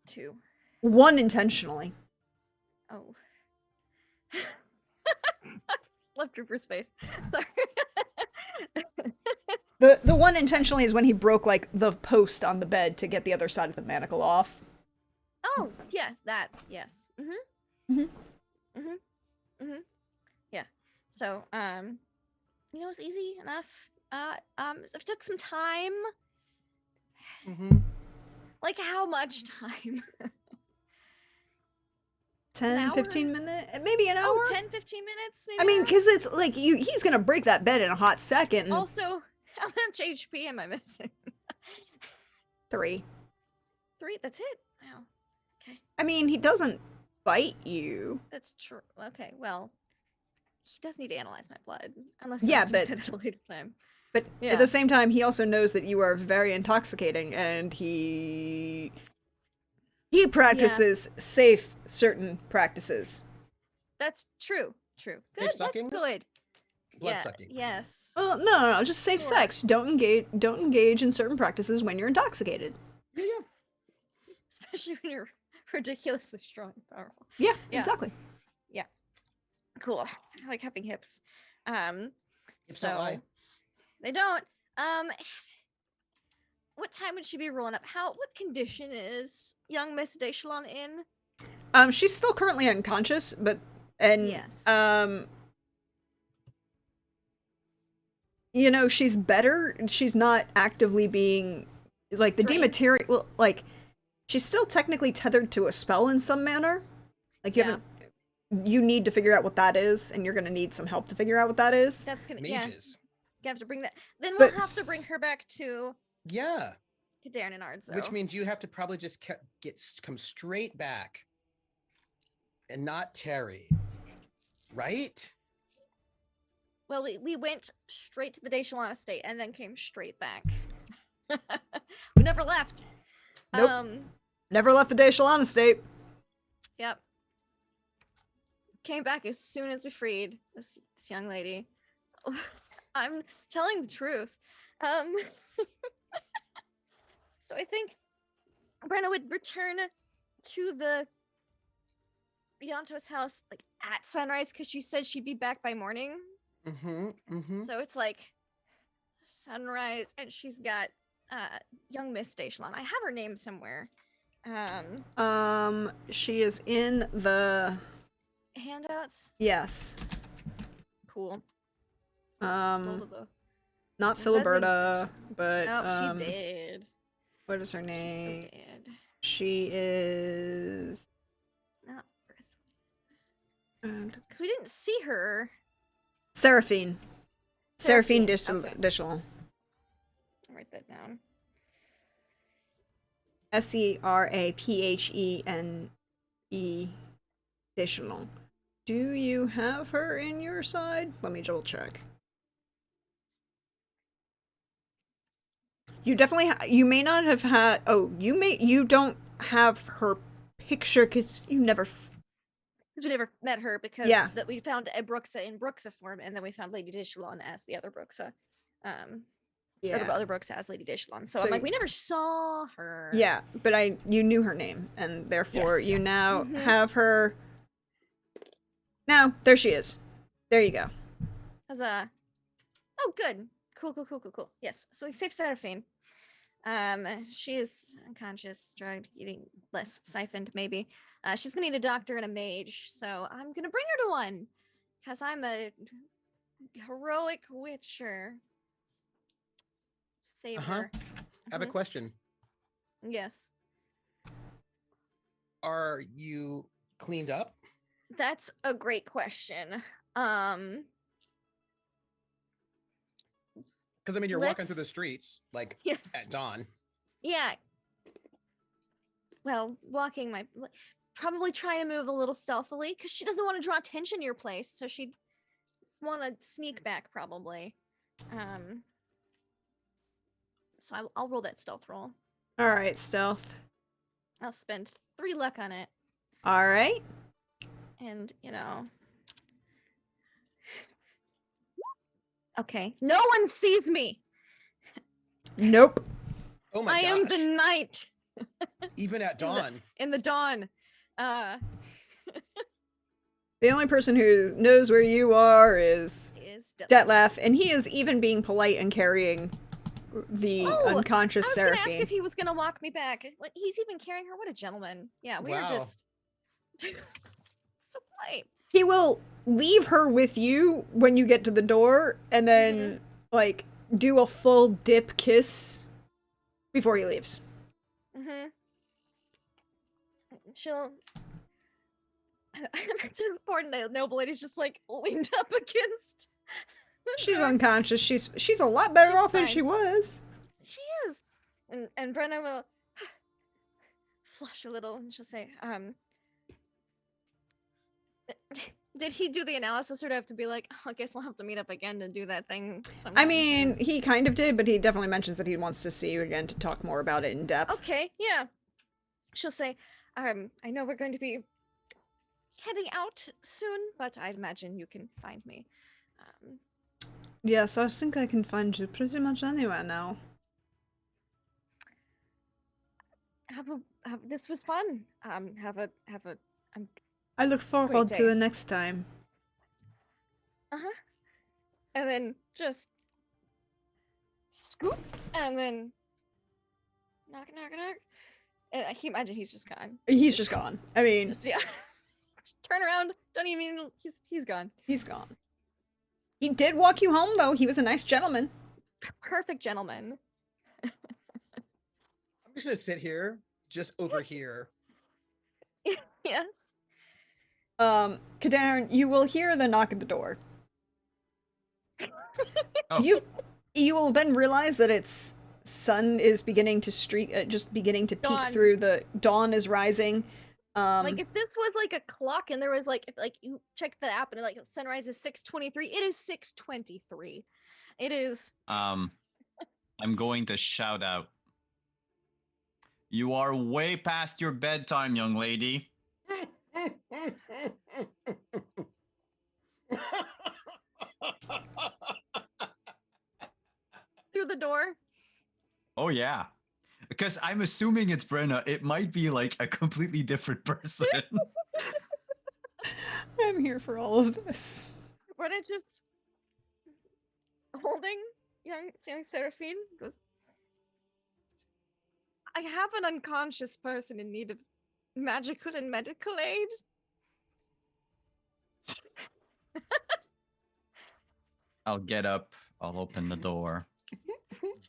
Two. 1 intentionally. Oh. Left Trooper space. Sorry. The 1 intentionally is when he broke, like, the post on the bed to get the other side of the manacle off. Oh, yes, that's yes. Yeah. So, it was easy enough. It took some time. Mm-hmm. Like how much time? 10, hour? 15 minutes? Maybe an hour? Oh, 10, 15 minutes maybe. I mean, an hour? because it's like, he's gonna break that bed in a hot second. And Also, how much HP am I missing? 3. 3? That's it? Wow. I mean, he doesn't bite you. That's true. Okay, well, he does need to analyze my blood. Unless Yeah, wants to do but- that at a later time. But Yeah. at the same time, he also knows that you are very intoxicating, and he practices safe, certain practices. That's true. True. Safe Good. sucking? That's good. Blood Yeah, sucking. Yes. Well, no, just safe Sure. sex. Don't engage in certain practices when you're intoxicated. Yeah. Especially when you're ridiculously strong and powerful. Yeah, Yeah. exactly. Cool. I like having hips. Hips don't lie. They don't. What time would she be rolling up? What condition is young Miss Deshalon in? She's still currently unconscious, and Yes. you know, she's better. She's not actively being like the Drained? dematerial. Well, like she's still technically tethered to a spell in some manner. Like you Yeah. haven't. You need to figure out what that is, and you're gonna need some help to figure out what that is. That's gonna Mages. you have to bring that. Then we'll But- have to bring her back to Yeah. Darren and Ardzo. Which means you have to probably just come straight back and not Terry. Right? Well, we went straight to the Deshalon estate and then came straight back. We never left. Nope. Never left the Deshalon estate. Yep. Came back as soon as we freed this young lady. I'm telling the truth. So I think Brenna would return to the Yanto's house like at sunrise because she said she'd be back by morning. Mm-hmm. Mm-hmm. So it's like sunrise, and she's got young Miss Deshalon. I have her name somewhere. She is in the Handouts. yes. Cool. Scroll to Not the- That Filiberta, but Nope, she did. what is her She's name? so dead. She is. Not because we didn't see her. Seraphine. Seraphine Seraphine, okay. Dishalon. I'll write that down. Seraphene Dishalon. Do you have her in your side? Let me double check. You definitely you may not have had you don't have her picture because you never Because we never met her because Yeah. that we found a Bruxa in Bruxa form, and then we found Lady Deshalon as the other Bruxa. Or the Yeah. other books as Lady Deshalon. So, So I'm like, you- we never saw her. Yeah, but you knew her name, and therefore Yes. you now Mhm. have her. Now there she is. There you go. As oh, good. Cool. Yes. So we saved Seraphine. She is unconscious, drugged, eating less siphoned, maybe. She's gonna need a doctor and a mage, so I'm gonna bring her to one. Because I'm a heroic witcher. Save Uh-huh. her. I have a Mhm. question. Yes. Are you cleaned up? That's a great question. Because I mean, you're walking through Let's- the streets like Yes. at dawn. Yeah. Well, walking probably trying to move a little stealthily because she doesn't want to draw attention to your place, so she'd want to sneak back probably. So I'll roll that stealth roll. All right, stealth. I'll spend 3 luck on it, All right. and okay, no one sees me. Nope. Oh my I gosh! am the night Even at in the- dawn. in the dawn. The only person who knows where you are is Is Detlef, and he is even being polite and carrying the Oh, unconscious I was gonna ask Seraphine. if he was gonna walk me back. He's even carrying her. What a gentleman. Yeah, we Wow. were just so polite. He will leave her with you when you get to the door, and then like do a full dip kiss before he leaves. Mm-hmm. She'll. Just poor noble lady's just like leaned up against. the She's door. unconscious. She's a lot better She's off than fine. she was. She is, and Brenna will flush a little, and she'll say, Did he do the analysis, or do I have to be like, I guess we'll have to meet up again to do that thing? I sometime?" mean, he kind of did, but he definitely mentions that he wants to see you again to talk more about it in depth. Okay, yeah. She'll say, I know we're going to be heading out soon, but I'd imagine you can find me. Yes, I think I can find you pretty much anywhere now. This was fun. I look forward to day. the next time. And then just scoop, and then knock. And I can imagine he's just gone. He's just gone. I mean, Just, yeah. Just turn around. Don't even. He's gone. he's gone. He did walk you home, though. He was a nice gentleman. Perfect gentleman. I'm just gonna sit here, just over here. Yes. Kadarin, you will hear the knock at the door. Oh. You will then realize that its sun is beginning to just beginning to peek Dawn. through the dawn is rising. Like if this was like a clock and there was like, if like you check the app and like sunrise is 6:23, it is 6:23. It is. I'm going to shout out. You are way past your bedtime, young lady. Through the door. Oh yeah. Because I'm assuming it's Brenna. It might be like a completely different person. I'm here for all of this. Brenna just holding young Seraphine goes, I have an unconscious person in need of magical and medical aid. I'll get up. I'll open the door.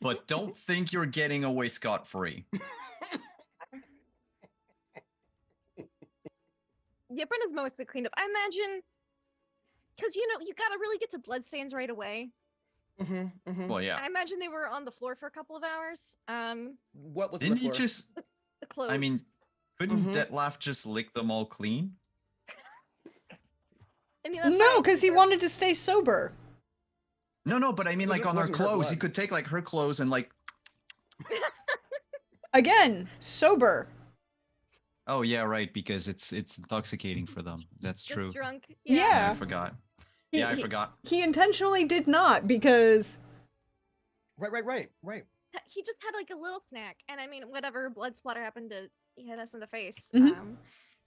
But don't think you're getting away scot-free. Yeah, Brenna's mostly cleaned up. I imagine, because you gotta really get to bloodstains right away. Well, yeah. I imagine they were on the floor for a couple of hours. What was Didn't the he floor? just... The clothes. I mean, couldn't Mhm. Detlef just lick them all clean? I mean, that's No, why- because he wanted to stay sober. No, but I mean, like, on her Wasn't her clothes. He blood. could take, like, her clothes and, like... Again, sober. Oh, yeah, right, because it's intoxicating for them. That's just true. drunk. Yeah. I forgot. He- Yeah, I he- forgot. He intentionally did not, because Right. He just had like a little snack, and I mean, whatever blood splatter happened to hit us in the face Mhm.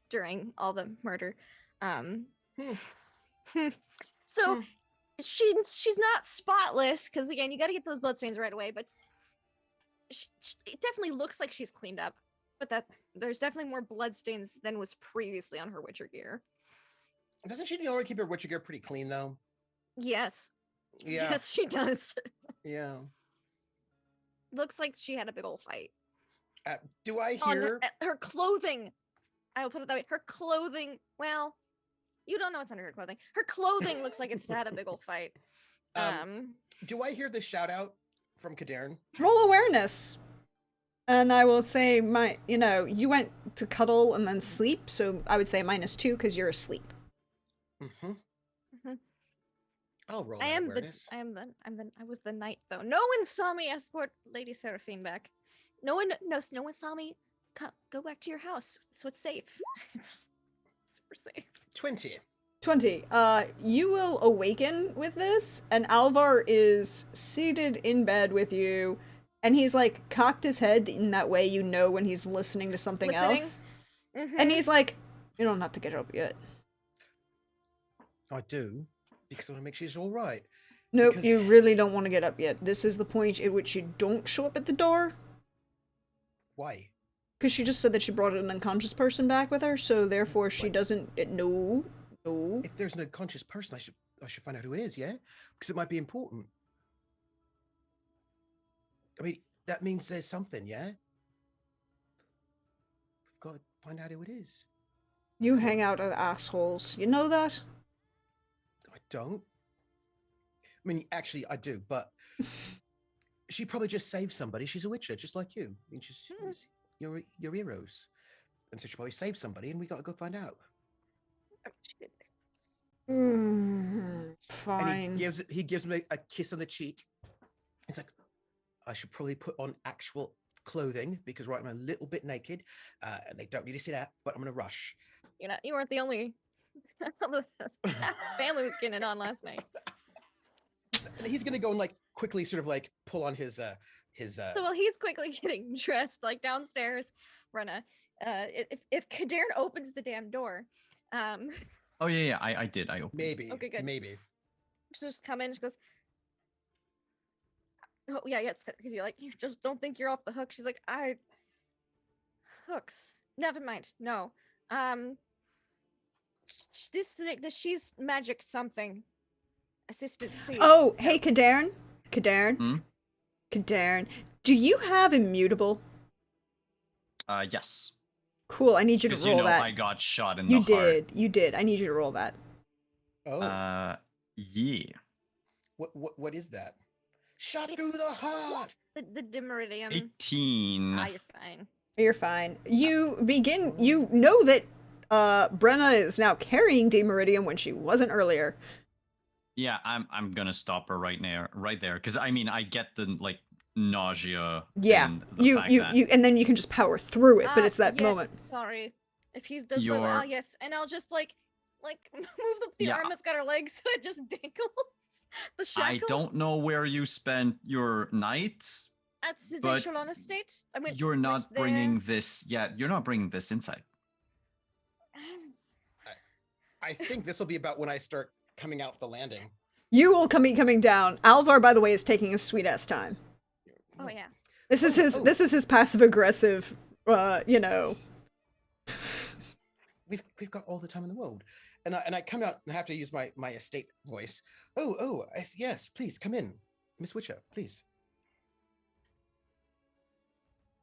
during all the murder. Um, Hmm. so Hmm. she's not spotless because again, you got to get those bloodstains right away. But it definitely looks like she's cleaned up. But that there's definitely more bloodstains than was previously on her Witcher gear. Doesn't she normally keep her Witcher gear pretty clean though? Yes, Yeah. yes, she does. Yeah. Looks like she had a big old fight. Do I On hear? her clothing. I will put it that way. Her clothing. Well, you don't know what's under her clothing. Her clothing looks like it's had a big old fight. Do I hear the shout out from Kadern? Roll awareness. And I will say you went to cuddle and then sleep, so I would say -2 because you're asleep. Mm-hmm. Mhm. I'll roll I that am awareness. I was the knight though. No one saw me escort Lady Seraphine back. No one saw me go back to your house. So it's safe. It's super safe. 20. 20. You will awaken with this, and Alvar is seated in bed with you, and he's like cocked his head in that way you know when he's listening to something Listening. else. Mhm. And he's like, "You don't have to get up yet." I do, because I want to make sure she's all right. Nope, Because- you really don't want to get up yet. This is the point at which you don't show up at the door. Why? Because she just said that she brought an unconscious person back with her, so therefore she What? doesn't. No. If there's an unconscious person, I should find out who it is, yeah? Because it might be important. I mean, that means there's something, yeah? We've got to find out who it is. You hang out with assholes. You know that? I don't. I mean, actually, I do, but she probably just saved somebody. She's a witcher, just like you. I mean, your heroes. And so she probably saved somebody, and we got to go find out. And Fine. he gives me a kiss on the cheek. He's like, I should probably put on actual clothing because right, I'm a little bit naked, and they don't need to see that. But I'm gonna rush. You weren't the only the family was getting it on last night. And he's gonna go and like quickly sort of like pull on his So while he's quickly getting dressed, like downstairs, Brenna, if Kadern opens the damn door, Oh yeah, I did. I opened. maybe. Okay, good. Maybe. she just come in, she goes, oh yeah, it's because you're like, you just don't think you're off the hook. She's like, hooks. Never mind. No. She's magic something. Assistance, please. Oh, hey, Kadern. Kadern. Hmm? Kadern. Do you have immutable? Yes. Cool, I need you to Because roll that. I got shot in You the heart. did. You did. I need you to roll that. Oh, Yeah. what is that? Shot through the It's- heart. The Dimeridium. 18. Ah, you're fine. You're fine. You know that Brenna is now carrying Demeridium when she wasn't earlier. Yeah, I'm gonna stop her right there, because I mean I get the like nausea. Yeah. and the You fact you that you and then you can just power through it, but it's that yes, moment. Sorry. If he's does Your- yes, and I'll just like move the Yeah. arm that's got her legs so it just dangles. The shackle. I don't know where you spent your night. At the but Echelon Estate. I mean, You're not bringing this yet. You're not bringing this inside. I think this will be about when I start coming out the landing. You will coming down. Alvar, by the way, is taking a sweet ass time. Oh yeah. This is his Oh. this is his passive aggressive you know. We've got all the time in the world, and I come out and I have to use my estate voice. Yes, please come in, Miss Witcher, please.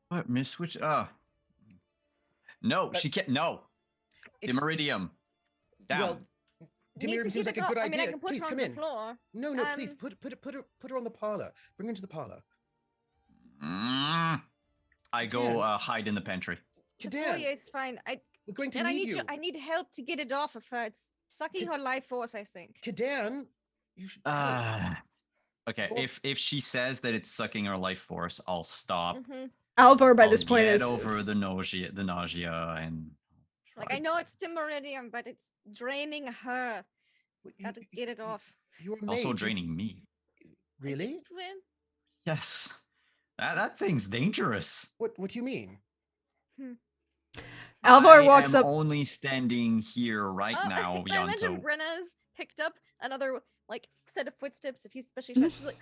What, Miss Witch? No, But- she can't. No. It's- Dimeridium. Down. Well, We need to Demirium seems get like it a good off. I mean, I idea. can put Please her come on in. the floor. No, please Um, put her on the parlor. Bring her into the parlor. I go Kadern. hide in the pantry. The Kadern, foyer is fine. we're going to And I need need you. I need help to get it off of her. It's sucking Kad- her life force, I think. Kadern, you should. Okay, Well- if she says that it's sucking her life force, I'll stop. hmm Alvar by I'll this point get is over the nausea, and Like try I know it's Timeridium, but it's draining her. Well, Got to get it off. You're a also mage, draining me. Really? Well, Yes. That thing's dangerous. What do you mean? Alvar I walks am up. only standing here right now, I imagine Yanto. Brenna's picked up another like set of footsteps. If you especially Mhm. start, she's like,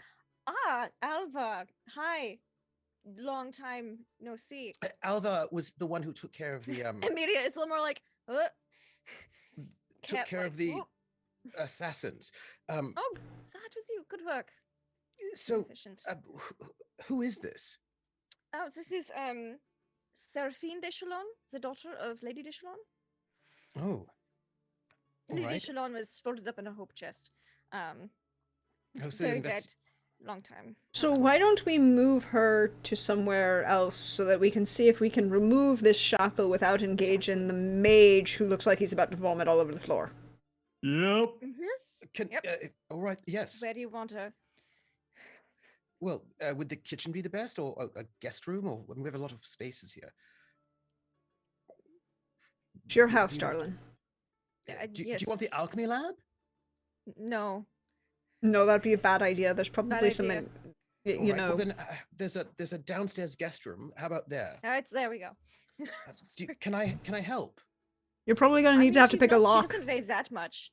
"Ah, Alva, hi, long time no see." Alva was the one who took care of the Amelia is a little more like, took care of the assassins. Oh, so that was you. Good work. So, Efficient. who is this? Oh, this is Seraphine de Chalon, the daughter of Lady de Chalon. Oh, all Lady de right. Chalon was folded up in a hope chest. Oh, so Very dead. Long time. So why don't we move her to somewhere else so that we can see if we can remove this shackle without engaging the mage who looks like he's about to vomit all over the floor? Yep. Can Yep. all right? Yes. Where do you want her? Well, would the kitchen be the best, or a guest room, or we have a lot of spaces here? It's your Do house, you- darling. Do Yes. you want the alchemy lab? No. No, that'd be a bad idea. There's probably idea. some, All you right, know. Well, then there's a downstairs guest room. How about there? All right, there we go. Can I help? You're probably gonna I need mean, to have to she's pick a not- lock. She doesn't weigh that much.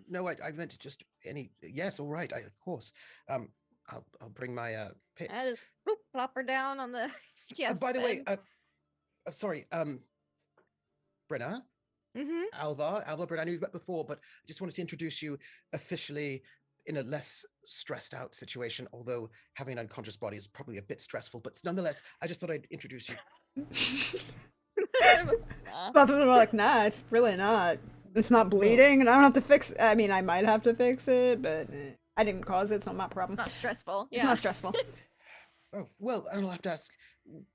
No, I meant just any. Yes, all right. Of course. I'll bring my picks. I just boop, plop her down on the. Yes. By the way, sorry, Brenna, Mm-hmm. Alva, Brenna. I knew you've met before, but I just wanted to introduce you officially in a less stressed out situation. Although having an unconscious body is probably a bit stressful, but nonetheless, I just thought I'd introduce you. Both of them are like, nah, it's really not. It's not bleeding, and I don't have to fix. I mean, I might have to fix it, but I didn't cause it. It's not my problem. Not stressful. It's Yeah. not stressful. Oh well, I'll have to ask.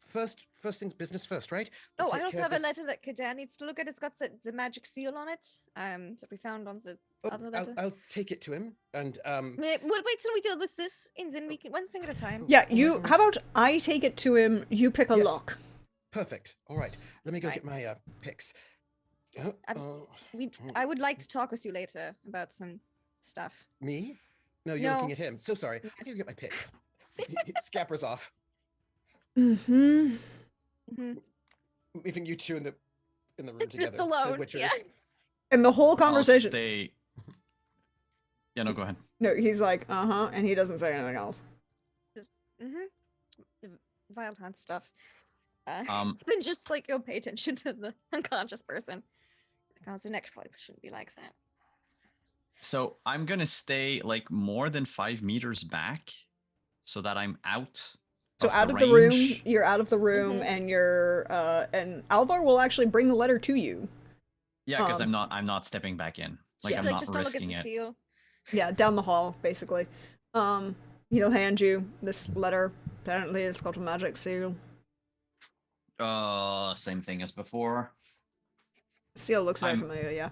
First things business first, right? We'll Oh, I take also care of have a this- letter that Kadan needs to look at. It's got the magic seal on it. That we found on the Oh, other letter. I'll take it to him, and We'll wait till we deal with this, and then we can one thing at a time. Yeah, All you. right, all How about I take it to him? You pick a Yes. lock. perfect. All right, let me go Right. get my picks. I would like to talk with you later about some stuff. Me? No, you're looking No. at him. So sorry. I need to get my picks. He scampers off, Mm-hmm. Mhm. leaving you two in the room together. Alone, The yeah. Witchers. And the whole I'll conversation. stay. Yeah, no, go ahead. No, he's like, and he doesn't say anything else. Just Wild Hunt stuff. Um, Then just like go pay attention to the unconscious person. Because the next probably shouldn't be like that. So I'm gonna stay like more than 5 meters back, so that I'm out. So out of the room, range. you're out of the room, Mhm. and you're and Alvar will actually bring the letter to you. Yeah, because um, I'm not stepping back in. Like Yeah, I'm like not just don't look at risking the it. seal. Yeah, down the hall, basically. He'll hand you this letter. Apparently, it's got a magic seal. Same thing as before. Seal looks very I'm- familiar. Yeah.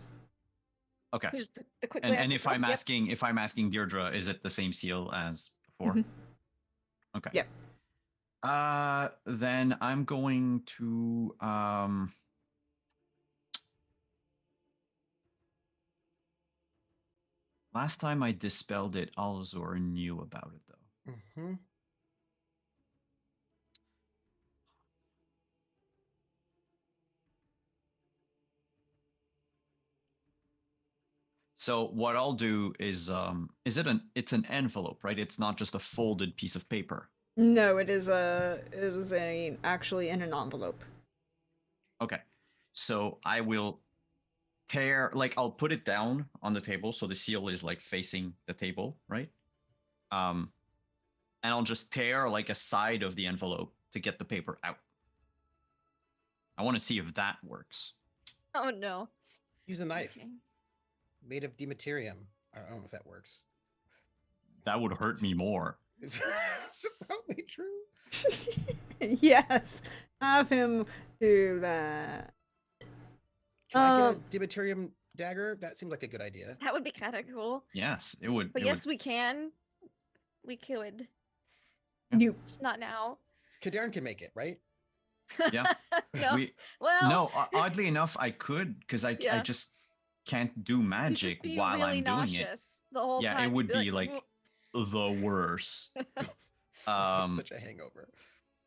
Okay. Just the quick And glance, if oh, I'm yep. asking Deirdre, is it the same seal as before? Mhm. Okay. Yep. Then I'm going to last time I dispelled it, Alzor knew about it though. Mm-hmm. So what I'll do is it's an envelope, right? It's not just a folded piece of paper. No, it is actually in an envelope. Okay. So I will tear, like I'll put it down on the table so the seal is like facing the table, right? And I'll just tear like a side of the envelope to get the paper out. I want to see if that works. Oh no. Use a knife Okay. made of Demeterium. I don't know if that works. That would hurt me more. It's probably true. Yes, have him do that. Can I get a Demeterium dagger? That seemed like a good idea. That would be kind of cool. Yes, it would. But it yes, we can. We could. You Just not now. Kadarin can make it, right? Yeah. no. would. We, Well, no, oddly enough, I could because I Yeah. just can't do you'd magic just be while really I'm doing it. nauseous the whole Yeah, time. it would You'd be like the worst. Such a hangover.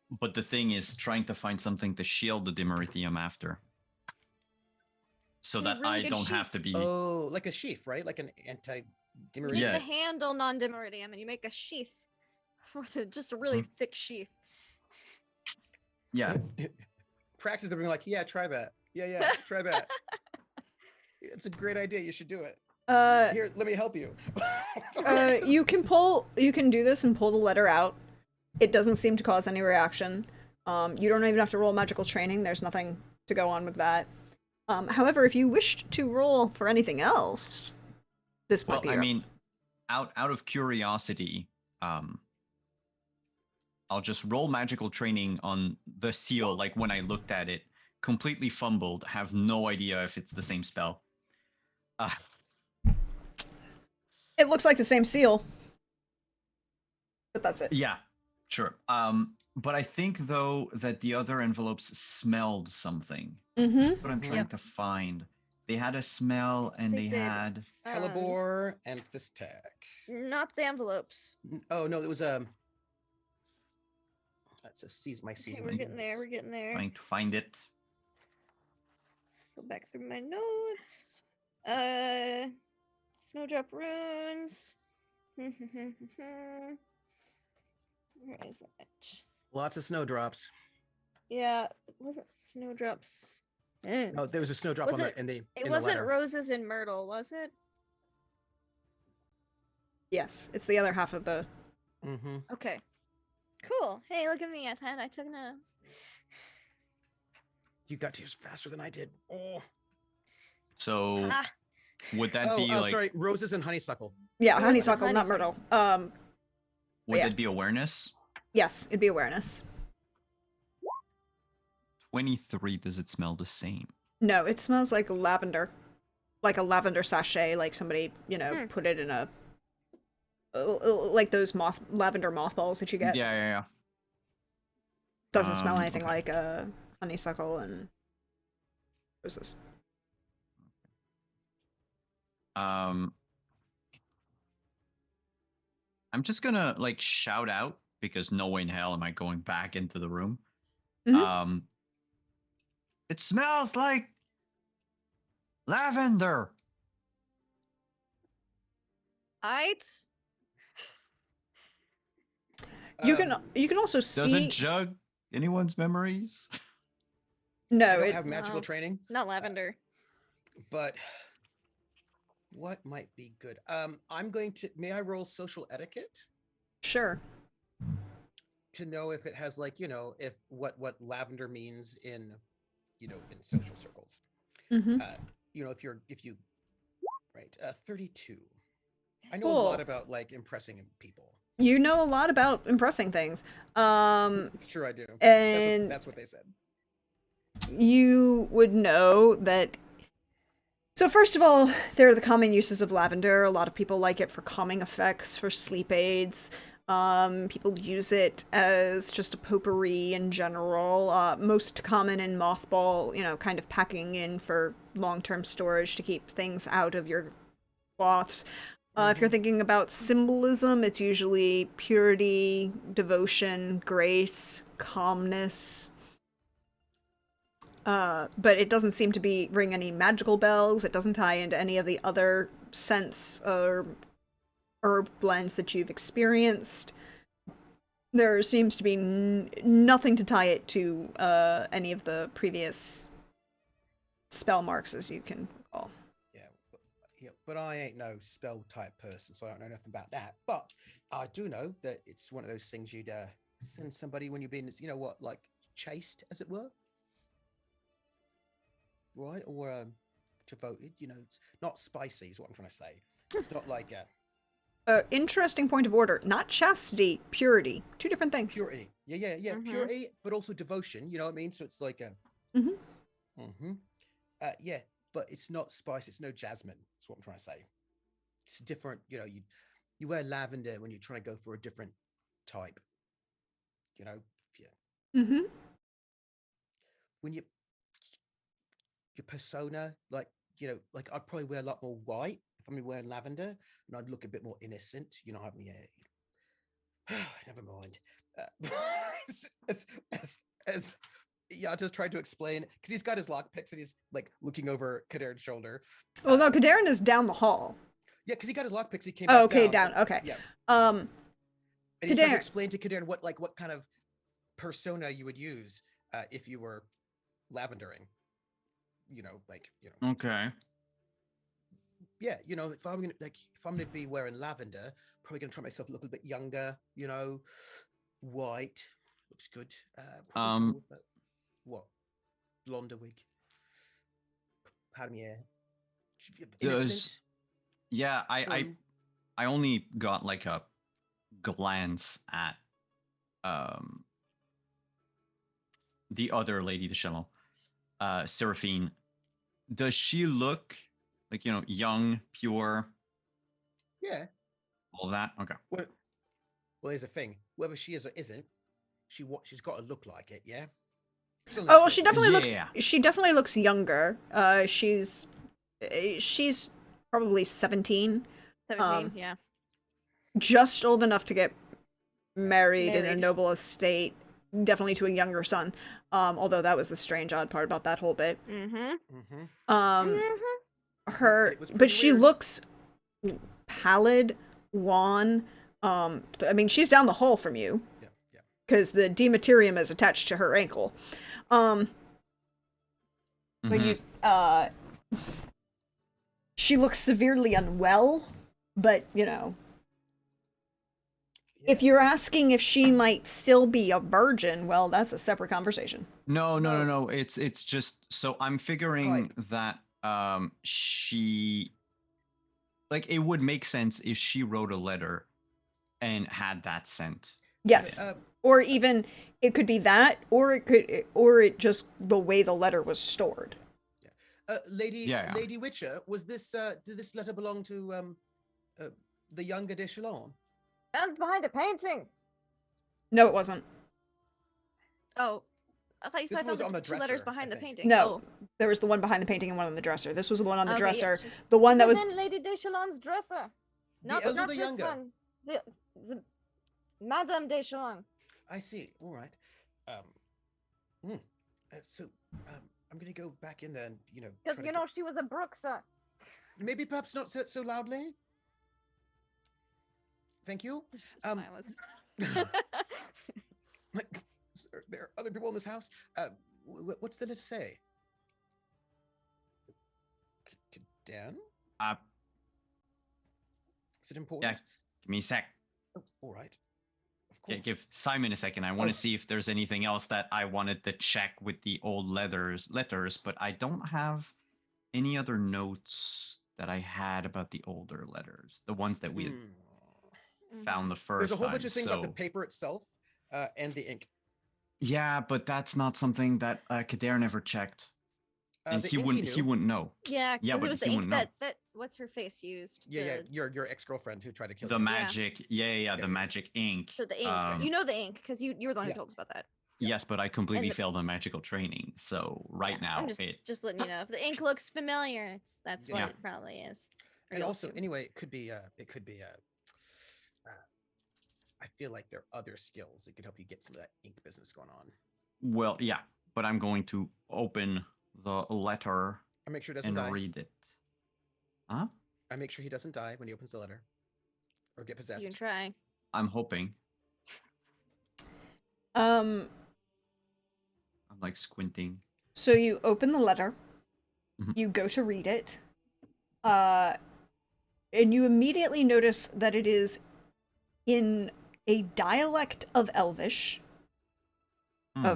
But the thing is trying to find something to shield the Dimeritium after. So A that really I good don't have sheath. to be. Oh, like a sheath, right? Like an You anti-dimmer. make Yeah. the handle non-dimeridium, and you make a sheath with just a really thick sheath. Yeah. Practice them being like, yeah, try that. Yeah, try that. It's a great idea. You should do it. Here, let me help you. You can do this and pull the letter out. It doesn't seem to cause any reaction. You don't even have to roll magical training. There's nothing to go on with that. However, if you wished to roll for anything else, this might Well, be I your- mean, out of curiosity, I'll just roll magical training on the seal. Like when I looked at it, completely fumbled, have no idea if it's the same spell. It looks like the same seal. But that's it. Yeah, sure. But I think though that the other envelopes smelled something. Mm-hmm. That's what I'm trying Yep. to find. They had a smell, and They they did. had. Hellebore and Fistek. Not the envelopes. Oh no, it was That's a season. My Okay, season. we're getting there. We're getting there. Trying to find it. Go back through my notes. Snowdrop runes. Where is it? Lots of snowdrops. Yeah, it wasn't snowdrops. No, there was a snowdrop Was on it- the in the. It in wasn't the letter. roses and myrtle, was it? Yes, it's the other half of the. Mm-hmm. Okay. Cool. Hey, look at me. I took notes. You got to use faster than I did. Oh, So Ha! would that be like? sorry. Roses and honeysuckle. Yeah, Rose and honeysuckle, not myrtle. honeysuckle. Would yeah. it be awareness? Yes, it'd be awareness. 23. Does it smell the same? No, it smells like lavender. Like a lavender sachet, like somebody, put it in a like those lavender mothballs that you get. Yeah. Doesn't smell anything okay. like honeysuckle and roses. I'm just gonna like shout out because no way in hell am I going back into the room. Mhm. It smells like lavender. Aight. You can also see. Doesn't jug anyone's memories? I No, don't it have magical No. training, Not lavender. but what might be good? I'm going to. May I roll social etiquette sure. to know if it has like if what lavender means in in social circles. Mm-hmm. If you right 32. I know a lot Cool. about like impressing people. You know a lot about impressing things. It's true, I do. And That's what they said. you would know that. So first of all, there are the common uses of lavender. A lot of people like it for calming effects, for sleep aids. People use it as just a potpourri in general. Most common in mothball, kind of packing in for long-term storage to keep things out of your cloths. If you're thinking about symbolism, it's usually purity, devotion, grace, calmness. But it doesn't seem to ring any magical bells. It doesn't tie into any of the other scents or herb blends that you've experienced. There seems to be nothing to tie it to any of the previous spell marks, as you can recall. But I ain't no spell type person, so I don't know nothing about that. But I do know that it's one of those things you'd send somebody when you're being, like chased, as it were, right? Or devoted. It's not spicy, is what I'm trying to say. It's not like Interesting point of order. Not chastity, purity. Two different things. purity. Yeah. Mhm. Purity, but also devotion. You know what I mean? So it's like Mhm. yeah, but it's not spice. It's no jasmine. That's what I'm trying to say. It's different. You wear lavender when you're trying to go for a different type. Yeah. Mm-hmm. When your persona, like like I'd probably wear a lot more white if I'm wearing lavender, and I'd look a bit more innocent. I mean, Never mind. As Yato's tried to explain, because he's got his lockpicks and he's like looking over Kader's shoulder. Well, no, Kadarin is down the hall. Yeah, because he got his lockpicks. He came. Oh, back okay, down. down. Okay. Yeah. Um, And he's trying to Kader- explain to Kader what kind of persona you would use if you were lavendering. Okay. Yeah, if I'm gonna be wearing lavender, probably gonna try myself a little bit younger. White looks good. Probably go with what? Blonde wig. Palmier. Does yeah, Fun. I only got like a glance at the other Lady Deshello, Seraphine. Does she look like, young, pure, Yeah. all that? Okay. Well, here's the thing. Whether she is or isn't, she's got to look like it. Yeah. Still oh, well, looks she good. definitely looks. Yeah. She definitely looks younger. She's probably 17, 17, yeah. just old enough to get married in a Married. noble estate. Definitely to a younger son. Although that was the strange, odd part about that whole bit. Mm-hmm. Mhm. Her, It was but pretty she weird. looks pallid, wan. I mean, she's down the hall from you Yeah. Yeah. because the dematerium is attached to her ankle. But Mhm. you, she looks severely unwell. But if you're asking if she might still be a virgin, well, that's a separate conversation. No. It's just so I'm figuring Type. that she, like, it would make sense if she wrote a letter and had that sent. Yes. Uh, Or even it could be that, or it just the way the letter was stored. Lady Yeah. Lady Witcher, was this did this letter belong to the younger Deschalon? Stands behind a painting. No, it wasn't. Oh, I thought you This said I was found on the the two letters dresser, behind I the think. painting. No, Oh. there was the one behind the painting and one on the dresser. This was the one on the Okay, dresser. it's just- The one that It was in Lady Deschalon's dresser. Not, elder, not the this younger? one. The Madame Deschalon. I see. All right. So I'm gonna go back in there and Because try to she was a Brookser. maybe perhaps not say it so loudly. Thank you. Silence. Sir, there are other people in this house. What's the letter say? Dan? Uh, Is it important? give me a sec. Oh, all right. Of Yeah, course. give Simon a second. I want Oh. to see if there's anything else that I wanted to check with the old letters, but I don't have any other notes that I had about the older letters, the ones that we had Hmm. found the first There's a whole time. bunch of things about the so- paper itself and the ink. Yeah, but that's not something that Kader never checked, and The he ink wouldn't. He knew. wouldn't know. Yeah, Yeah, because but it was he the ink wouldn't know. that what's her face used. Yeah, the, your ex-girlfriend who tried to kill The you. magic, yeah, the yeah. magic ink. So the ink. Um, You know the ink because you were the one Yeah. who told us about that. Yes, but I completely the- failed on magical training. So right Yeah, now, I'm just letting you know if the ink looks familiar, that's what Yeah. it probably is. Or And you'll also, assume. anyway, it could be I feel like there are other skills that could help you get some of that ink business going on. well, yeah, but I'm going to open the letter I make sure he doesn't and die. read it. Huh? I make sure he doesn't die when he opens the letter or get You possessed. can try. I'm hoping. um. I'm like squinting. So you open the letter, Mhm. you go to read it, and you immediately notice that it is in a dialect of Elvish, Hmm.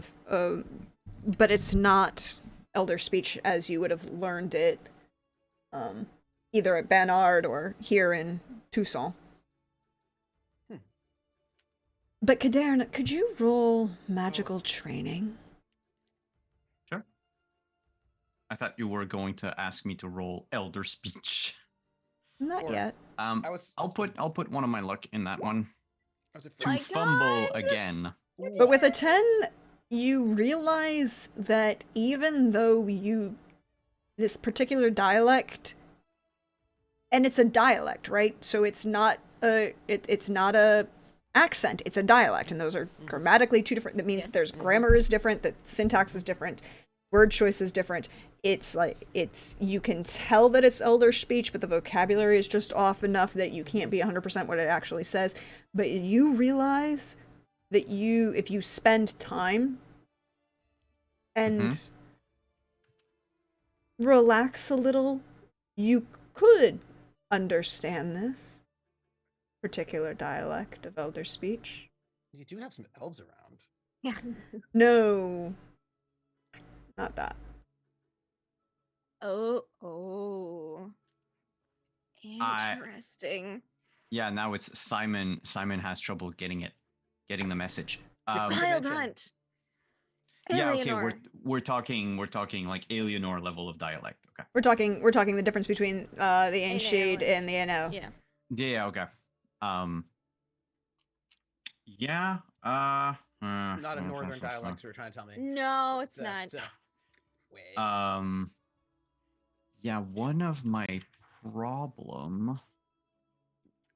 but it's not Elder speech as you would have learned it, either at Banard or here in Toussaint. Hmm. But Kadern, could you roll magical training? Sure. I thought you were going to ask me to roll elder speech. Not Or- yet. I was I'll put one of my luck in that one I was to afraid. My fumble God. again. But with a 10, you realize that even though this particular dialect, and it's a dialect, right? So it's not a accent, it's a dialect, and those are grammatically two different. That means Yes. there's grammar is different, the syntax is different, word choice is different. It's like you can tell that it's Elder speech, but the vocabulary is just off enough that you can't be 100% what it actually says. But you realize that if you spend time and relax a little, you could understand this particular dialect of Elder speech. You do have some elves around. Yeah. No, not that. Oh. I- Interesting. Yeah, now it's Simon. Simon has trouble getting the message. Different Child dimension. hunt. Yeah, okay, Eleanor. we're talking like Alienor level of dialect. Okay. We're talking the difference between the Ainshade and the NO. Yeah. Yeah, okay. Yeah, It's not a northern dialect, so you're trying to tell me. No, So it's not. Wait. Yeah, one of my problem.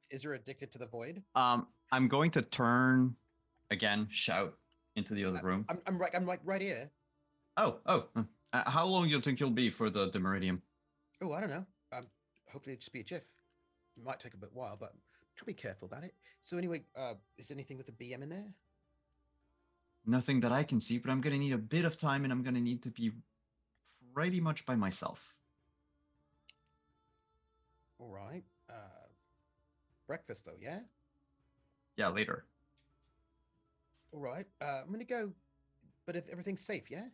Is you're addicted to the void? I'm going to turn again, shout into the other room. I'm right here. Oh. How long do you think you'll be for the Meridium? Oh, I don't know. Hopefully it'll just be a jiff. It might take a bit while, but try to be careful about it. So anyway, is there anything with the BM in there? Nothing that I can see, but I'm gonna need a bit of time, and I'm gonna need to be pretty much by myself. All right. Breakfast though, yeah. Yeah, later. All right. I'm gonna go. But if everything's safe, yeah.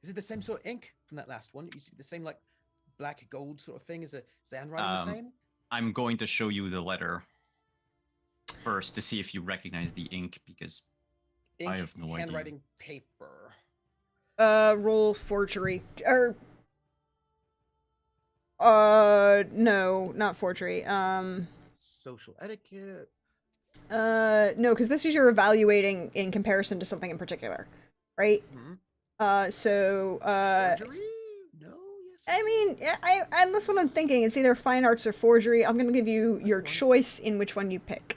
Is it the same sort of ink from that last one? Is it the same like black gold sort of thing? Is the handwriting the same? I'm going to show you the letter first to see if you recognize the ink, because Ink, I have no idea. handwriting, paper. Roll forgery or no, not forgery. Social etiquette. No, because this is you're evaluating in comparison to something in particular, right? Mhm. Forgery? No. Yes. I mean, and that's what I'm thinking. It's either fine arts or forgery. I'm gonna give you your choice in which one you pick.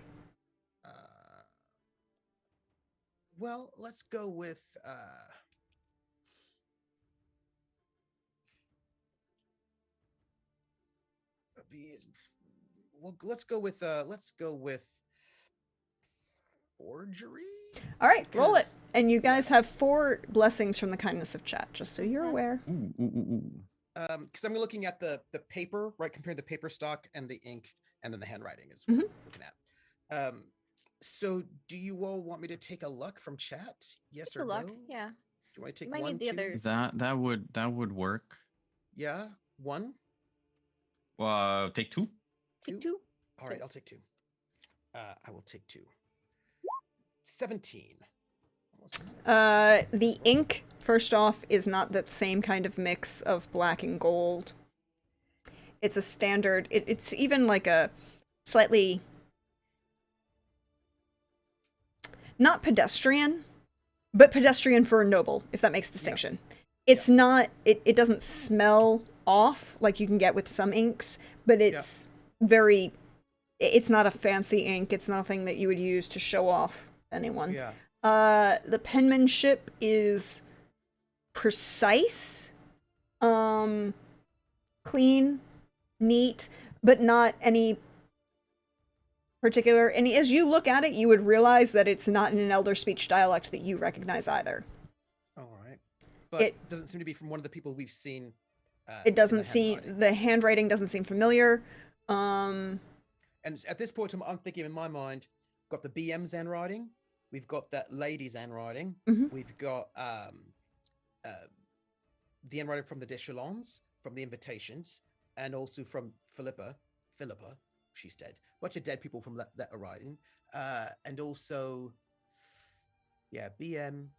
Well, let's go with well, let's go with forgery. All right, roll it. Because- And you guys have 4 blessings from the kindness of chat, just so you're aware. Ooh. Because I'm looking at the paper, right? Comparing the paper stock and the ink, and then the handwriting is what I'm looking at. So do you all want me to take a luck from chat? Yes Take or a look. no? Yeah. Do you want to take might need one, the two? others. That would work. Yeah, one, Take 2. Take 2. All right, I'll take 2. I will take 2. 17. Almost. The ink, first off, is not that same kind of mix of black and gold. It's a standard. It's even like a slightly not pedestrian, but pedestrian for a noble, if that makes distinction. It's not. It doesn't smell off like you can get with some inks, but it's very. It's not a fancy ink. It's nothing that you would use to show off anyone. Yeah. The penmanship is precise, clean, neat, but not any particular. And as you look at it, you would realize that it's not in an Elder speech dialect that you recognize either. All right. But it doesn't seem to be from one of the people we've seen. It in doesn't the seem, handwriting. the handwriting doesn't seem familiar. And at this point, I'm thinking in my mind, got the BM's handwriting. We've got that lady's handwriting. Mhm. We've got the handwriting from the Deschalons, from the invitations, and also from Philippa, she's dead. Bunch of dead people from that are writing. And also, BM,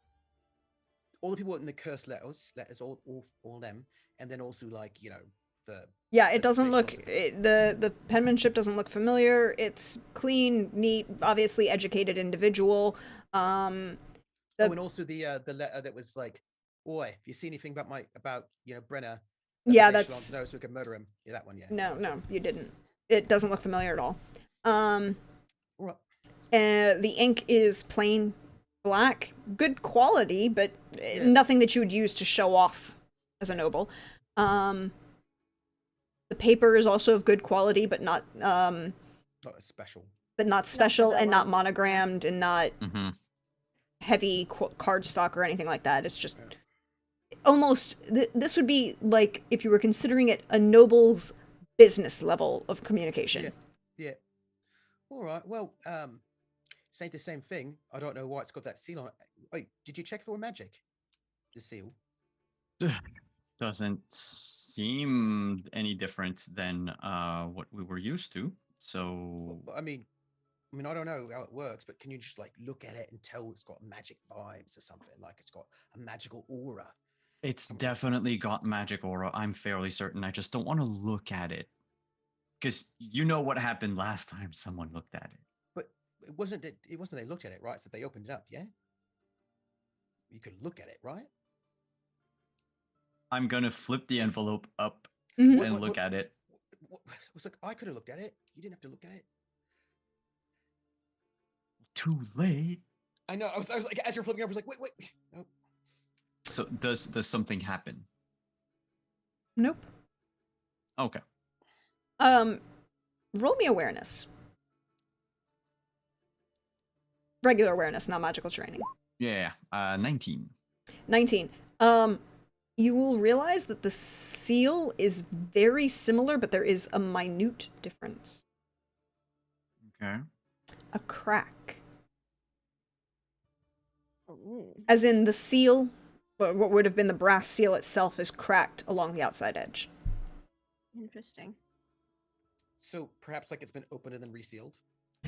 all the people in the cursed letters, all them. And then also the Yeah, it the doesn't look, facials. the penmanship doesn't look familiar. It's clean, neat, obviously educated individual. And also the letter that was like, "Boy, if you see anything about Brenner, Yeah, the Deschalons that's know so we can murder him." Yeah, that one. Yeah. no, you didn't. It doesn't look familiar at all. All right. The ink is plain black, good quality, but nothing that you would use to show off as a noble. The paper is also of good quality, but not Not as special. special and not vanilla. monogrammed and not Mm-hmm. heavy cardstock or anything like that. It's just almost this would be like if you were considering it a noble's business level of communication. Yeah. All right. Well, this ain't the same thing. I don't know why it's got that seal on it. Wait, did you check for magic? The seal. Doesn't seem any different than what we were used to. So Well, I mean, I don't know how it works, but can you just like look at it and tell it's got magic vibes or something? Like it's got a magical aura. it's definitely got magic aura. I'm fairly certain. I just don't want to look at it. Because you know what happened last time someone looked at it. But it wasn't they looked at it, right? So they opened it up, yeah? You could look at it, right? I'm gonna flip the envelope up Mhm. and look at it. It was like I could have looked at it. You didn't have to look at it. Too late. I know. I was like, as you're flipping over, I was like, wait. Oh, So does something happen? Nope. Okay. Roll me awareness. Regular awareness, not magical training. Yeah. 19. 19. You will realize that the seal is very similar, but there is a minute difference. Okay. A crack. Ooh. As in the seal, what would have been the brass seal itself is cracked along the outside edge. Interesting. so perhaps like it's been opened and then resealed.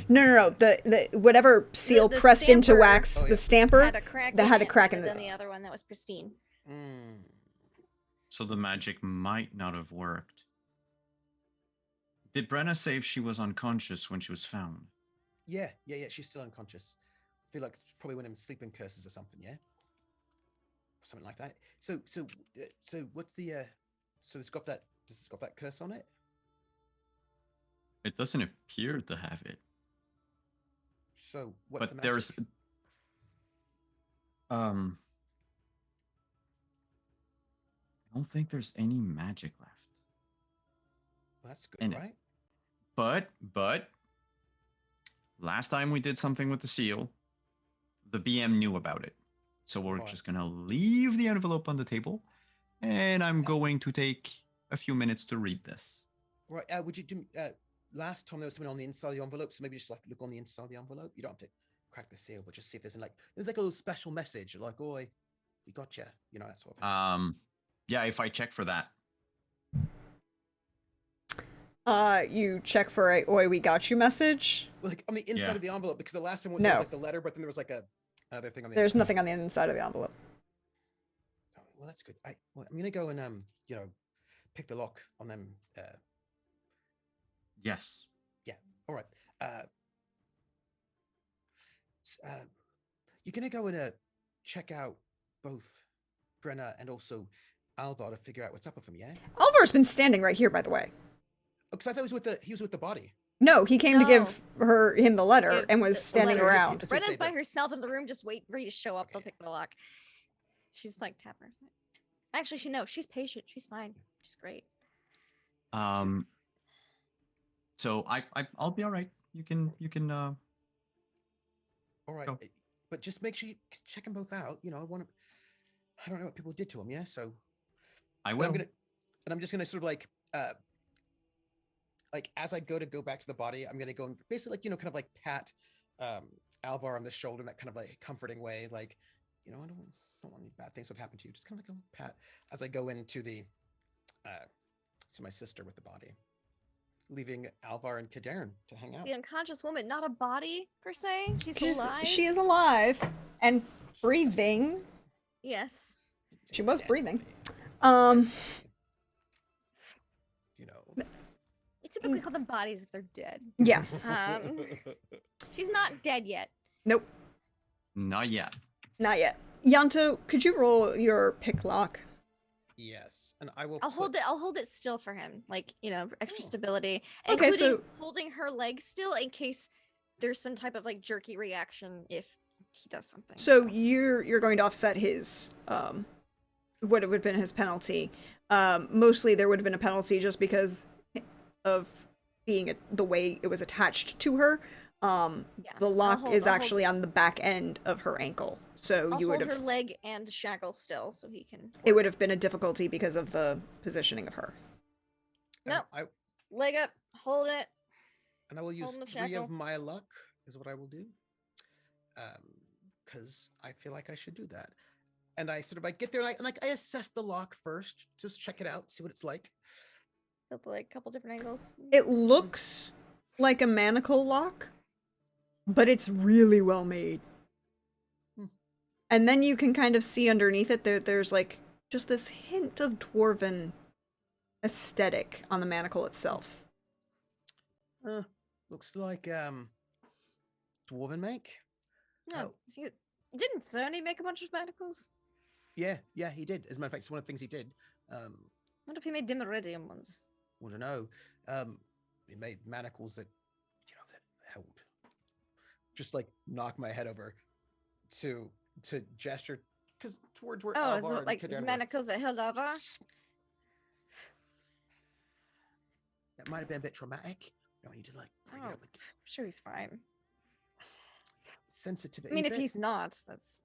No. The whatever seal the pressed into stamper- wax, Oh, yeah. the stamper, Had a crack. that in had a it crack in rather the- than the other one that was pristine. Mm. So the magic might not have worked. Did Brenna say if she was unconscious when she was found? Yeah. She's still unconscious. I feel like it's probably one of them sleeping curses or something. Yeah. Something like that. So what's the so it's got that? Does it's got that curse on it? It doesn't appear to have it. So what's the But magic? there's I don't think there's any magic left. Well, that's good, in it. right? But last time we did something with the seal, the BM knew about it. So we're Right. just gonna leave the envelope on the table, and I'm going to take a few minutes to read this. Right. Would you do? Last time there was something on the inside of the envelope, so maybe just like look on the inside of the envelope. You don't have to crack the seal, but just see if there's there's like a little special message, like "Oi, we got you," you know, that sort of thing. Yeah, if I check for that. You check for a "Oi, we got you" message. Like on the inside Yeah. of the envelope, because the last one No. there was like the letter, but then there was like another thing on the There's inside. nothing on the inside of the envelope. Oh, well, that's good. I'm gonna go and pick the lock on them. Yes. All right. You're gonna go and check out both Brenna and also Alvar to figure out what's up with him, yeah? Alvar's been standing right here, by the way. Because I thought he was with the body. No, he came to give him the letter Give and was the standing letter. around. Let's just say Brenna's by that- herself in the room, just wait for you to show up. They'll Okay. pick the lock. She's like tapper. Actually, she's patient. She's fine. She's great. So I'll be all right. You can All right, Go. but just make sure you check them both out. You know, I don't know what people did to him, yeah. So I but will. I'm just gonna sort of like as I go back to the body, I'm gonna go and basically kind of like pat Alvar on the shoulder in that kind of like comforting way, like I don't want any bad things to happen to you. Just kind of like a little pat as I go into the to my sister with the body, leaving Alvar and Kadarin to hang out. The unconscious woman, not a body per se. She's alive. She is alive and breathing. Yes. She was Dead, breathing. but, you know. We typically call them bodies if they're dead. Yeah. She's not dead yet. Nope. Not yet. Not yet. Yanto, could you roll your pick lock? Yes, and I will. I'll hold put- it. I'll hold it still for him, like extra Oh. stability, Okay, including so- holding her leg still in case there's some type of like jerky reaction if he does something. So you're going to offset his what it would have been his penalty. Mostly there would have been a penalty just because of being the way it was attached to her. Yeah, The lock is I'll actually on the back end of her ankle, so I'll you would hold her have. leg and shackle still, so he can. It work. would have been a difficulty because of the positioning of her. No. I Leg up, hold it. and I will use Hold the 3 shackle. of my luck is what I will do. Because I feel like I should do that. And I sort of get there and I assess the lock first, just check it out, see what it's like. Like a couple different angles. It looks like a manacle lock, but it's really well made. Hmm. And then you can kind of see underneath it there's like just this hint of dwarven aesthetic on the manacle itself. Looks like Dwarven make. No, Oh. didn't Cerny make a bunch of manacles? Yeah, he did. As a matter of fact, it's one of the things he did. What if he made Dimeridium ones? I don't know. He made manacles that that held. Just like knock my head over to gesture towards where Oh, is Alvar it and like Kadan were. manacles that held over? That might have been a bit traumatic. No, I need to bring Oh. it up again. I'm sure he's fine. Sensitivity. I mean, if bit. he's not, that's.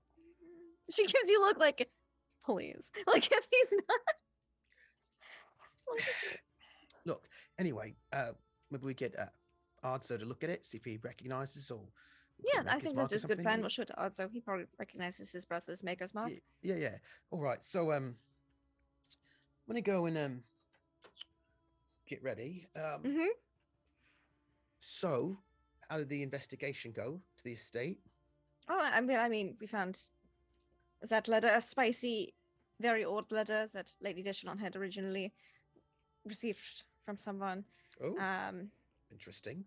She gives you look like, please. Like if he's not. Look, anyway, maybe we get Arzo to look at it, see if he recognizes or Yeah, get I Maker's think Mark that's or just a good plan. something. We'll show it to Odzo. He probably recognizes his brother's Maker's Mark. Yeah. All right. So I'm gonna go and get ready. Mm-hmm. So how did the investigation go to the estate? Oh, I mean, we found that letter, a spicy, very old letter that Lady Dishon had originally received from someone. Oh, Um, interesting.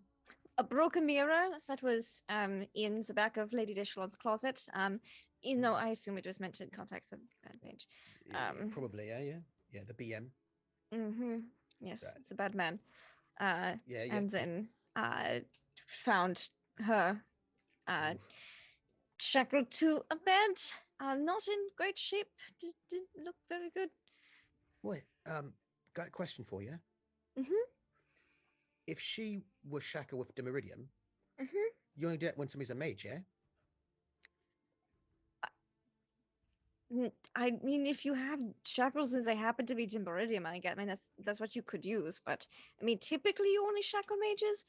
a broken mirror that was in the back of Lady Dishon's closet. I assume it was meant to contact the bad mage. Yeah, probably. Yeah. The BM. Mm-hmm. Yes, Right. it's a bad man. Yeah. And then found her shackled to a bed, not in great shape. Didn't look very good. Wait. Got a question for you. Mm-hmm. If she was shackled with Demiridium, Mm-hmm. you only do it when somebody's a mage, yeah? I mean, if you have shackles and they happen to be Timberidium, I mean that's what you could use. But I mean, typically you only shackle mages,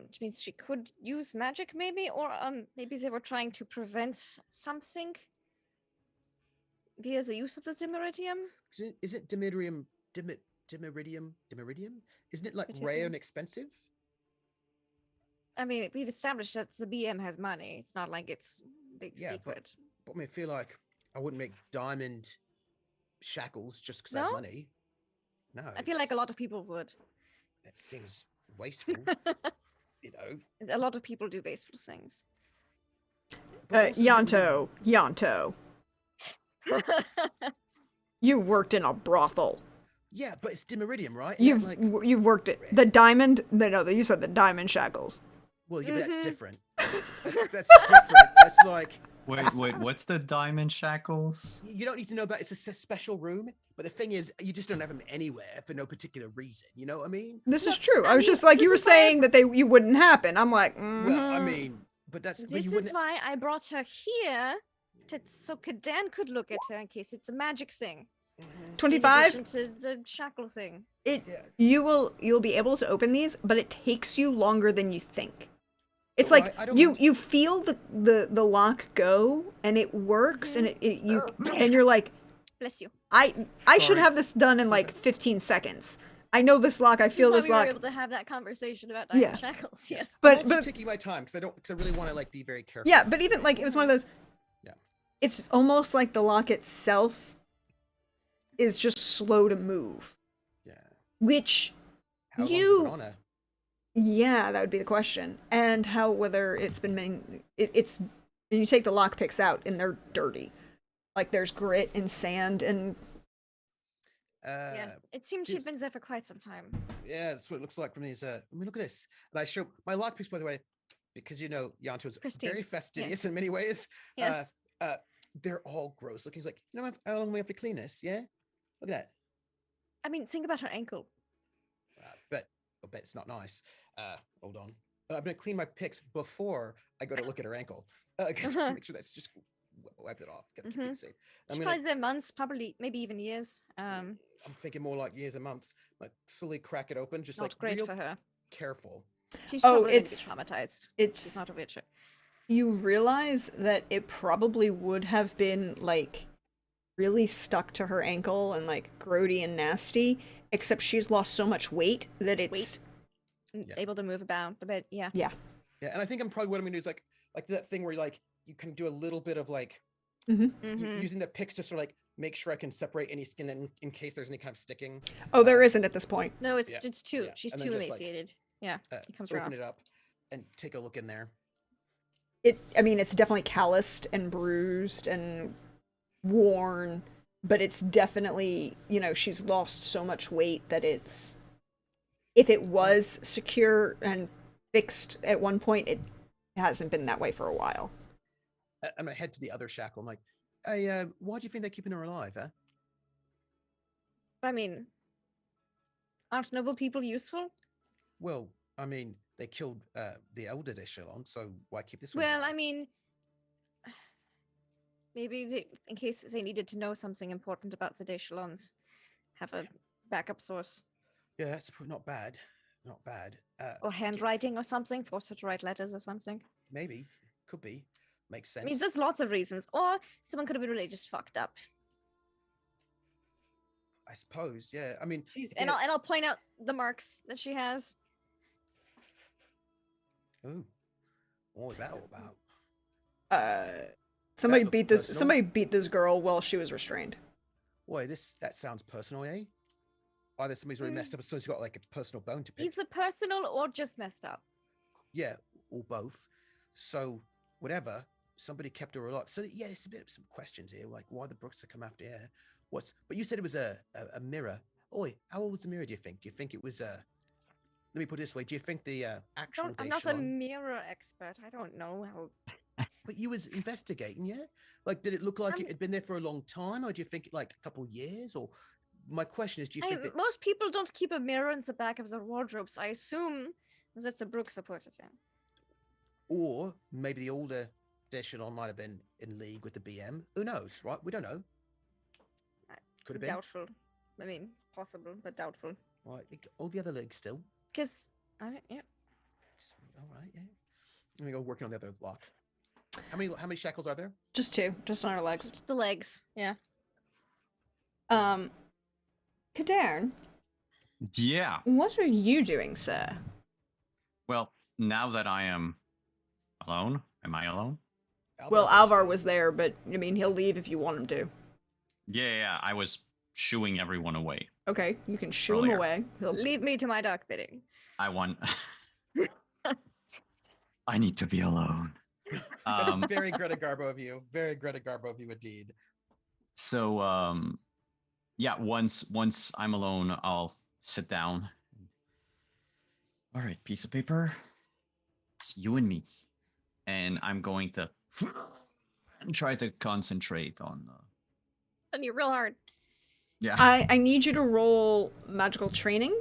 which means she could use magic maybe, or maybe they were trying to prevent something via the use of the Dimeridium. Isn't Demiridium? Isn't it like rare Particular- and expensive? I mean, we've established that the BM has money. It's not like it's big Yeah, secret. But I mean, I feel like I wouldn't make diamond shackles just because I have No? money. No, I feel like a lot of people would. It seems wasteful. you know. A lot of people do wasteful things. But also Yanto, you worked in a brothel. Yeah, but it's Dimeridium, right? You've worked at the diamond. No, you said the diamond shackles. Well, yeah, but that's Mhm. different. That's different. That's like Wait, what's the diamond shackles? you don't need to know about. It's a special room. But the thing is, you just don't have them anywhere for no particular reason. You know what I mean? This is No, true. I I was mean, just like, you this were is why saying that you wouldn't happen. I'm like, Well, I mhm. mean, but that's but This you is wouldn't. why I brought her here, so Kadan could look at her in case it's a magic thing. In 25. addition to the shackle thing. It Yeah. you'll be able to open these, but it takes you longer than you think. It's Alright, I like don't you mind. you feel the lock go and it works and and you're like, Bless you. I should Sorry. have this done in like 15 seconds. I know this lock. I This is feel why this we were lock. able to have that conversation about Yeah. diamond shackles. Yes. I'm But also taking my time because I really want to like be very careful. yeah, but even like it was one of those. Yeah. It's almost like the lock itself is just slow to move, Yeah. which How long's it you- been on her? yeah, that would be the question. And how whether it's been it's and you take the lock picks out and they're dirty, like there's grit and sand and Yeah. It seems she's- she'd been there for quite some time. Yeah, that's what it looks like from these. I mean, look at this. And I show my lockpicks, by the way. because you know Yanto's Pristine. very fastidious Yes. in many ways. Yes. They're all gross looking. He's like, you know, how long we have to clean this? Yeah, look at that. I mean, think about her ankle. I bet it's not nice. Hold on. I'm gonna clean my pics before I go to look at her ankle. 'Cause I wanna make sure that's just wipe it off. Gotta keep Mhm. it safe. She I'm probably said months, probably maybe even years. I'm thinking more like years and months. Like slowly crack it open, just Not like great real for her. careful. She's Oh, probably going to be it's- traumatized. it's- She's not a witcher. You realize that it probably would have been like really stuck to her ankle and like grody and nasty, except she's lost so much weight that it's Yeah. Able to move about a bit. Yeah. Yeah, and I think I'm probably what I'm gonna do is like that thing where you can do a little bit of like Mhm. using the picks to sort of like make sure I can separate any skin in case there's any kind of sticking. Oh, there isn't at this point. No, it's Yeah, too. yeah, She's and then too just, like, emaciated. Yeah. It comes right Open off. it up and take a look in there. I mean, it's definitely calloused and bruised and worn, but it's definitely, you know, she's lost so much weight that it's, if it was secure and fixed at one point, it hasn't been that way for a while. I'm gonna head to the other shackle. I'm like, hey, why do you think they're keeping her alive, huh? I mean, aren't noble people useful? Well, I mean, they killed the elder Echelon, so why keep this one? Well, alive? I mean, maybe in case they needed to know something important about the Echelons, have a backup source. Yeah, that's not bad. Not bad. Or handwriting or something, force her to write letters or something. Maybe. Could be. Makes sense. I mean, there's lots of reasons. Or someone could have been really just fucked up. I suppose, yeah. I mean, And I'll point out the marks that she has. ooh, what was that all about? Somebody looks beat this. personal. Somebody beat this girl while she was restrained. Boy, that sounds personal, eh? Either somebody's really messed up, or someone's got like a personal bone to pick. Either personal or just messed up. Yeah, or both. So whatever, somebody kept her alive. So yeah, it's a bit of some questions here, like why the Brooks have come after her. But you said it was a mirror. Oi, how old was the mirror? Do you think? Do you think it was Let me put it this way. Do you think the actual? I'm not a Daishalon- mirror expert. I don't know how. But you was investigating, yeah? Like, did it look like I'm- it had been there for a long time, or do you think like a couple years? Or my question is, do you think that? Most people don't keep a mirror in the back of their wardrobe, so I assume that the Brooks supported him. Or maybe the older Daishalon might have been in league with the BM. Who knows, right? We don't know. Could have been. Doubtful. I mean, possible, but doubtful. Right. All the other leagues still. Because, yeah. All right. Yeah. Let me go working on the other lock. How many shackles are there? Just two, just on her legs. Just the legs. Yeah. Kadern, Yeah. what are you doing, sir? Well, now that I am alone, am I alone? Well, Alvar's Alvar still- was there, but I mean, he'll leave if you want him to. Yeah, I was shooing everyone away. Okay, you can shoo him Earlier. away. He'll... Leave me to my dark bidding. I want. I need to be alone. That's Um, very Greta Garbo of you. Very Greta Garbo of you, indeed. so, yeah, once I'm alone, I'll sit down. All right, piece of paper. It's you and me, and I'm going to try to concentrate on. And you're real hard. Yeah. I need you to roll magical training.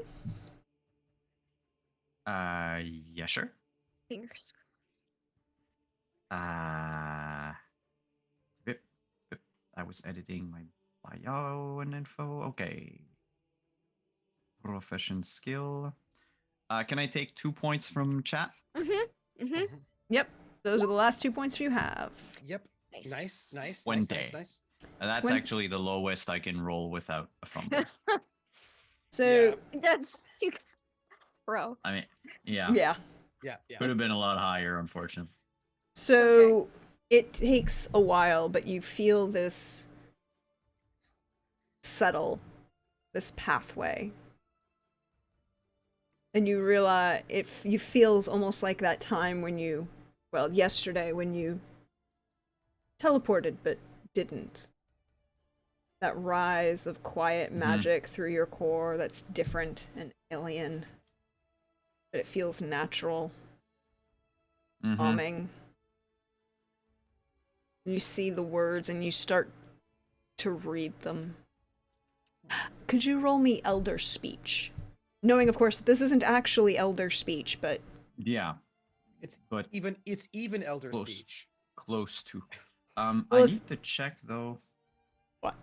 Yeah, sure. Fingers. Bip, bip. I was editing my bio and info. Okay. Profession skill. Can I take 2 points from chat? Mm-hmm. Yep, those are the last 2 points you have. Yep. Nice. Nice. Nice. One nice, day. Nice. Nice. That's Twen- actually the lowest I can roll without a fumble. So That's you, bro. I mean, yeah. yeah. Yeah. Yeah. Could have been a lot higher, unfortunately. So it takes a while, but you feel this settle, this pathway. And you realize you feels almost like that time when yesterday when you teleported but didn't. That rise of quiet magic through your core that's different and alien, but it feels natural. Mhm. calming. You see the words and you start to read them. Could you roll me Elder Speech? Knowing, of course, this isn't actually Elder Speech, but Yeah, It's but even elder Close. speech. close to. Well, I it's- need to check though. What?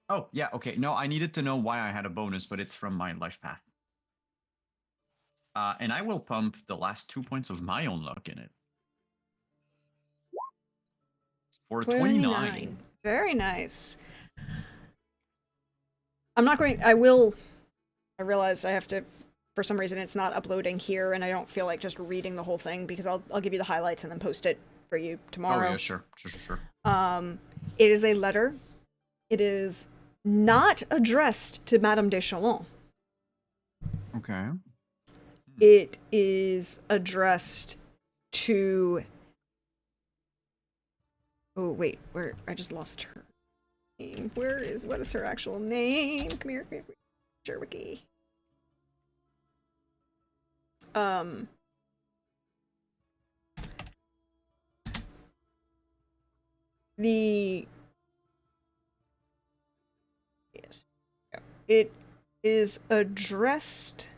Oh, yeah, okay. No, I needed to know why I had a bonus, but it's from my life path. And I will pump the last 2 points of my own luck in it. For 29. Very nice. I'm not going. I will. I realize I have to. For some reason, it's not uploading here, and I don't feel like just reading the whole thing because I'll give you the highlights and then post it for you tomorrow. Oh, yeah, sure. It is a letter. It is not addressed to Madame de Chalon. Okay. It is addressed to. Oh wait, where I just lost her name. What is her actual name? Come here. Jerwicki. Yes. It is addressed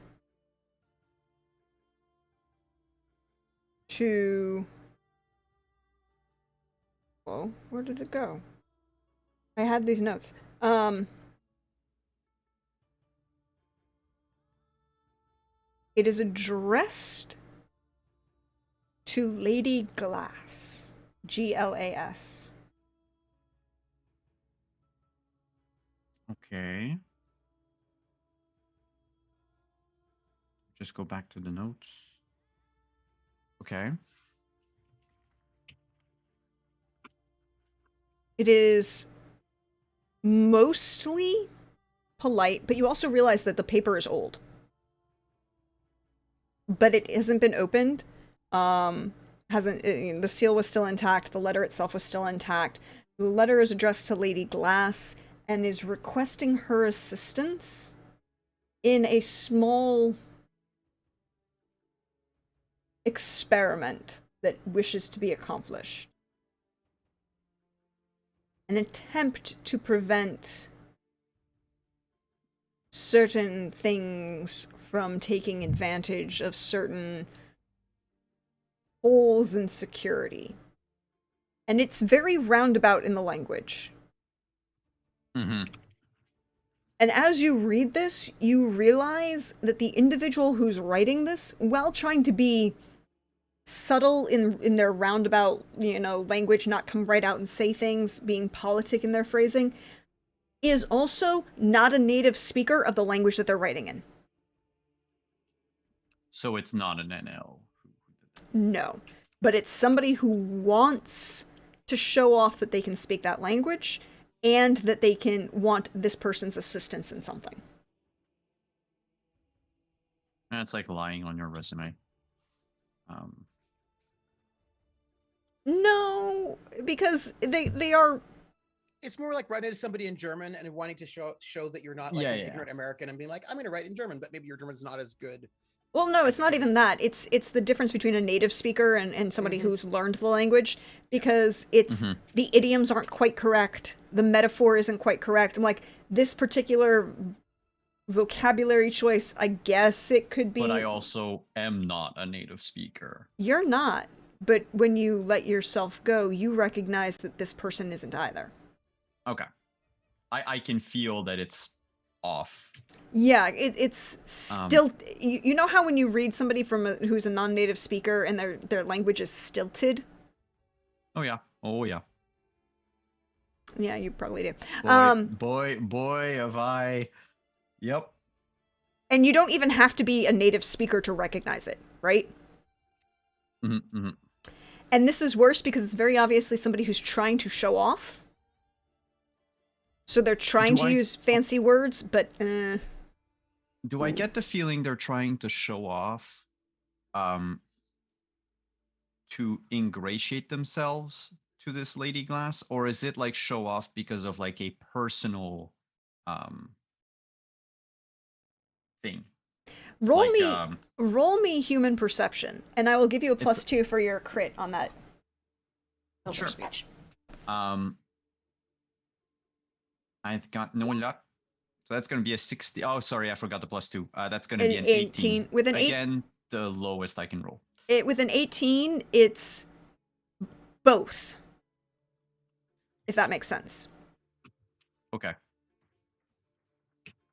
to. Whoa, where did it go? I had these notes. It is addressed to Lady Glass. Glas. Okay. Just go back to the notes. Okay. It is mostly polite, but you also realize that the paper is old. But it hasn't been opened. The seal was still intact. The letter itself was still intact. The letter is addressed to Lady Glass and is requesting her assistance in a small experiment that wishes to be accomplished. An attempt to prevent certain things from taking advantage of certain holes in security. And it's very roundabout in the language. Mm-hmm. And as you read this, you realize that the individual who's writing this, while trying to be subtle in their roundabout, language, not come right out and say things, being politic in their phrasing, is also not a native speaker of the language that they're writing in. So it's not an NL. No. But it's somebody who wants to show off that they can speak that language and that they can want this person's assistance in something. That's like lying on your resume. No, because they are. It's more like writing to somebody in German and wanting to show that you're not like Yeah, an yeah. ignorant American and being like, I'm going to write in German, but maybe your German's not as good. Well, no, it's not even that. It's the difference between a native speaker and somebody who's learned the language, because it's the idioms aren't quite correct, the metaphor isn't quite correct. And like this particular vocabulary choice, I guess it could be. But I also am not a native speaker. You're not. But when you let yourself go, you recognize that this person isn't either. Okay. I can feel that it's off. Yeah, it's still. You know how when you read somebody who's a non-native speaker and their language is stilted? Oh yeah. Oh yeah. Yeah, you probably do. Boy, have I. Yep. And you don't even have to be a native speaker to recognize it, right? Mm-hmm. And this is worse because it's very obviously somebody who's trying to show off. So they're trying to use fancy words, but Do I get the feeling they're trying to show off to ingratiate themselves to this Lady Glass, or is it like show off because of like a personal thing? Roll like, me roll me human perception, and I will give you a +2 for your crit on that elder Sure. speech. I've got no luck. So that's going to be a 60. Oh, sorry, I forgot the +2. That's going to An be an 18. With an Again, the lowest I can roll. with an 18, it's both. If that makes sense. Okay.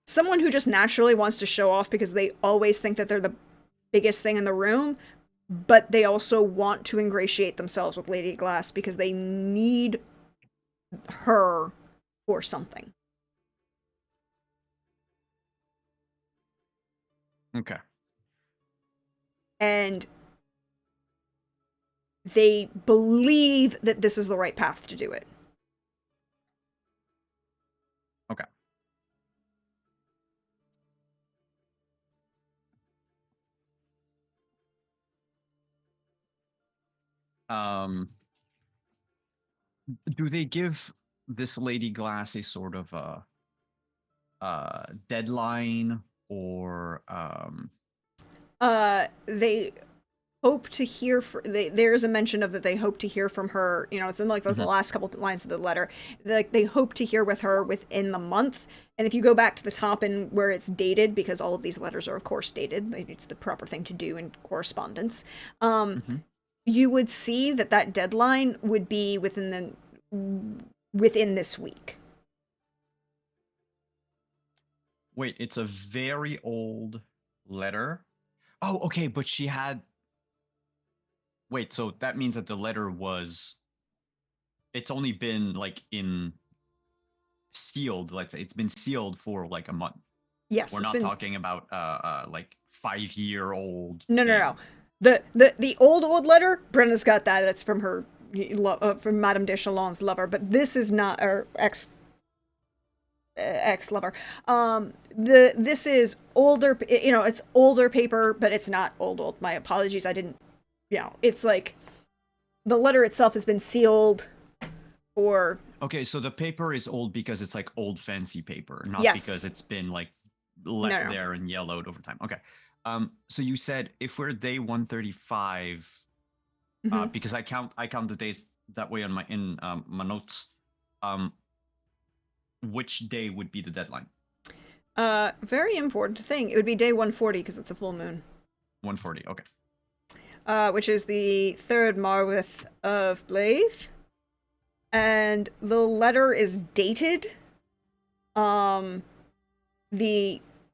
Someone who just naturally wants to show off because they always think that they're the biggest thing in the room, but they also want to ingratiate themselves with Lady Glass because they need her for something. Okay. And they believe that this is the right path to do it. Okay. Do they give this Lady Glass a sort of a deadline or They hope to hear there's a mention of that they hope to hear from her, you know, it's in like the last couple of lines of the letter. They hope to hear with her within the month. And if you go back to the top and where it's dated, because all of these letters are of course dated, it's the proper thing to do in correspondence, you would see that that deadline would be within this week. Wait, it's a very old letter. Oh, okay, but she had. Wait, so that means that the letter was. It's only been like sealed. Let's say it's been sealed for like a month. Yes, We're not talking about like 5-year-old. No. The old letter, Brenna's got that. That's from her from Madame de Chalon's lover, but this is not her ex lover. This is older. You know, it's older paper, but it's not old. My apologies. I didn't. You know, it's like the letter itself has been sealed for. Okay, so the paper is old because it's like old fancy paper, not Yes. because it's been like left there and yellowed over time. Okay. So you said if we're day 135, because I count the days that way on my my notes. Which day would be the deadline? Very important thing. It would be day 140 because it's a full moon. 140. Okay. Which is the third Marwith of Blaze. And the letter is dated the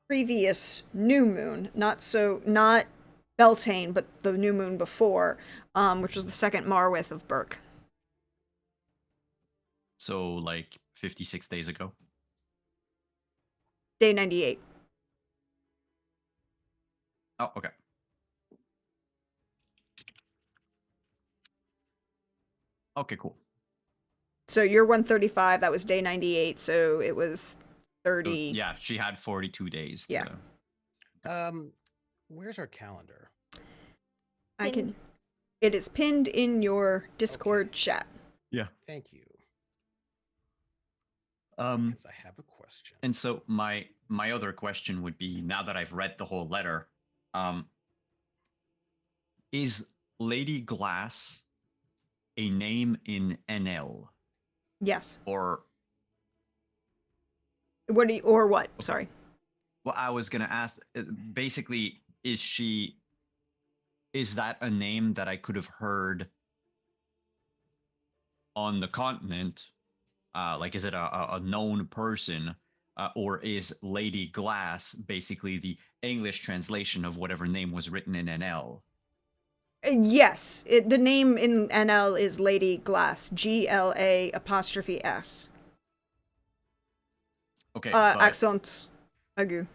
previous new moon, not Beltane, but the new moon before, which was the second Marwith of Burke. So like 56 days ago. Day 98. Oh, okay. Okay, cool. So you're 135, that was day 98, so it was 30. So, yeah, she had 42 days. Yeah. Where's our calendar? It is pinned in your Discord chat. Yeah. Thank you. Because I have a question. And so my other question would be, now that I've read the whole letter, is Lady Glass a name in NL? Yes. Or what? Okay. Sorry. Well, I was gonna ask. Basically, is that a name that I could have heard on the continent? Like, is it a known person, or is Lady Glass basically the English translation of whatever name was written in NL? Yes, the name in NL is Lady Glass, GLA''S. Okay. Accent aigu.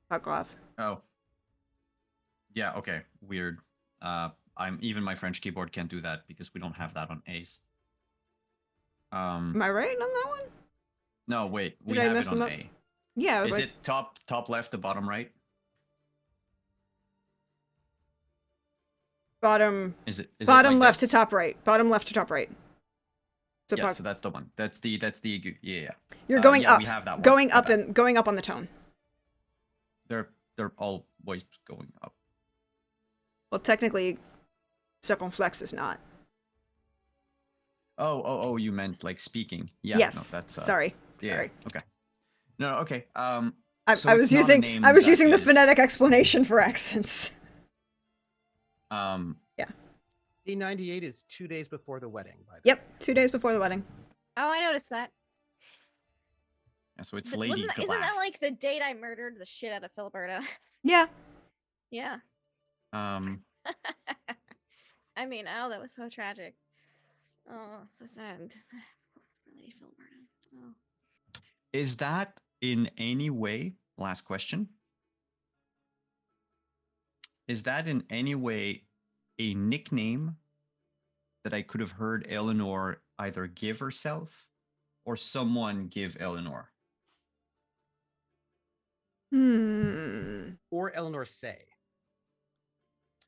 Pas grave. Oh. Yeah. Okay. Weird. Even my French keyboard can't do that because we don't have that on Ace. Am I right on that one? No, wait. We Did I have mess it on them up? A. Yeah, I was Is like, it top left to bottom right? bottom. Is it Bottom like left this? to top right. Bottom left to top right. So, Yeah, so that's the one. That's the yeah. You're going yeah, up. We have that one. Going My up bad. and going up on the tone. They're they're always going up. Well, technically, circumflex is not. Oh, you meant like speaking. Yeah. Yes. No, that's Sorry. yeah. Sorry. Okay. No, okay. I So was it's not a using name I was that using the is- phonetic explanation for accents. D98 is 2 days before the wedding, by the way. Yep, 2 days before the wedding. Oh, I noticed that. yeah, so it's But Lady Glass. isn't that like the date I murdered the shit out of Philberta? Yeah. Yeah. Um, I mean, oh, that was so tragic. Oh, so sad. Lady Philberta. Oh. is that in any way? Last question. Is that in any way a nickname that I could have heard Eleanor either give herself or someone give Eleanor? Or Eleanor say.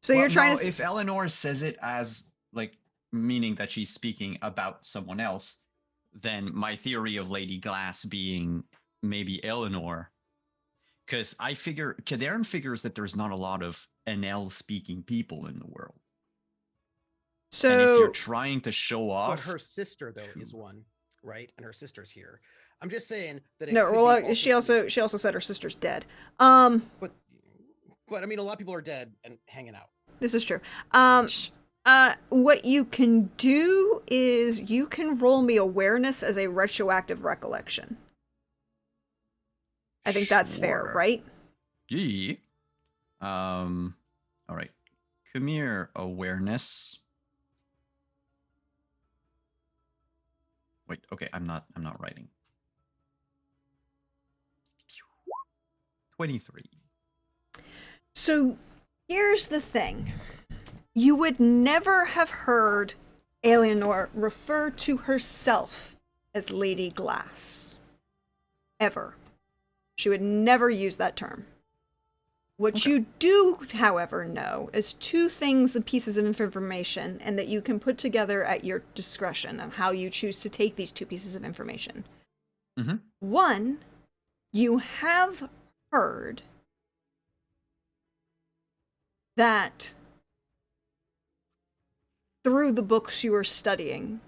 So Well, you're trying no, to if Eleanor says it as like meaning that she's speaking about someone else, then my theory of Lady Glass being maybe Eleanor, because I figure Kadarin figures that there's not a lot of NL speaking people in the world. And if you're So trying to show off, But her sister, though, is one, right? And her sister's here. I'm just saying that it no, could well, be she something- also said her sister's dead. But I mean, a lot of people are dead and hanging out. This is true. What you can do is you can roll me awareness as a retroactive recollection. I think that's fair, Sure. right? yeah. All right. Come here, awareness. Wait, okay, I'm not writing. 23. So here's the thing. You would never have heard Eleanor refer to herself as Lady Glass. Ever. She would never use that term. What you do, however, know is two things and pieces of information, and that you can put together at your discretion on how you choose to take these two pieces of information. Mhm. One, you have heard that through the books you are studying,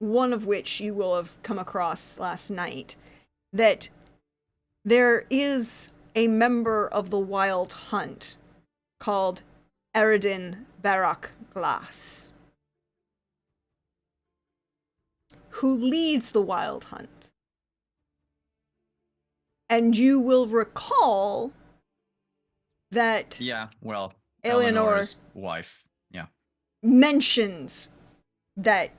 one of which you will have come across last night, that there is a member of the Wild Hunt called Eredin Barak Glass, who leads the Wild Hunt. And you will recall that Yeah, well, Eleanor Eleanor's wife. Yeah. mentions that,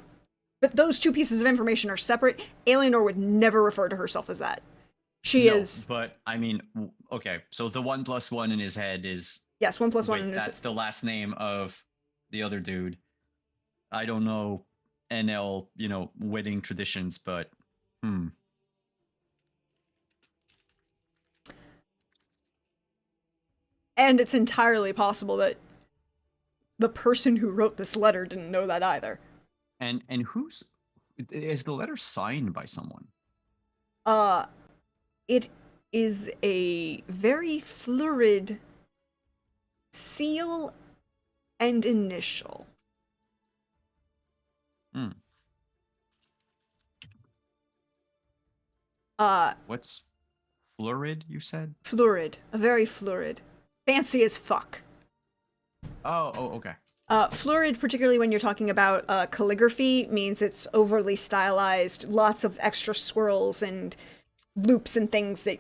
but those two pieces of information are separate. Eleanor would never refer to herself as that. She No, is, but I mean, okay, so the 1+1 in his head is yes, 1 + 1. wait, that's the last name of the other dude. I don't know NL, wedding traditions, but And it's entirely possible that the person who wrote this letter didn't know that either. and is the letter signed by someone? It is a very fluid seal and initial. What's Florid, you said? Fluid, a very fluid. Fancy as fuck. Oh, okay. Fluid, particularly when you're talking about calligraphy, means it's overly stylized, lots of extra swirls and loops and things that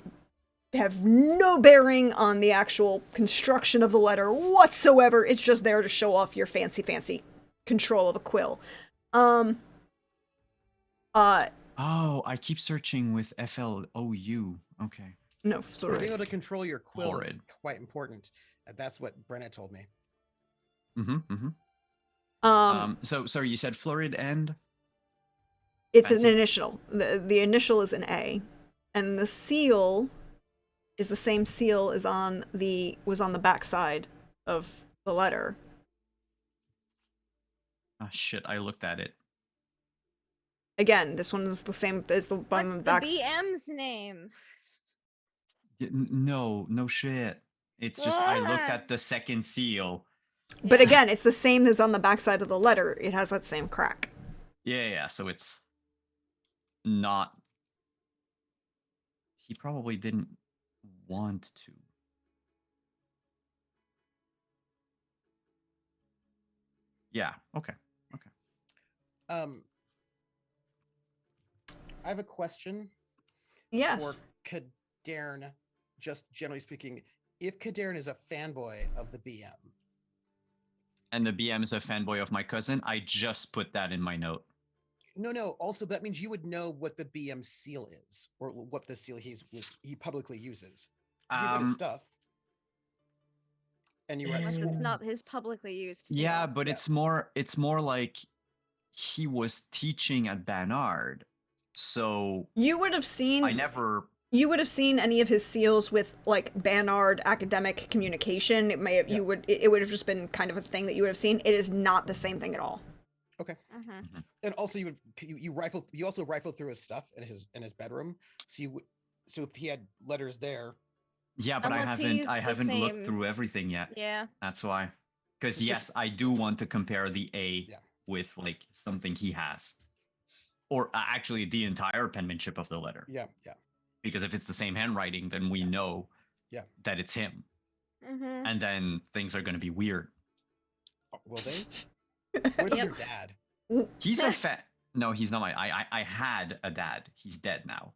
have no bearing on the actual construction of the letter whatsoever. It's just there to show off your fancy control of a quill. Oh, I keep searching with FLOU. Okay. No, Being fluid. able to control your quill is Horrid. quite important. That's what Brenna told me. So sorry, you said Florid and It's an fancy. initial. The initial is an A, and the seal is the same seal as was on the backside of the letter. Ah, shit, I looked at it. Again, this one is the same as the one on What's the the back. BM's name? No shit. It's just I looked Ah. at the second seal. But Yeah. again, it's the same as on the backside of the letter. It has that same crack. Yeah, so it's not. He probably didn't want to. Yeah. Okay. I have a question Yes. for Kadarn. Just generally speaking, if Kadarn is a fanboy of the BM, And the BM is a fanboy of my cousin. I just put that in my note. no. Also, that means you would know what the BM seal is, or what the seal he publicly uses. 'Cause you read his Um, stuff, and you were at Unless school. it's not his publicly used. Yeah, seal. but Yeah. it's more like he was teaching at Barnard. So You would have seen I never you would have seen any of his seals with like Barnard academic communication. It may have, Yeah. it would have just been kind of a thing that you would have seen. It is not the same thing at all. Okay. Mhm. And also, you also rifle through his stuff in his bedroom. So if he had letters there, Yeah, but Unless he used I the haven't looked same- through everything yet. Yeah. That's why. Because It's yes, just- I do want to compare the A Yeah. with like something he has. Or actually the entire penmanship of the letter. yeah. Because if it's the same handwriting, then we know Yeah. that it's him. Mhm. And then things are going to be weird. Will they? What if Yep. your dad? He's a fat. No, he's not my. I had a dad. He's dead now.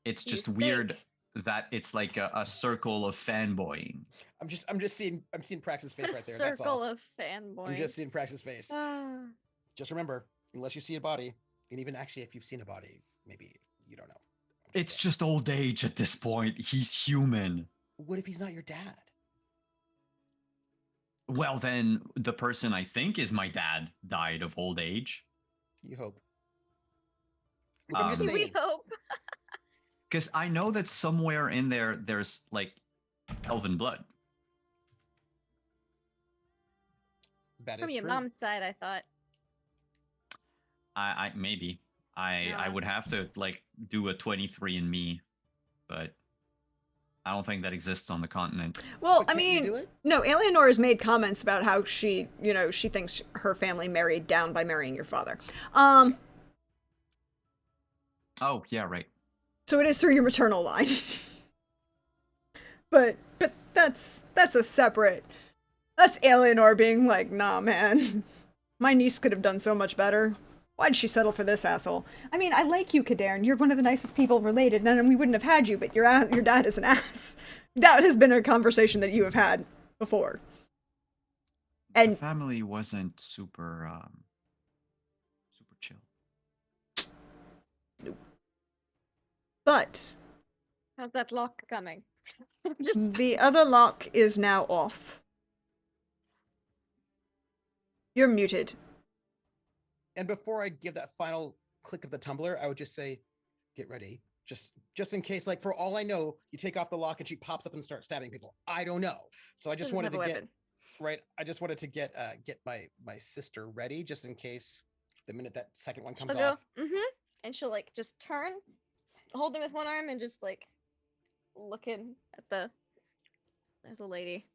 It's You just weird think. that it's like a circle of fanboying. I'm seeing Prax's face A right there. That's circle all. of fanboy. I'm just seeing Prax's face. Ah. Just remember, unless you see a body, and even actually if you've seen a body, maybe you don't know. I'm It's saying. just old age at this point. He's human. What if he's not your dad? Well, then the person I think is my dad died of old age. You hope. Look, I'm just Um, We saying. hope. Because I know that somewhere in there, there's like elven blood. That From is your true. mom's side, I thought. I maybe I would have to like do a 23andMe, but I don't think that exists on the continent. Well, But I can't you mean, do it? no, Eleanor has made comments about how she thinks her family married down by marrying your father. Oh yeah, right. So it is through your maternal line. but that's a separate. That's Eleanor being like, nah, man. My niece could have done so much better. Why'd she settle for this asshole? I mean, I like you, Kadarn. You're one of the nicest people related, and we wouldn't have had you, but your dad is an ass. That has been a conversation that you have had before. The And family wasn't super chill. but How's that lock coming? Just the other lock is now off. You're muted. And before I give that final click of the tumbler, I would just say, get ready. Just in case, like for all I know, you take off the lock and she pops up and starts stabbing people. I don't know. So I just doesn't wanted have a to get weapon. right. I just wanted to get my sister ready just in case the minute that second one comes She'll go, off. and she'll like just turn, holding with one arm and just like looking at there's a lady.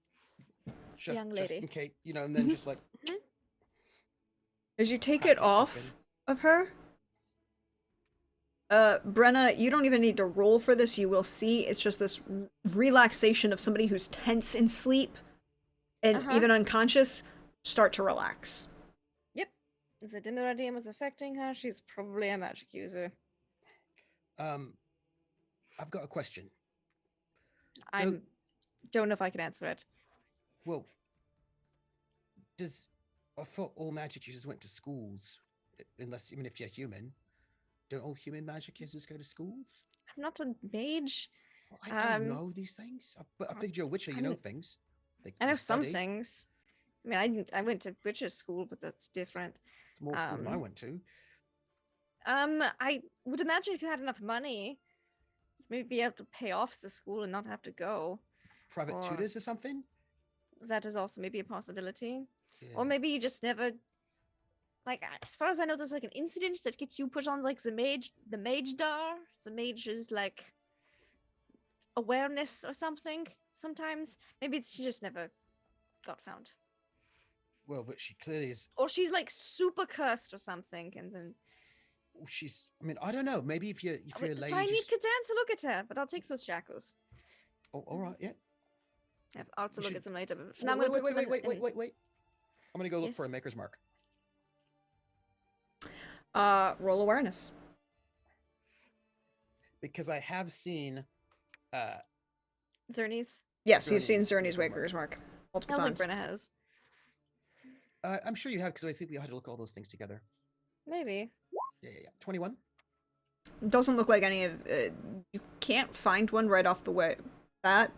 Just young just lady. in case, and then just like As you take crack it off open. of her, Brenna, you don't even need to roll for this. You will see it's just this relaxation of somebody who's tense in sleep and Uh-huh. even unconscious start to relax. Yep. The Dimmeradium was affecting her. She's probably a magic user. I've got a question. I don't know if I can answer it. Well, I thought all magic users went to schools, unless even if you're human. Don't all human magic users go to schools? I'm not a mage. Well, I don't Um, know these things. I figured you're a witcher. You I know mean, things. Like, I know you some study. things. I mean, I went to witches school, but that's different. More schools than I um, went to. I would imagine if you had enough money, you'd maybe be able to pay off the school and not have to go. Private or- tutors or something. That is also maybe a possibility. Yeah. Or maybe you just never like as far as I know, there's like an incident that gets you put on like the mage dar. The mage is like awareness or something. Sometimes maybe she just never got found, Well, but she clearly is. or she's like super cursed or something, and then. She's. I mean, I don't know. Maybe if you're a Wait, so lady, I need just. Katan to look at her, but I'll take those shackles. Oh, all right. Yeah. I'll also You look should- at them later. But for now, Wait, I'm wait, gonna wait, put wait, them wait, in- wait, wait, wait. I'm gonna go look for a Yes? maker's mark. Roll awareness. Because I have seen Zernies. Yes, you've seen Zernies Zerni's Waker's Waker's Mark I multiple don't think times. Brenna has. I'm sure you have because I think we had to look at all those things together. Maybe. Yeah, yeah, yeah. 21. Doesn't look like any of. You can't find one right off the way. That.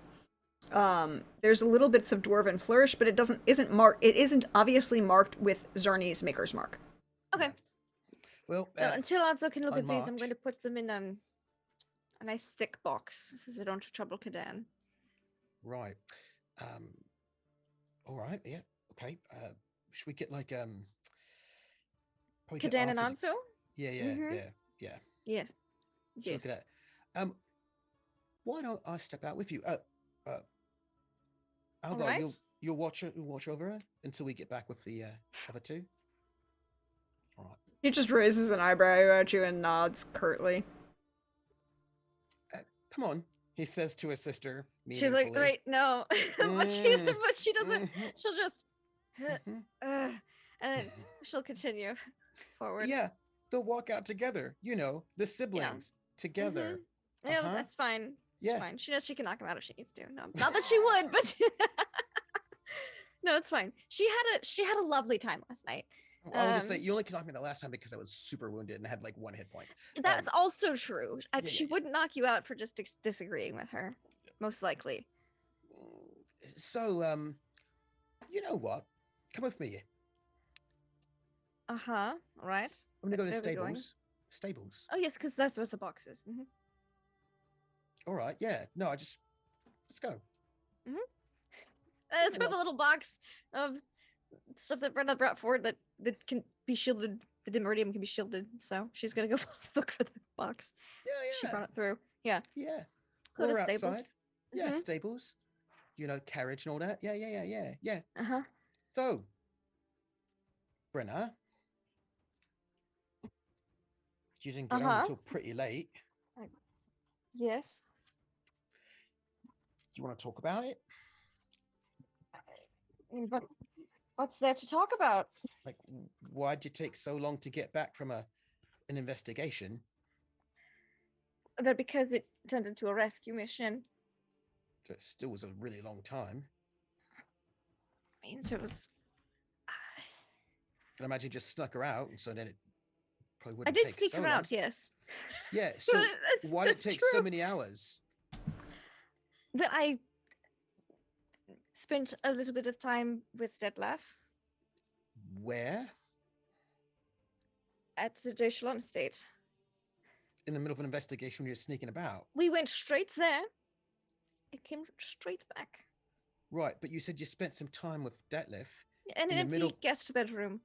There's a little bits of dwarven flourish, but it isn't marked. It isn't obviously marked with Zerni's Maker's Mark. Okay. Well, So until Alzo can look at these, I'm unmarked. going to put them in a nice thick box so they don't trouble Kadan. right. All right. Yeah. Okay. Should we get like probably get Kadan and Arthur to- Alzo? Yeah, yeah, Mhm. yeah, yeah. Yes. Let's Yes. look at that. Why don't I step out with you? Alvar, right. you'll watch over her until we get back with the other two. All right. He just raises an eyebrow at you and nods curtly. Come on, he says to his sister. She's like, meaningfully. wait, no. but she doesn't. Mhm, She'll just. mhm, And then mhm. she'll continue forward. Yeah, they'll walk out together. You know, the siblings together. Yeah, Uh-huh. that's fine. It's Yeah. fine. She knows she can knock him out if she needs to. No, not that she would, but no, it's fine. She had a lovely time last night. I will just say, Um, you only knocked me the last time because I was super wounded and had like 1 hit point. That's also true. yeah, She yeah. wouldn't knock you out for just disagreeing with her, most likely. So, you know what? Come with me. Uh huh. All right. I'm gonna go to Where are we going? stables. Stables. Oh yes, because that's what the box is. Mhm. All right. Yeah. No, let's go. It's got the little box of stuff that Brenda brought forward that can be shielded. The Dimeridium can be shielded, so she's gonna go look for the box. Yeah, She yeah. brought it through. Yeah. Yeah. Go to Or stables. outside. Yeah, Mhm. stables. You know, carriage and all that. Yeah, yeah, yeah, yeah, yeah. Uh huh. So, Brenna, you didn't get home Uh-huh. until pretty late. Yes. Do you want to talk about it? But what's there to talk about? Like, why'd you take so long to get back from an investigation? But because it turned into a rescue mission, That still was a really long time. means it was. I can imagine you just snuck her out, and so then it probably I wouldn't did take sneak so her long. out, yes. Yeah. So That's- why did it that's take true. so many hours? That I spent a little bit of time with Detlef Where? at the Echelon estate. In the middle of an investigation when you're sneaking about. We went straight there. It came straight back. Right, but you said you spent some time with Detlef And In an the empty middle- guest bedroom.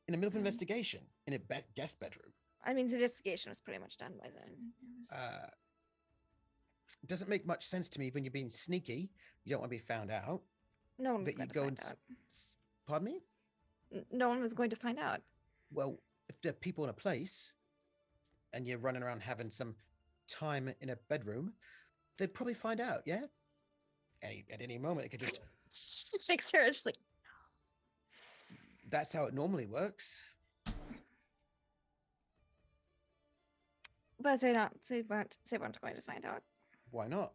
in the middle of an Mhm. investigation in a guest bedroom. I mean, the investigation was pretty much done by then. It was- Doesn't make much sense to me when you're being sneaky. You don't want to be found out. no one was that going you to go find and out. Pardon me? No one was going to find out. Well, if there are people in a place and you're running around having some time in a bedroom, they'd probably find out, yeah? At any moment, it could just. She shakes her head. She's like, That's how it normally works. but they weren't going to find out. Why not?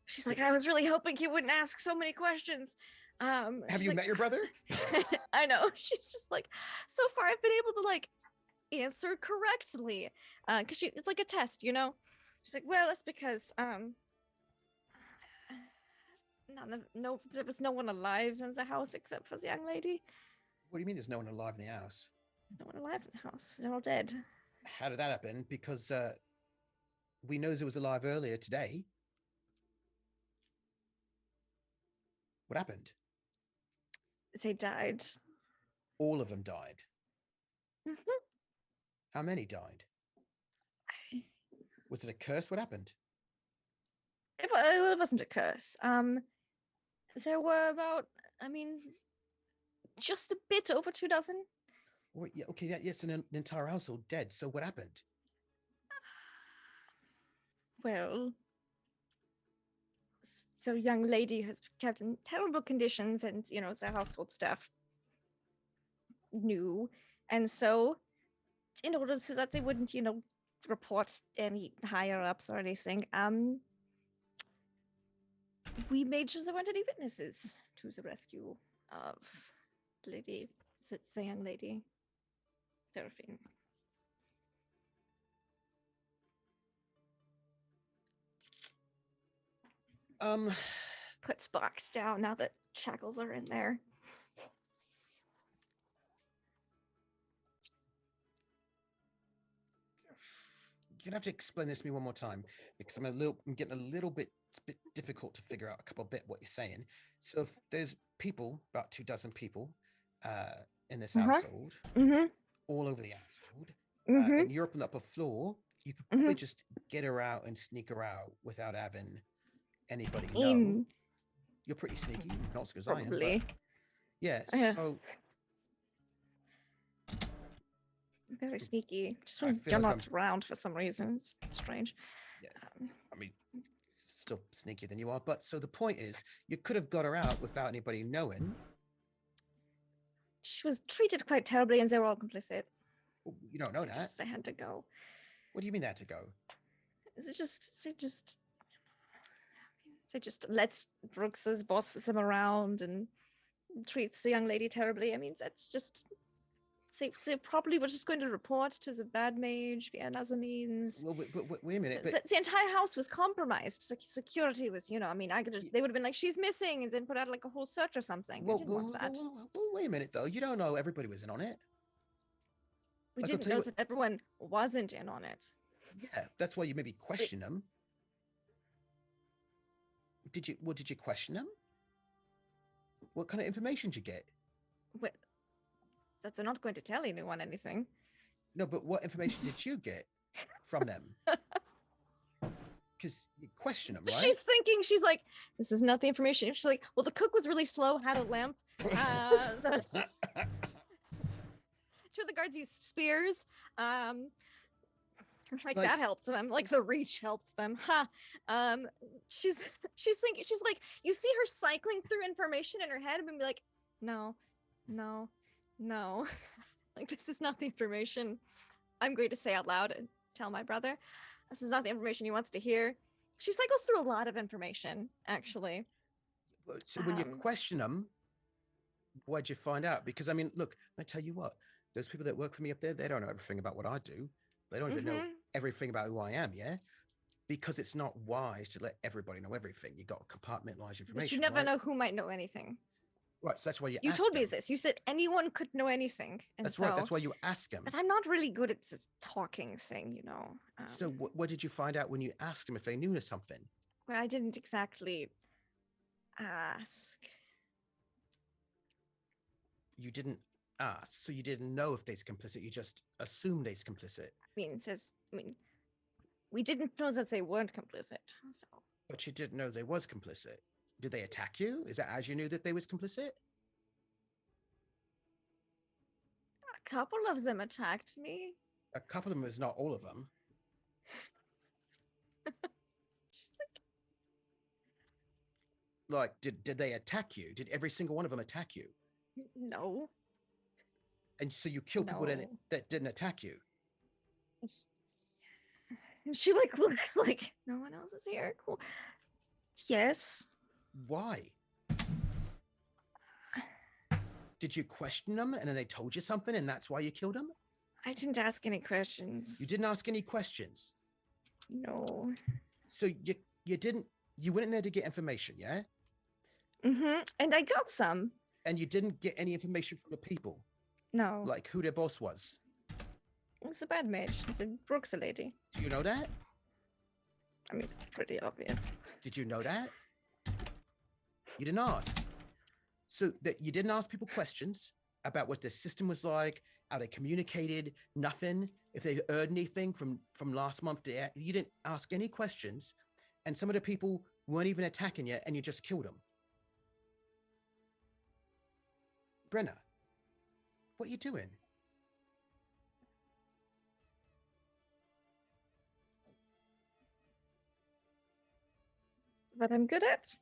She's like, I was really hoping he wouldn't ask so many questions. Have she's you like, met your brother? I know. She's just like, so far I've been able to like answer correctly. Cause it's like a test, you know? She's like, well, that's because there was no one alive in the house except for the young lady. What do you mean there's no one alive in the house? There's no one alive in the house. They're all dead. How did that happen? Because we know it was alive earlier today. What happened? They died. All of them died. Mhm. How many died? Was it a curse? What happened? It wasn't a curse. There were about, I mean, just a bit over 2 dozen. Well, yeah, okay, yes, an entire household dead. So what happened? Well, so young lady has kept in terrible conditions, and the household staff knew, and so in order so that they wouldn't, report any higher ups or anything, we made sure there weren't any witnesses to the rescue of the young lady, Seraphine. Puts box down now that shackles are in there. You're gonna have to explain this to me one more time because I'm getting a little bit. It's a bit difficult to figure out a couple bit what you're saying. So if there's people, about 2 dozen people, in this household, all over the household, and you're up on the upper floor, you could probably just get her out and sneak her out without having anybody know. You're pretty sneaky, not as good as I am. Probably. But yeah. So very sneaky. Just I when feel you're like not around for some reason. It's strange. Yeah. I mean, still sneakier than you are. But so the point is, you could have got her out without anybody knowing. She was treated quite terribly, and they were all complicit. You don't know that. They had to go. What do you mean they had to go? They just let Brooks's boss them around and treats the young lady terribly. I mean, that's just. They probably were just going to report to the bad mage via other means. Well, wait a minute. The entire house was compromised. Security was, I mean, they would have been like, she's missing, and then put out like a whole search or something. I didn't want that. Wait a minute, though. You don't know everybody was in on it. We didn't know that everyone wasn't in on it. Yeah, that's why you maybe question them. Did you question them? What kind of information did you get? That they're not going to tell anyone anything. No, but what information did you get from them? Because you question them, right? She's like, this is not the information. She's like, well, the cook was really slow, had a lamp. Two of the guards used spears. Like that helps them. Like the reach helps them. She's thinking, she's like, you see her cycling through information in her head and be like, no. Like, this is not the information I'm going to say out loud and tell my brother. This is not the information he wants to hear. She cycles through a lot of information, actually. So when you question them, what'd you find out? Because I mean, look, I tell you what, those people that work for me up there, they don't know everything about what I do. They don't even know everything about who I am, yeah? Because it's not wise to let everybody know everything. You got to compartmentalize information. But you never know who might know anything. Right, so that's why you told me this. You said anyone could know anything. And that's right. That's why you ask them. But I'm not really good at this talking thing, So what did you find out when you asked them if they knew something? Well, I didn't exactly ask. You didn't ask, so you didn't know if they're complicit. You just assumed they're complicit. We didn't know that they weren't complicit. So. But you didn't know they was complicit. Did they attack you? Is that as you knew that they was complicit? A couple of them attacked me. A couple of them is not all of them. She's like, did they attack you? Did every single one of them attack you? No. And so you killed people that didn't attack you? And she looks like no one else is here. Cool. Yes. Why? Did you question them and then they told you something and that's why you killed them? I didn't ask any questions. You didn't ask any questions? No. So you went in there to get information, yeah? And I got some. And you didn't get any information from the people? No. Like who their boss was? It was a bad mage. It's a Brooks lady. Do you know that? I mean, it's pretty obvious. Did you know that? You didn't ask. So that you didn't ask people questions about what the system was like, how they communicated, nothing. if they heard anything from last month to you didn't ask any questions, and some of the people weren't even attacking you, and you just killed them. Brenna, what are you doing? What I'm good at?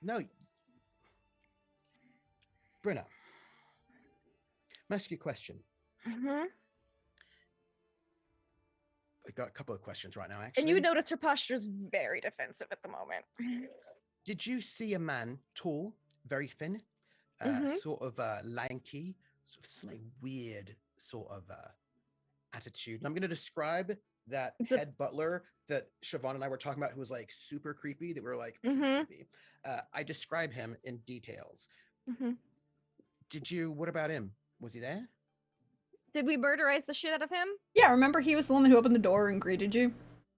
No. Brenna, I'm asking you a question. Mm-hmm. I got a couple of questions right now, actually. And you notice her posture is very defensive at the moment. Did you see a man, tall, very thin, Mhm. sort of lanky, sort of slightly weird sort of attitude? And I'm going to describe that The- head butler that Siobhan and I were talking about, who was like super creepy, that we were like, he's Mhm. creepy. I describe him in details. Mm-hmm. What about him? Was he there? Did we murderize the shit out of him? Yeah, remember he was the one who opened the door and greeted you?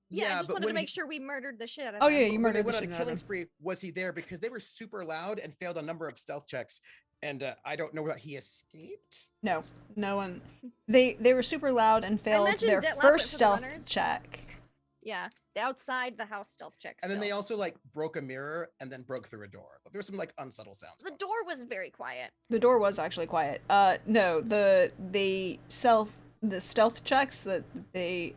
Yeah, I just wanted to when make sure we murdered the shit out of Oh, him. yeah, you when murdered they the went on a shit out of killing him. spree, was he there? Because they were super loud and failed a number of stealth checks, and I don't know that he escaped. No, no one. They were super loud and failed imagine their that lap first for the stealth runners. check. Yeah, outside the house stealth check. And then they still. also like broke a mirror and then broke through a door. There were some like unsubtle sounds. The going on. door was very quiet. The door was actually quiet. No, the stealth checks that they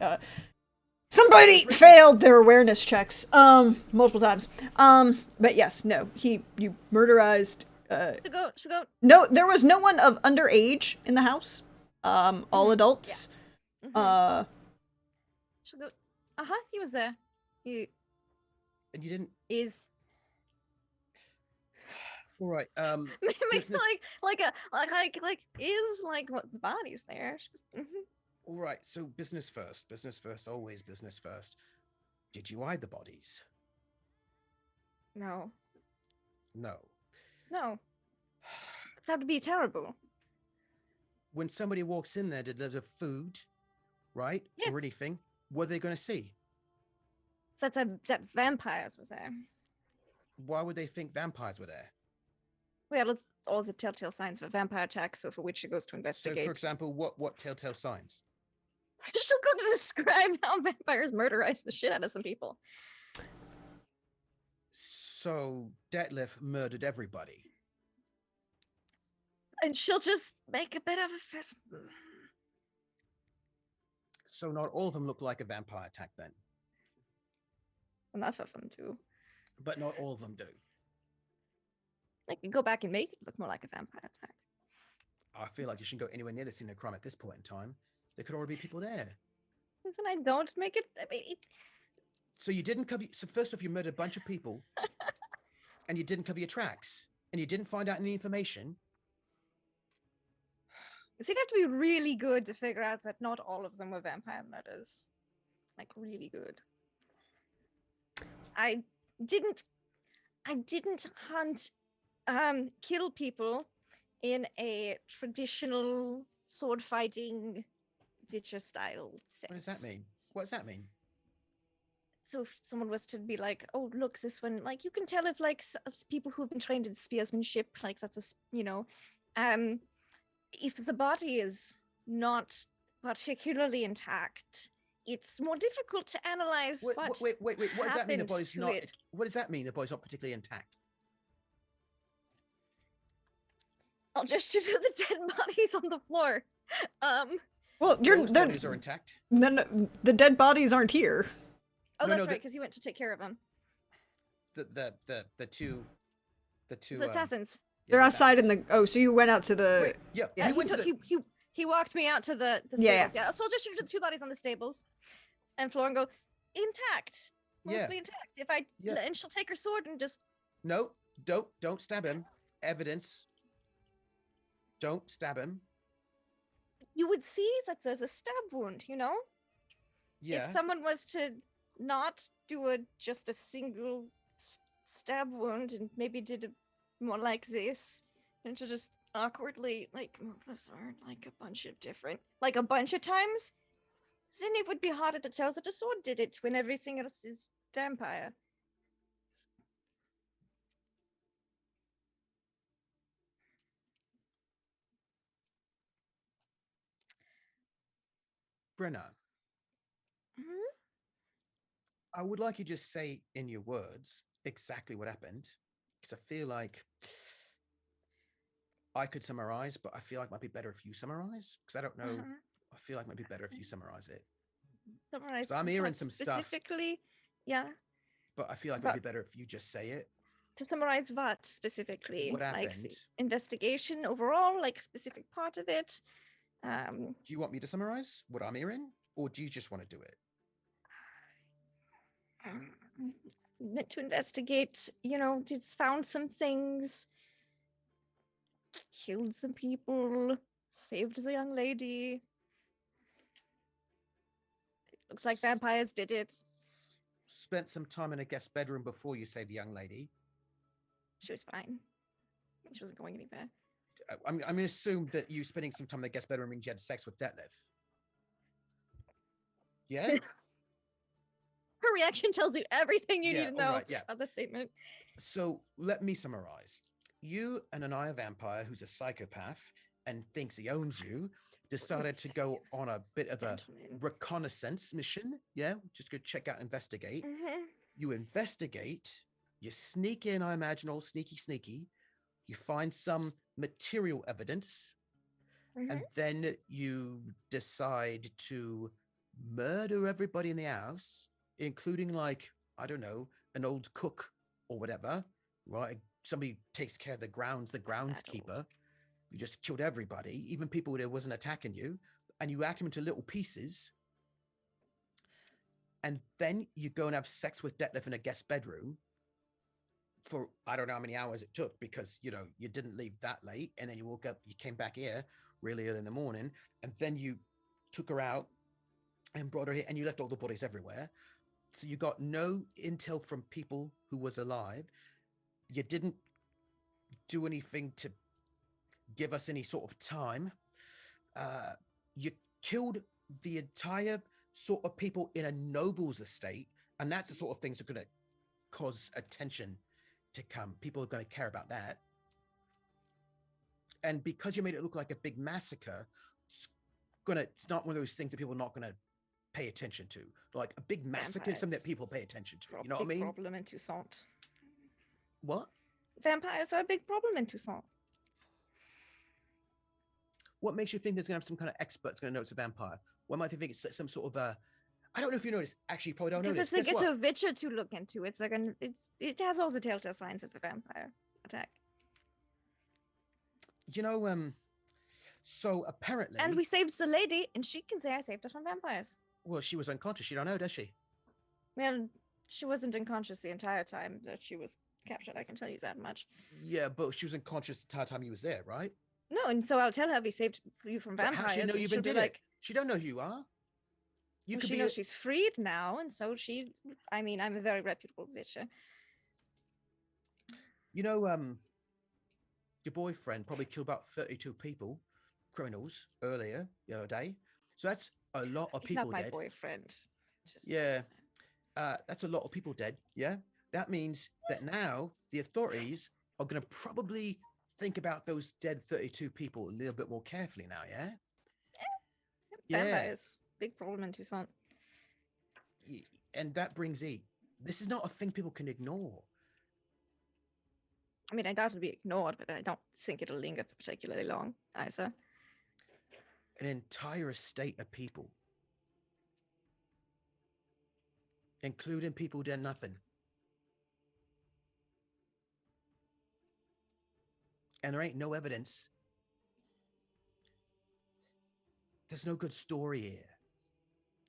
somebody failed their awareness checks multiple times. But yes, no, you murderized. Should go. No, there was no one of underage in the house. All adults. Mhm. Should go. He was there. He And you didn't. is. All right. It makes Business- like is like what the body's there. Mhm. All right. So business first. Business first. Always business first. Did you hide the bodies? No, No. no, that would be terrible. When somebody walks in there to deliver food, right, Yes. or anything, what are they going to see? So that vampires were there. Why would they think vampires were there? Well, it's all the telltale signs of a vampire attack, so for which she goes to So, investigate. for example, what telltale signs? She'll go to describe how vampires murderize the shit out of some people. So Detlef murdered everybody. And she'll just make a bit of a fist. So not all of them look like a vampire attack then, Enough of them too. but not all of them do. I can go back and make it look more like a vampire attack. I feel like you shouldn't go anywhere near the scene of crime at this point in time. There could already be people there. Listen, I don't make it. I mean, So you didn't cover. So first off, you murdered a bunch of people, and you didn't cover your tracks, and you didn't find out any information. I think I have to be really good to figure out that not all of them were vampire murders. Like really good. I didn't hunt kill people in a traditional sword fighting Witcher style sense. What does that mean? What does that mean? So if someone was to be like, oh look, this one, like you can tell if like people who've been trained in spearsmanship, like that's if the body is not particularly intact, it's more difficult to analyze Wait. what What does that mean? The happened body's to not. it. What does that mean? The body's not particularly intact. I'll gesture to the dead bodies on the floor. Well, Those bodies are intact. the dead bodies aren't here. Oh, No, that's no, right, the- because you went to take care of them. The two. The assassins. yeah, They're the outside in assassins. the. Oh, so you went out to the. Wait, yeah, Yeah, we went to the. He walked me out to the stables. Yeah, Yeah. So I'll just shoot the two bodies on the stables, and Flora and go intact, Yeah. mostly intact. If I Yeah. and she'll take her sword and just No, don't stab him. Evidence. Don't stab him. you would see that there's a stab wound. You know, Yeah. if someone was to not do just a single stab wound and maybe did it more like this, and to just awkwardly like move the sword like a bunch of times, then it would be harder to tell that a sword did it when everything else is vampire. Brenna, Mhm. I would like you to just say in your words exactly what happened, because I feel like I could summarize, but I feel like it might be better if you summarize, because I don't know. Uh-huh. I feel like it might be better if you summarize it. Summarize So I'm hearing what some stuff, specifically. Yeah. but I feel like it But would be better if you just say it. to summarize what specifically? What Like happened? investigation overall, like a specific part of it. Do you want me to summarize what I'm hearing, or do you just want to do it? Meant to investigate, you know, it's found some things, killed some people, saved the young lady. It looks like vampires did it. Spent some time in a guest bedroom before you saved the young lady. She was fine. She wasn't going anywhere. I'm going to assume that you spending some time in the guest bedroom means you had sex with Detlef. Yeah? Her reaction tells you everything you Yeah, need to know alright, yeah. about the statement. So let me summarize. You and an Eye vampire who's a psychopath and thinks he owns you decided to go on a bit of a Gentlemen. reconnaissance mission. Yeah, just go check out, investigate. Mhm. You investigate, you sneak in, I imagine, all sneaky. You find some material evidence, and then you decide to murder everybody in the house, including, like, I don't know, an old cook or whatever, right? Somebody takes care of the grounds, the groundskeeper. You just killed everybody, even people that wasn't attacking you, and you act them into little pieces. And then you go and have sex with Detlef in a guest bedroom for I don't know how many hours it took, because you know you didn't leave that late, and then you woke up, you came back here really early in the morning, and then you took her out and brought her here, and you left all the bodies everywhere. So you got no intel from people who was alive. You didn't do anything to give us any sort of time. You killed the entire sort of people in a noble's estate, and that's the sort of things that are going to cause attention to come. People are going to care about that. And because you made it look like a big massacre, it's not one of those things that people are not going to pay attention to. Like a big massacre is something that people pay attention to. You know what I Big mean? problem in Toussaint. What? Vampires are a big problem in Toussaint. What makes you think there's going to have some kind of expert that's going to know it's a vampire? What might they think it's some sort of a... I don't know if you noticed. Actually, you probably don't know Because this. if they Guess get what? a Witcher to look into, it's like it has all the telltale signs of a vampire attack. You know, so apparently... And we saved the lady, and she can say I saved her from vampires. Well, she was unconscious. You don't know, does she? Well, she wasn't unconscious the entire time that she was captured, I can tell you that much. Yeah, but she was unconscious the entire time you was there, right? No, and so I'll tell her we saved you from But vampires. how she know and you she'll even be did it? She don't know who you are. You well, could she be... knows she's freed now, and so she, I mean, I'm a very reputable Witcher. You know, your boyfriend probably killed about 32 people, criminals, earlier the other day. So that's a lot of He's people not my dead. boyfriend. Just Yeah. That's a lot of people dead. Yeah. That means that now the authorities are going to probably think about those dead 32 people a little bit more carefully now. Yeah. Yeah. Vampires. Big problem in Toussaint. And that brings heat. This is not a thing people can ignore. I mean, I doubt it'll be ignored, but I don't think it'll linger for particularly long either. An entire estate of people, including people who did nothing. And there ain't no evidence. There's no good story here.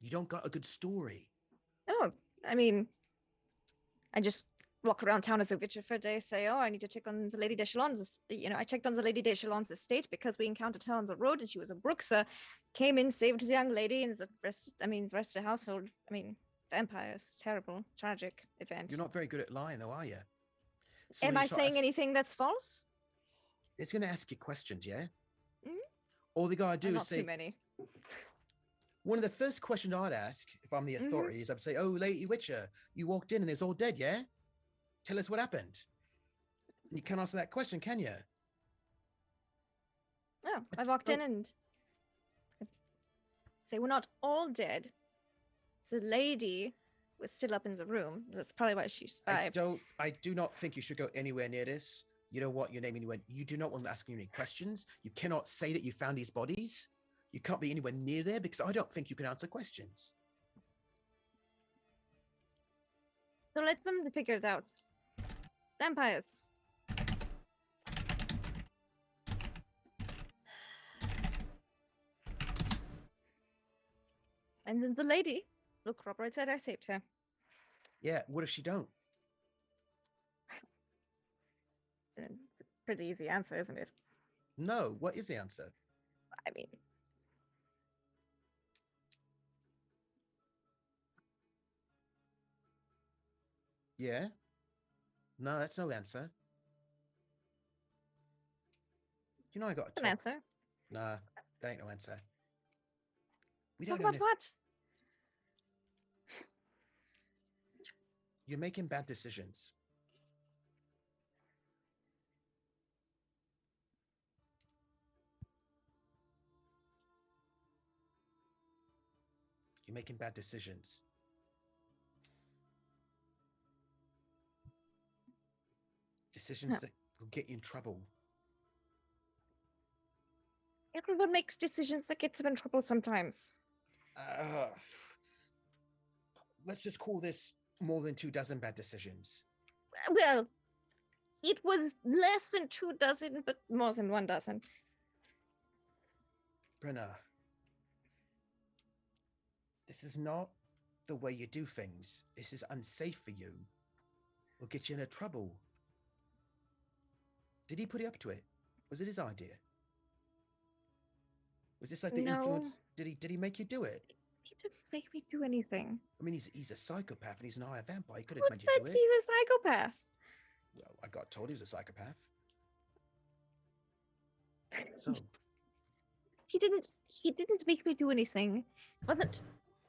You don't got a good story. Oh, I mean, I just walk around town as a Witcher for a day, say, oh, I need to check on the Lady Deschalon's, you know, I checked on the Lady Deschalon's estate because we encountered her on the road and she was a Bruxa, came in, saved the young lady, and the rest of the household, I mean, vampires, terrible, tragic event. You're not very good at lying, though, are you? So Am when I you start saying anything that's false? It's going to ask you questions, yeah? Mhm. All they got to do Not is say, too many. one of the first questions I'd ask if I'm the Mhm. authorities, I'd say, oh, Lady Witcher, you walked in and it's all dead, yeah? Tell us what happened. And you can't answer that question, can you? Oh, I walked in and They were not all dead. The lady was still up in the room. That's probably why she survived. I do not think you should go anywhere near this. You know what? You're naming anyone. You do not want to ask any questions. You cannot say that you found these bodies. You can't be anywhere near there because I don't think you can answer questions. So let them figure it out. Vampires. And then the lady, look, Robert said I saved her. Yeah, what if she don't? It's a pretty easy answer, isn't it? No, what is the answer? I mean, Yeah? No, that's no answer. You know I got an answer. Nah, that ain't no answer. We Talk don't know about what? You're making bad decisions. You're making bad decisions. Decisions that will get you in trouble. Everyone makes decisions that gets them in trouble sometimes. Let's just call this more than 24 bad decisions. Well, it was less than 24, but more than 12. Brenna, this is not the way you do things. This is unsafe for you. Will get you into trouble. Did he put you up to it? Was it his idea? Was this like the influence? Did he make you do it? He didn't make me do anything. I mean, he's a psychopath and he's an higher vampire. He could have Who made you said do he's it. a psychopath? Well, I got told he was a psychopath. So He didn't make me do anything.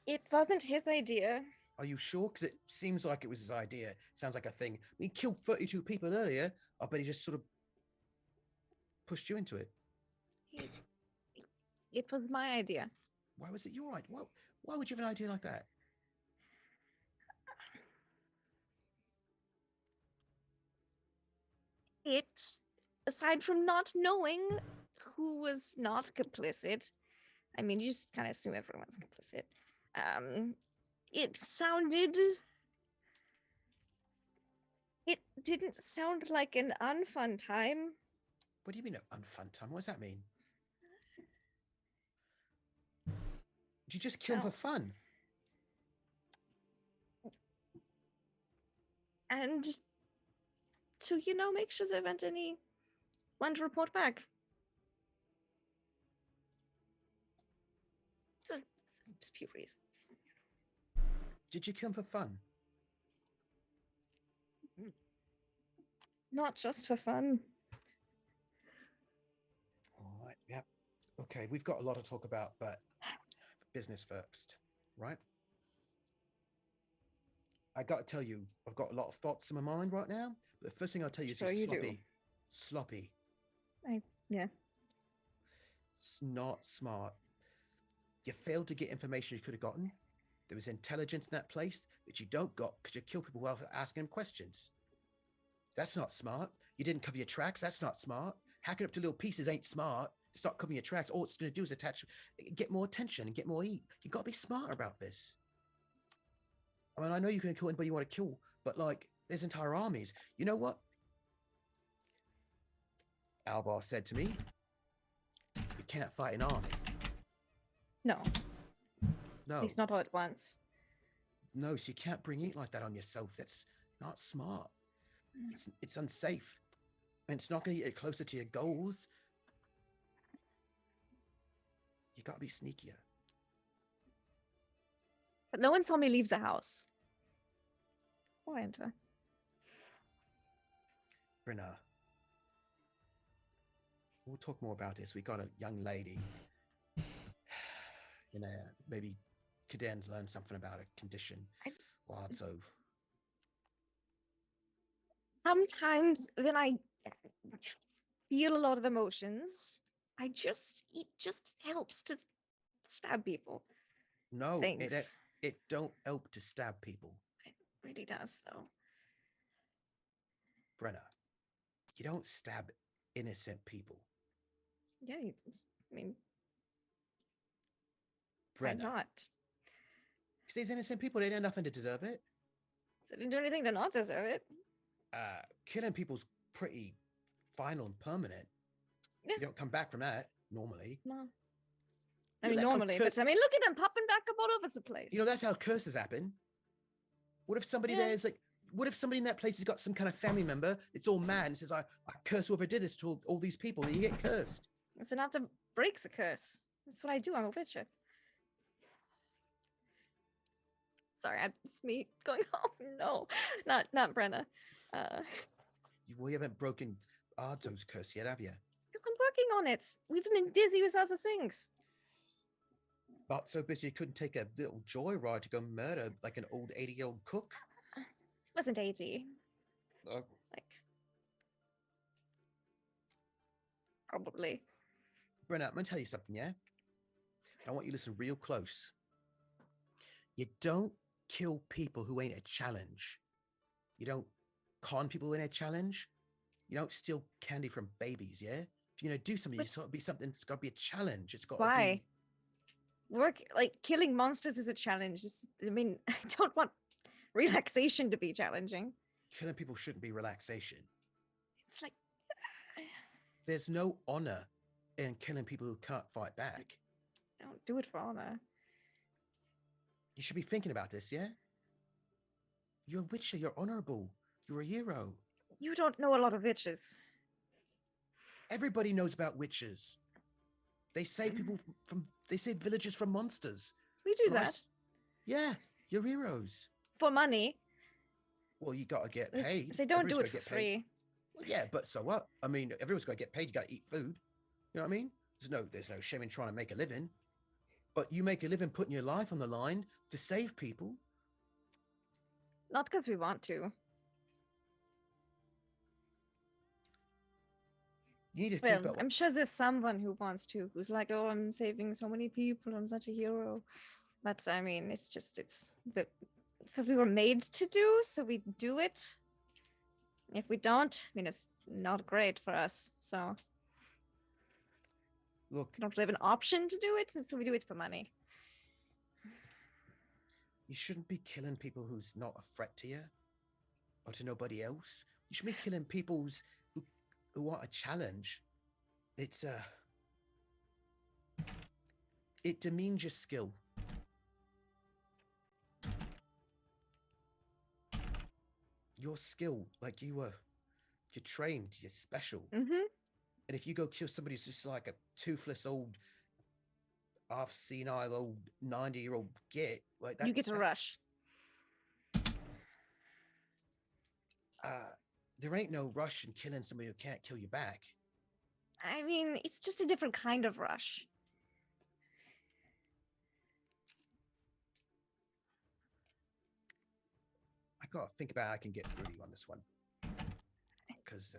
It wasn't his idea. are you sure? Because it seems like it was his idea. Sounds like a thing. He killed 32 people earlier. I bet he just sort of pushed you into it. It was my idea. Why was it your idea? Why would you have an idea like that? It, aside from not knowing who was not complicit, I mean, you just kind of assume everyone's complicit. It didn't sound like an unfun time. What do you mean an unfun time? What does that mean? Did you just kill him for fun? And to, make sure there weren't anyone to report back. Just few reasons. Did you kill him for fun? Not just for fun. All right. Yep. Okay. We've got a lot to talk about, but business first, right? I got to tell you, I've got a lot of thoughts in my mind right now. But the first thing I'll tell you is Sure it's you do. sloppy. Sloppy. Yeah. It's not smart. You failed to get information you could have gotten. There was intelligence in that place that you don't got because you kill people without asking them questions. That's not smart. You didn't cover your tracks. That's not smart. Hacking up to little pieces ain't smart. It's not covering your tracks. All it's going to do is get more attention and get more heat. You got to be smarter about this. I mean, I know you can kill anybody you want to kill, but like, there's entire armies. You know what? Alvar said to me, you can't fight an army. No. No. At least not all at once. No, so you can't bring heat like that on yourself. That's not smart. It's unsafe. And it's not going to get you closer to your goals. You got to be sneakier. But no one saw me leave the house. Or enter. Brenna, we'll talk more about this. We got a young lady. Maybe Caden's learned something about a condition. So Sometimes when I feel a lot of emotions, it just helps to stab people. No, things. it don't help to stab people. It really does, though. Brenna, you don't stab innocent people. Yeah, I mean, why Brenna, not? because these innocent people, they did nothing to deserve it. So I didn't do anything to not deserve it. Killing people's pretty final and permanent. Yeah. You don't come back from that normally. No. You know, I mean, that's how normally, cur- but I mean, look at him popping back up all over the place. You know, that's how curses happen. What if somebody Yeah. there is like, what if somebody in that place has got some kind of family member? It's all mad and says, I curse whoever did this to all these people, and you get cursed. It's enough to break the curse. That's what I do. I'm a witcher. Sorry, it's me going, oh no, not Brenna. Well, you haven't broken Ardo's curse yet, have you? Because I'm working on it. We've been busy with other things. But so busy you couldn't take a little joyride to go murder like an old 80-year-old cook. It wasn't 80. Uh, Like, probably. Brenna, I'm gonna tell you something, yeah? I want you to listen real close. You don't kill people who ain't a challenge. You don't con people in a challenge. You don't steal candy from babies, yeah? If you're gonna do something, it's got to be something that's got to be a challenge. It's got to Why? be. Work, like, killing monsters is a challenge. I mean, I don't want relaxation to be challenging. Killing people shouldn't be relaxation. It's like, There's no honor in killing people who can't fight back. don't do it for honor. You should be thinking about this, yeah? You're a witcher, you're honorable, you're a hero. You don't know a lot of witches. Everybody knows about witches. They save people they save villages from monsters. We do Right? that Yeah, you're heroes. for money. Well, you gotta get paid. They don't do Everybody's it gotta for get paid. free. Well, yeah, but so what? I mean, everyone's gotta get paid, you gotta eat food. You know what I mean? There's no shame in trying to make a living. But you make a living putting your life on the line to save people. Not because we want to. You need to think Well, about I'm sure there's someone who wants to, who's like, oh, I'm saving so many people. I'm such a hero. But I mean, it's what we were made to do. So we do it. If we don't, I mean, it's not great for us. So look, we don't have an option to do it. So we do it for money. you shouldn't be killing people who's not a threat to you or to nobody else. You should be killing people who want a challenge. It demeans your skill. Your skill, like you're trained, you're special. Mm-hmm. And if you go kill somebody who's just like a toothless old, half senile old 90-year-old git, like that, You get a rush. there ain't no rush in killing somebody who can't kill you back. I mean, it's just a different kind of rush. I gotta think about how I can get through to you on this one. Because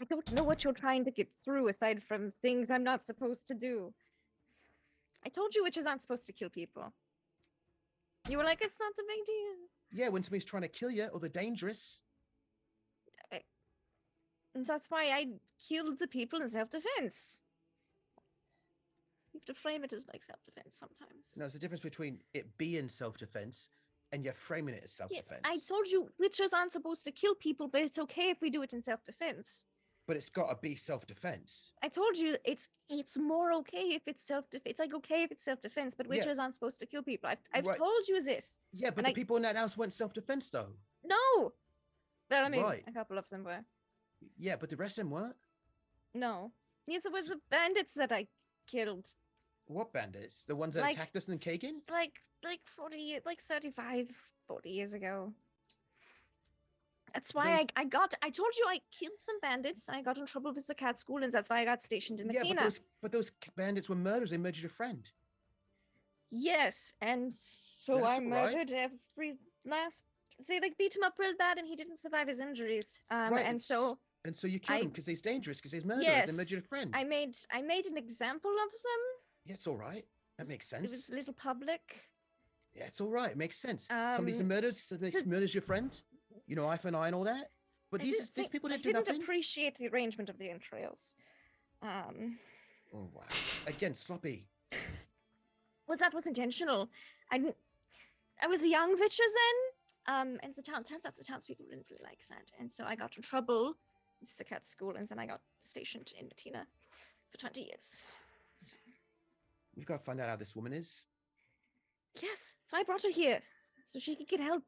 I don't know what you're trying to get through aside from things I'm not supposed to do. I told you witches aren't supposed to kill people. You were like, it's not a big deal. yeah, when somebody's trying to kill you or they're dangerous, And that's why I killed the people in self-defense. You have to frame it as like self-defense sometimes. there's a difference between it being self-defense and you're framing it as Yes, self-defense. I told you witches aren't supposed to kill people, but it's okay if we do it in self-defense. But it's got to be self-defense. I told you it's more okay if it's self-defense. It's like okay if it's self-defense, but Yeah. witches aren't supposed to kill people. I've Right. told you this. Yeah, but And the I- people in that house weren't self-defense though. No. Well, I mean, Right. a couple of them were. Yeah, but the rest of them weren't. No. Yes, it was the bandits that I killed. What bandits? The ones that Like, attacked us in Kagan? Like 40, like 35, 40 years ago. That's why Those- I told you I killed some bandits. I got in trouble with the cat school, and that's why I got stationed in Yeah, Messina. but those bandits were murderers. They murdered your friend. Yes, and so That's I all right. murdered every last. They like beat him up real bad, and he didn't survive his injuries. Right, And so And so you killed I- him because he's dangerous, because he's murderers. They murdered Yes, your friend. I made an example of them. Yeah, it's all right. That makes It was sense. a little public. Yeah, it's all right. It makes sense. Somebody's a murderer, somebody so- murders your friend. You know, eye for an eye and all that. But I these didn't these think- people I didn't do didn't nothing. appreciate the arrangement of the entrails. Oh wow! Again, sloppy. Well, that was intentional. I was a young Vitcher then. And turns out the townspeople didn't really like that, and so I got in trouble in Sikat school, and then I got stationed in Latina for 20 years. So, We've got to find out how this woman is. yes, so I brought her here so she could get help.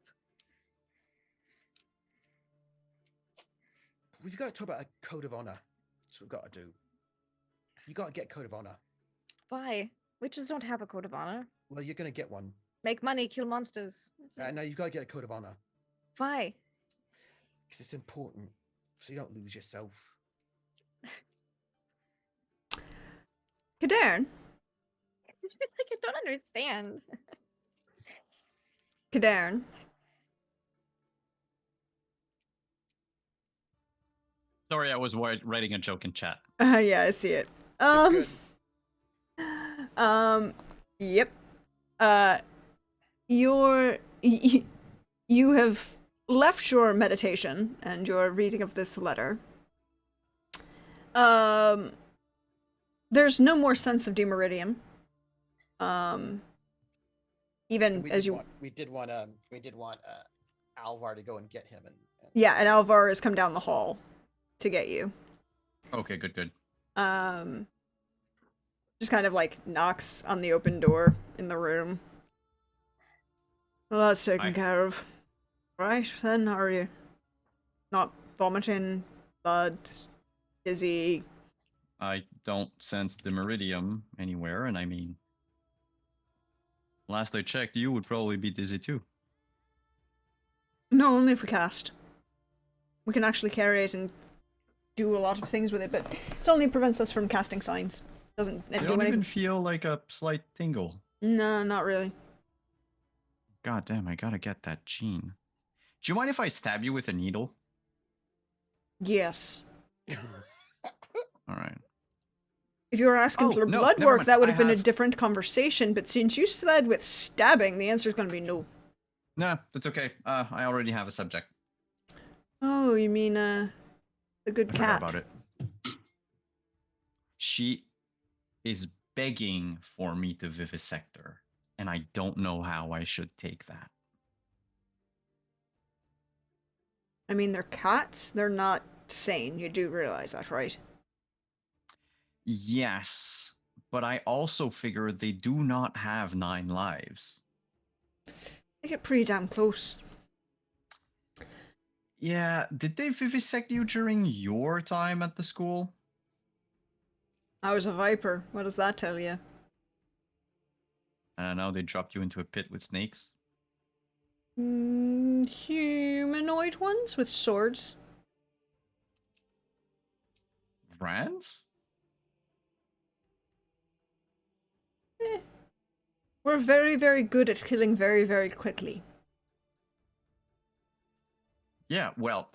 We've got to talk about a code of honor. That's what we've got to do. You got to get a code of honor. Why? Witches don't have a code of honor. Well, you're going to get one. Make money, kill monsters. That's it. No, you've got to get a code of honor Why? because it's important, so you don't lose yourself. Cadarn. She's like, I don't understand. Cadarn. Sorry, I was writing a joke in chat. Yeah, I see it. It's good. Yep. You have left your meditation and your reading of this letter. There's no more sense of demeridium. Even as you, we did want Alvar to go and get him, and yeah, and Alvar has come down the hall to get you. Okay, good. Just kind of like knocks on the open door in the room. Well, that's taken Hi. care of. Right, then, are you not vomiting, blood, dizzy? I don't sense the meridium anywhere, and I mean, last I checked, you would probably be dizzy too. No, only if we cast. We can actually carry it and do a lot of things with it, but it only prevents us from casting signs. Doesn't You do don't anything. even feel like a slight tingle. No, not really. God damn, I gotta get that gene. Do you mind if I stab you with a needle? Yes. All right. If you were asking Oh, for no, blood never work, mind. that would I have been a have- different conversation, but since you said with stabbing, the answer is going to be no. Nah, that's okay. I already have a subject. Oh, you mean, the good I cat. forgot about it. She is begging for me to vivisect her, and I don't know how I should take that. I mean, they're cats. They're not sane. You do realize that, right? Yes, but I also figure they do not have 9 lives. They get pretty damn close. Yeah, did they vivisect you during your time at the school? I was a viper. What does that tell you? I don't know, they dropped you into a pit with snakes? Humanoid ones with swords. Rans? We're very, very good at killing very, very quickly. Yeah, well,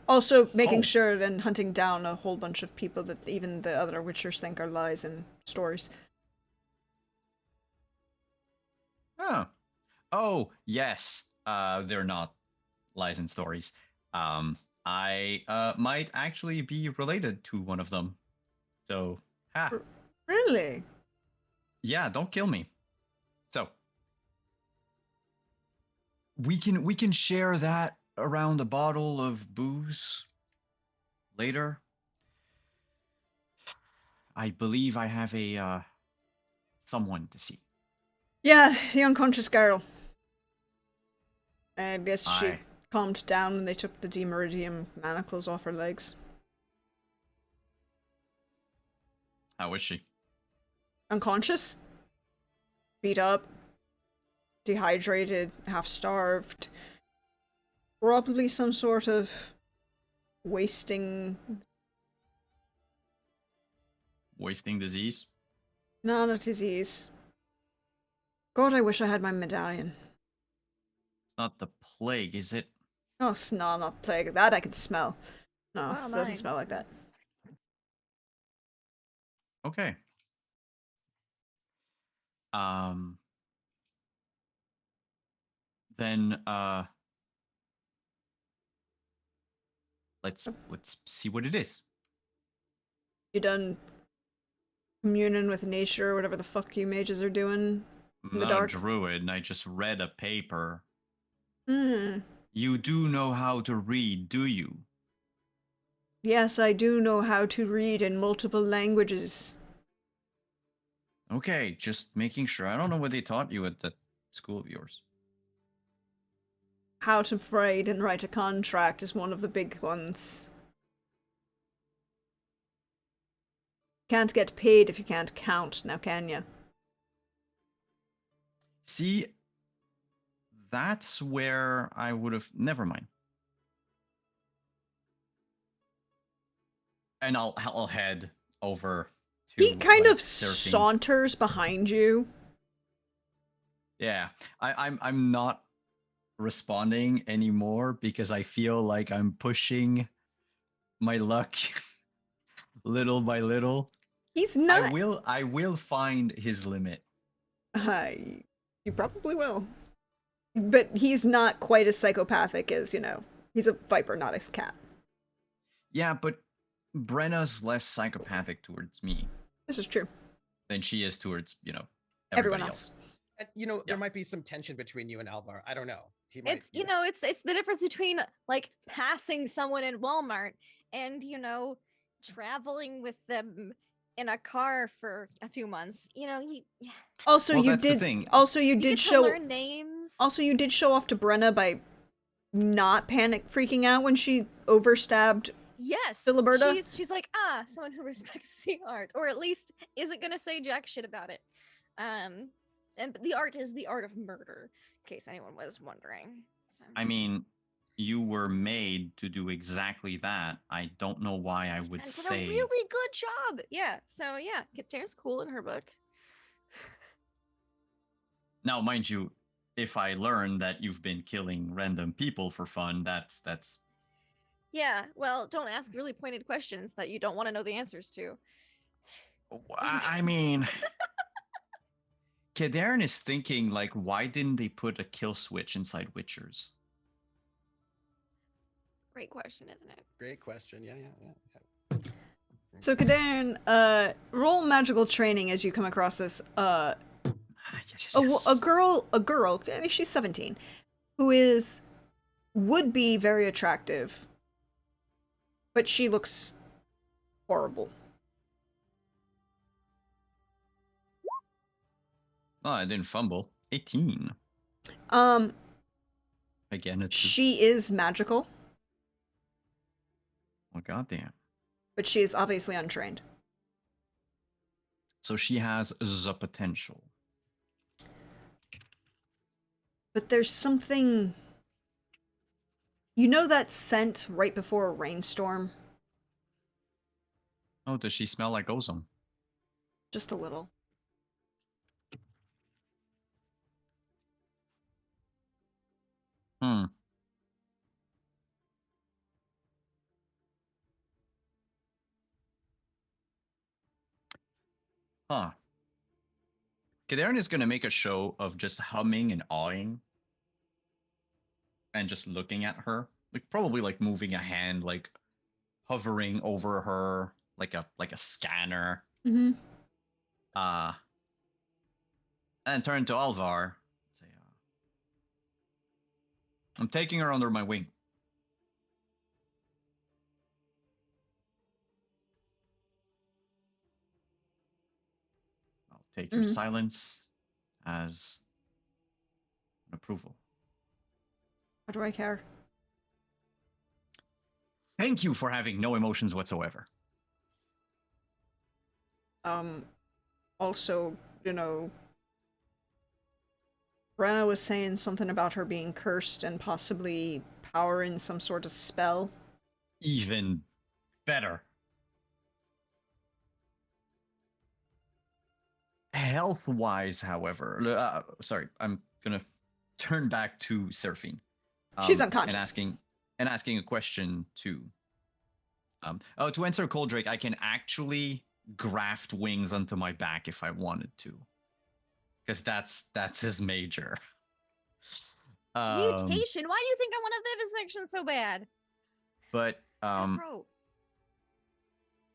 Also, making Oh. sure and hunting down a whole bunch of people that even the other Witchers think are lies and stories. Oh, yes. They're not lies and stories. I might actually be related to one of them. So, Really? yeah, don't kill me. So, we can share that around a bottle of booze later. I believe I have a someone to see. Yeah, the unconscious girl. I guess she Aye. calmed down when they took the demeridium manacles off her legs. How is she? Unconscious? Beat up. Dehydrated, half starved. Probably some sort of wasting. Wasting disease? Not a disease. God, I wish I had my medallion. It's not the plague, is it? Oh, no, not plague. That I can smell. No, Wow, it doesn't mine. smell like that. Okay. Then let's see what it is. You done communing with nature or whatever the fuck you mages are doing I'm in the not dark? a druid, and I just read a paper. Hmm. You do know how to read, do you? Yes, I do know how to read in multiple languages. Okay, just making sure. I don't know what they taught you at that school of yours. How to trade and write a contract is one of the big ones. Can't get paid if you can't count, now can ya? See, that's where I would have. Never mind. And I'll head over to. He kind like, of surfing. saunters behind you. Yeah, I'm not responding anymore because I feel like I'm pushing my luck little by little. He's I not. will find his limit. You probably will. But he's not quite as psychopathic as, he's a viper, not a cat. Yeah, but Brenna's less psychopathic towards me This is true. than she is towards, Everyone everybody else. And, Yeah. there might be some tension between you and Alvar. I don't know. He might. It's it's the difference between like passing someone in Walmart and traveling with them in a car for a few months. Also, Well, you that's the did. thing. Also, you you did get show. to learn names. Also, you did show off to Brenna by not panic freaking out when she overstabbed. Yes, Filiberta? she's like someone who respects the art, or at least isn't gonna say jack shit about it. And the art is the art of murder, in case anyone was wondering. So. I mean, you were made to do exactly that. I don't know why I would and did say. a really good job. Yeah. So yeah, Katarina's cool in her book. Now, mind you, if I learn that you've been killing random people for fun, that's Yeah. Well, don't ask really pointed questions that you don't want to know the answers to. I mean, Kadarin is thinking, like, why didn't they put a kill switch inside Witchers? Great question, isn't it? Great question. Yeah. So, Kadarn, roll magical training as you come across this. A girl, I mean, she's 17, who would be very attractive, but she looks horrible. Oh, I didn't fumble. 18. Again, it's She is magical, oh goddamn. but she is obviously untrained. So she has the potential. But there's something. You know that scent right before a rainstorm? Oh, does she smell like ozone? Just a little. Hmm. Huh. Kadarin is going to make a show of just humming and awing. And just looking at her. Like, probably, like, moving a hand, like, hovering over her, like a scanner. Mm-hmm. And turn to Alvar. Say, I'm taking her under my wing. I'll take your silence as an approval. What do I care? Thank you for having no emotions whatsoever. Also, Brenna was saying something about her being cursed and possibly powering some sort of spell. Even better. Health-wise, however, sorry, I'm gonna turn back to Seraphine. She's unconscious. And asking a question too. Oh, to answer Coldrake, I can actually graft wings onto my back if I wanted to, because that's his major. Mutation. Why do you think I want a vivisection so bad? But Bro.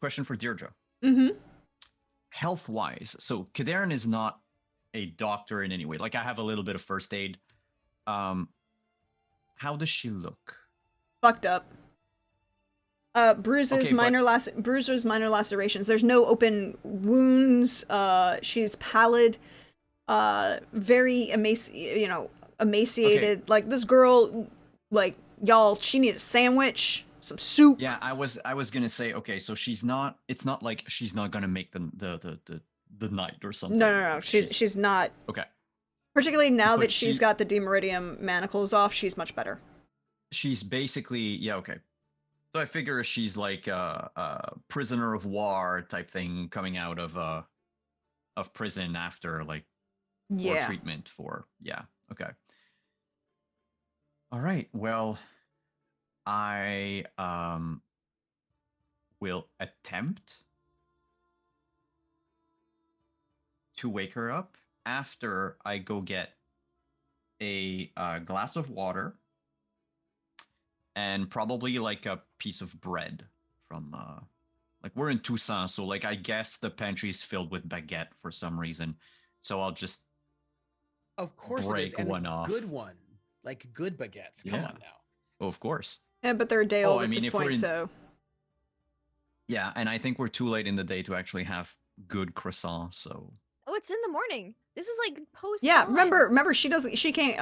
question for Deirdre. Mm-hmm. Health-wise, so Kadarin is not a doctor in any way. Like, I have a little bit of first aid. How does she look? Fucked up. Bruises, Okay, bruises, minor lacerations. There's no open wounds. She's pallid. Very emaciated. Okay. Like this girl, like y'all, she needed a sandwich, some soup. Yeah, I was gonna say, okay, so she's not. It's not like she's not gonna make the night or something. No. She's not. Okay. Particularly now But that she's she- got the demeridium manacles off, she's much better. She's basically, yeah, okay. So I figure she's like a prisoner of war type thing coming out of prison after like for Yeah. treatment for, yeah, okay. All right, well, I will attempt to wake her up after I go get a glass of water and probably like a piece of bread from like we're in Toussaint, so like I guess the pantry's filled with baguette for some reason. So I'll just Of course it is, break and one off. good one, like good baguettes. Come Yeah. on now. Oh, of course. Yeah, but they're a day Oh, old I at mean, this if we're point, in- so Yeah, and I think we're too late in the day to actually have good croissants, so Oh, it's in the morning. This is like post. yeah. dawn. Remember, she can't.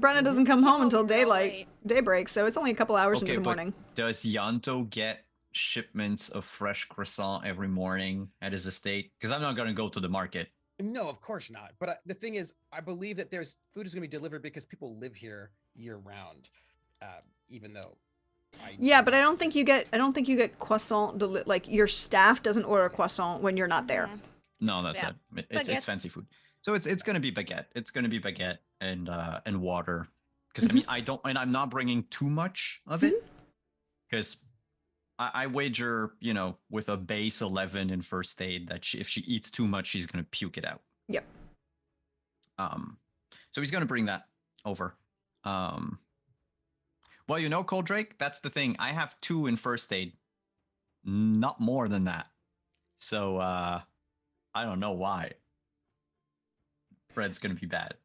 Brenna doesn't come home until daybreak, so it's only a couple hours into Okay, the but morning. does Yanto get shipments of fresh croissant every morning at his estate? Because I'm not gonna go to the market. No, of course not. But the thing is, I believe that there's food is going to be delivered because people live here year round. Even though, Yeah, but I don't think you get croissant. Like your staff doesn't order croissant when you're not there. Yeah. No, that's Yeah. it. It's Baguettes. fancy food. So it's gonna be baguette. It's gonna be baguette and water. Because I mean I'm not bringing too much of it. Because I wager, with a base 11 in first aid that if she eats too much, she's gonna puke it out. Yep. So he's gonna bring that over. Well, Coldrake, that's the thing. I have 2 in first aid. Not more than that. So I don't know why. Fred's gonna be bad.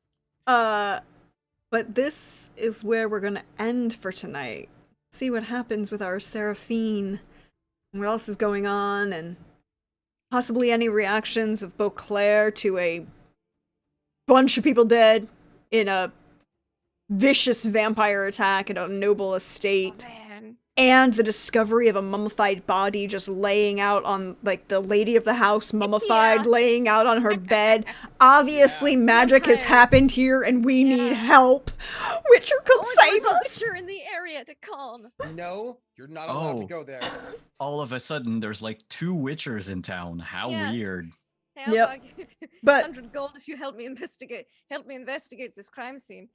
But this is where we're gonna end for tonight. See what happens with our Seraphine, and what else is going on, and possibly any reactions of Beauclair to a bunch of people dead in a vicious vampire attack at a noble estate. Oh, man. And the discovery of a mummified body just laying out on, like, the lady of the house, mummified, Yeah. laying out on her bed. Obviously, Yeah. magic has Yes. happened here, and we need Yeah. help. Witcher, come Only save there's a us! Witcher in the area to calm. No, you're not allowed to Oh. go there. All of a sudden, there's like 2 witchers in town. How Yeah. weird. Hey, I'll Yep. buy you But 100 gold if you help me investigate this crime scene.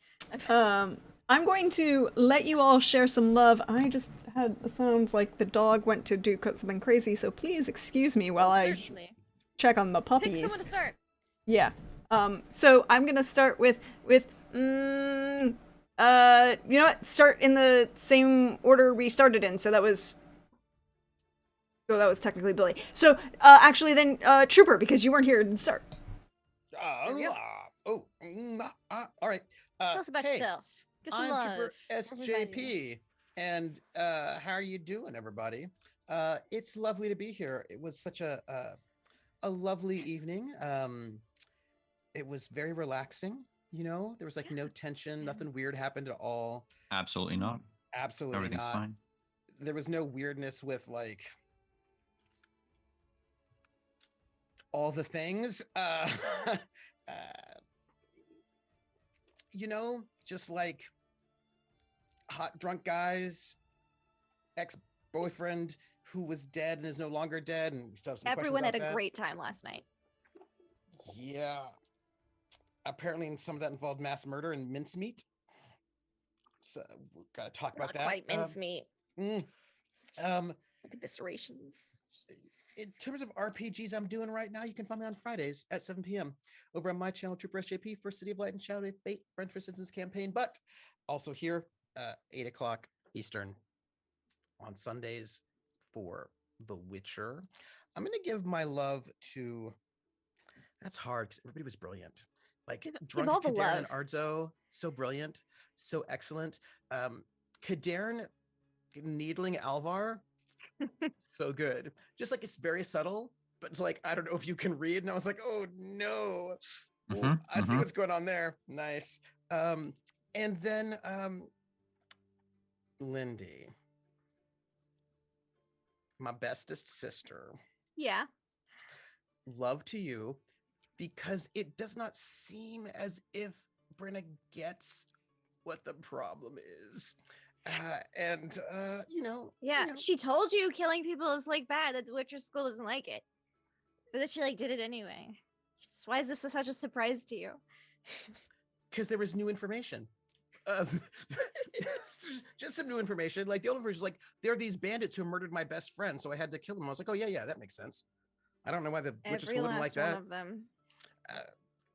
I'm going to let you all share some love. I just had a sound like the dog went to do something crazy, so please excuse me while I Certainly. check on the Pick puppies. someone to start. Yeah. So I'm gonna start with you know what? Start in the same order we started in. So that was technically Billy. So actually then Trooper, because you weren't here to start. All right. Tell us about hey, yourself. Get some I'm love. Trooper Everybody. SJP, and how are you doing, everybody? It's lovely to be here. It was such a lovely evening. It was very relaxing. There was like no tension, nothing weird happened at all. Absolutely not. Absolutely Everything's not. fine. There was no weirdness with like all the things. Just like hot drunk guys, ex-boyfriend who was dead and is no longer dead, and we still have some questions Everyone had about a that. great time last night. Yeah. Apparently, some of that involved mass murder and mincemeat. So we've got to talk about Not that. quite mincemeat. Mm. eviscerations. In terms of RPGs I'm doing right now, you can find me on Fridays at 7 p.m. over on my channel, Trooper SJP, for City of Light and Shadow of Fate, French Resistance campaign, but also here, 8 o'clock Eastern on Sundays for The Witcher. I'm going to give my love to, that's hard because everybody was brilliant. Like Give all the Kadern and love. Arzo, so brilliant, so excellent. Kadern needling Alvar, so good. Just like it's very subtle, but it's like I don't know if you can read. And I was like, oh no. Ooh, I see what's going on there. Nice. And then Lindy, my bestest sister. Yeah. Love to you, because it does not seem as if Brenna gets what the problem is. And Yeah, she told you killing people is like bad, that the Witcher school doesn't like it. But then she like did it anyway. So why is this such a surprise to you? because there was new information. Just some new information. Like the old information is like, there are these bandits who murdered my best friend, so I had to kill them. I was like, oh yeah, that makes sense. I don't know why the Witcher Every school wouldn't like last one that. of them.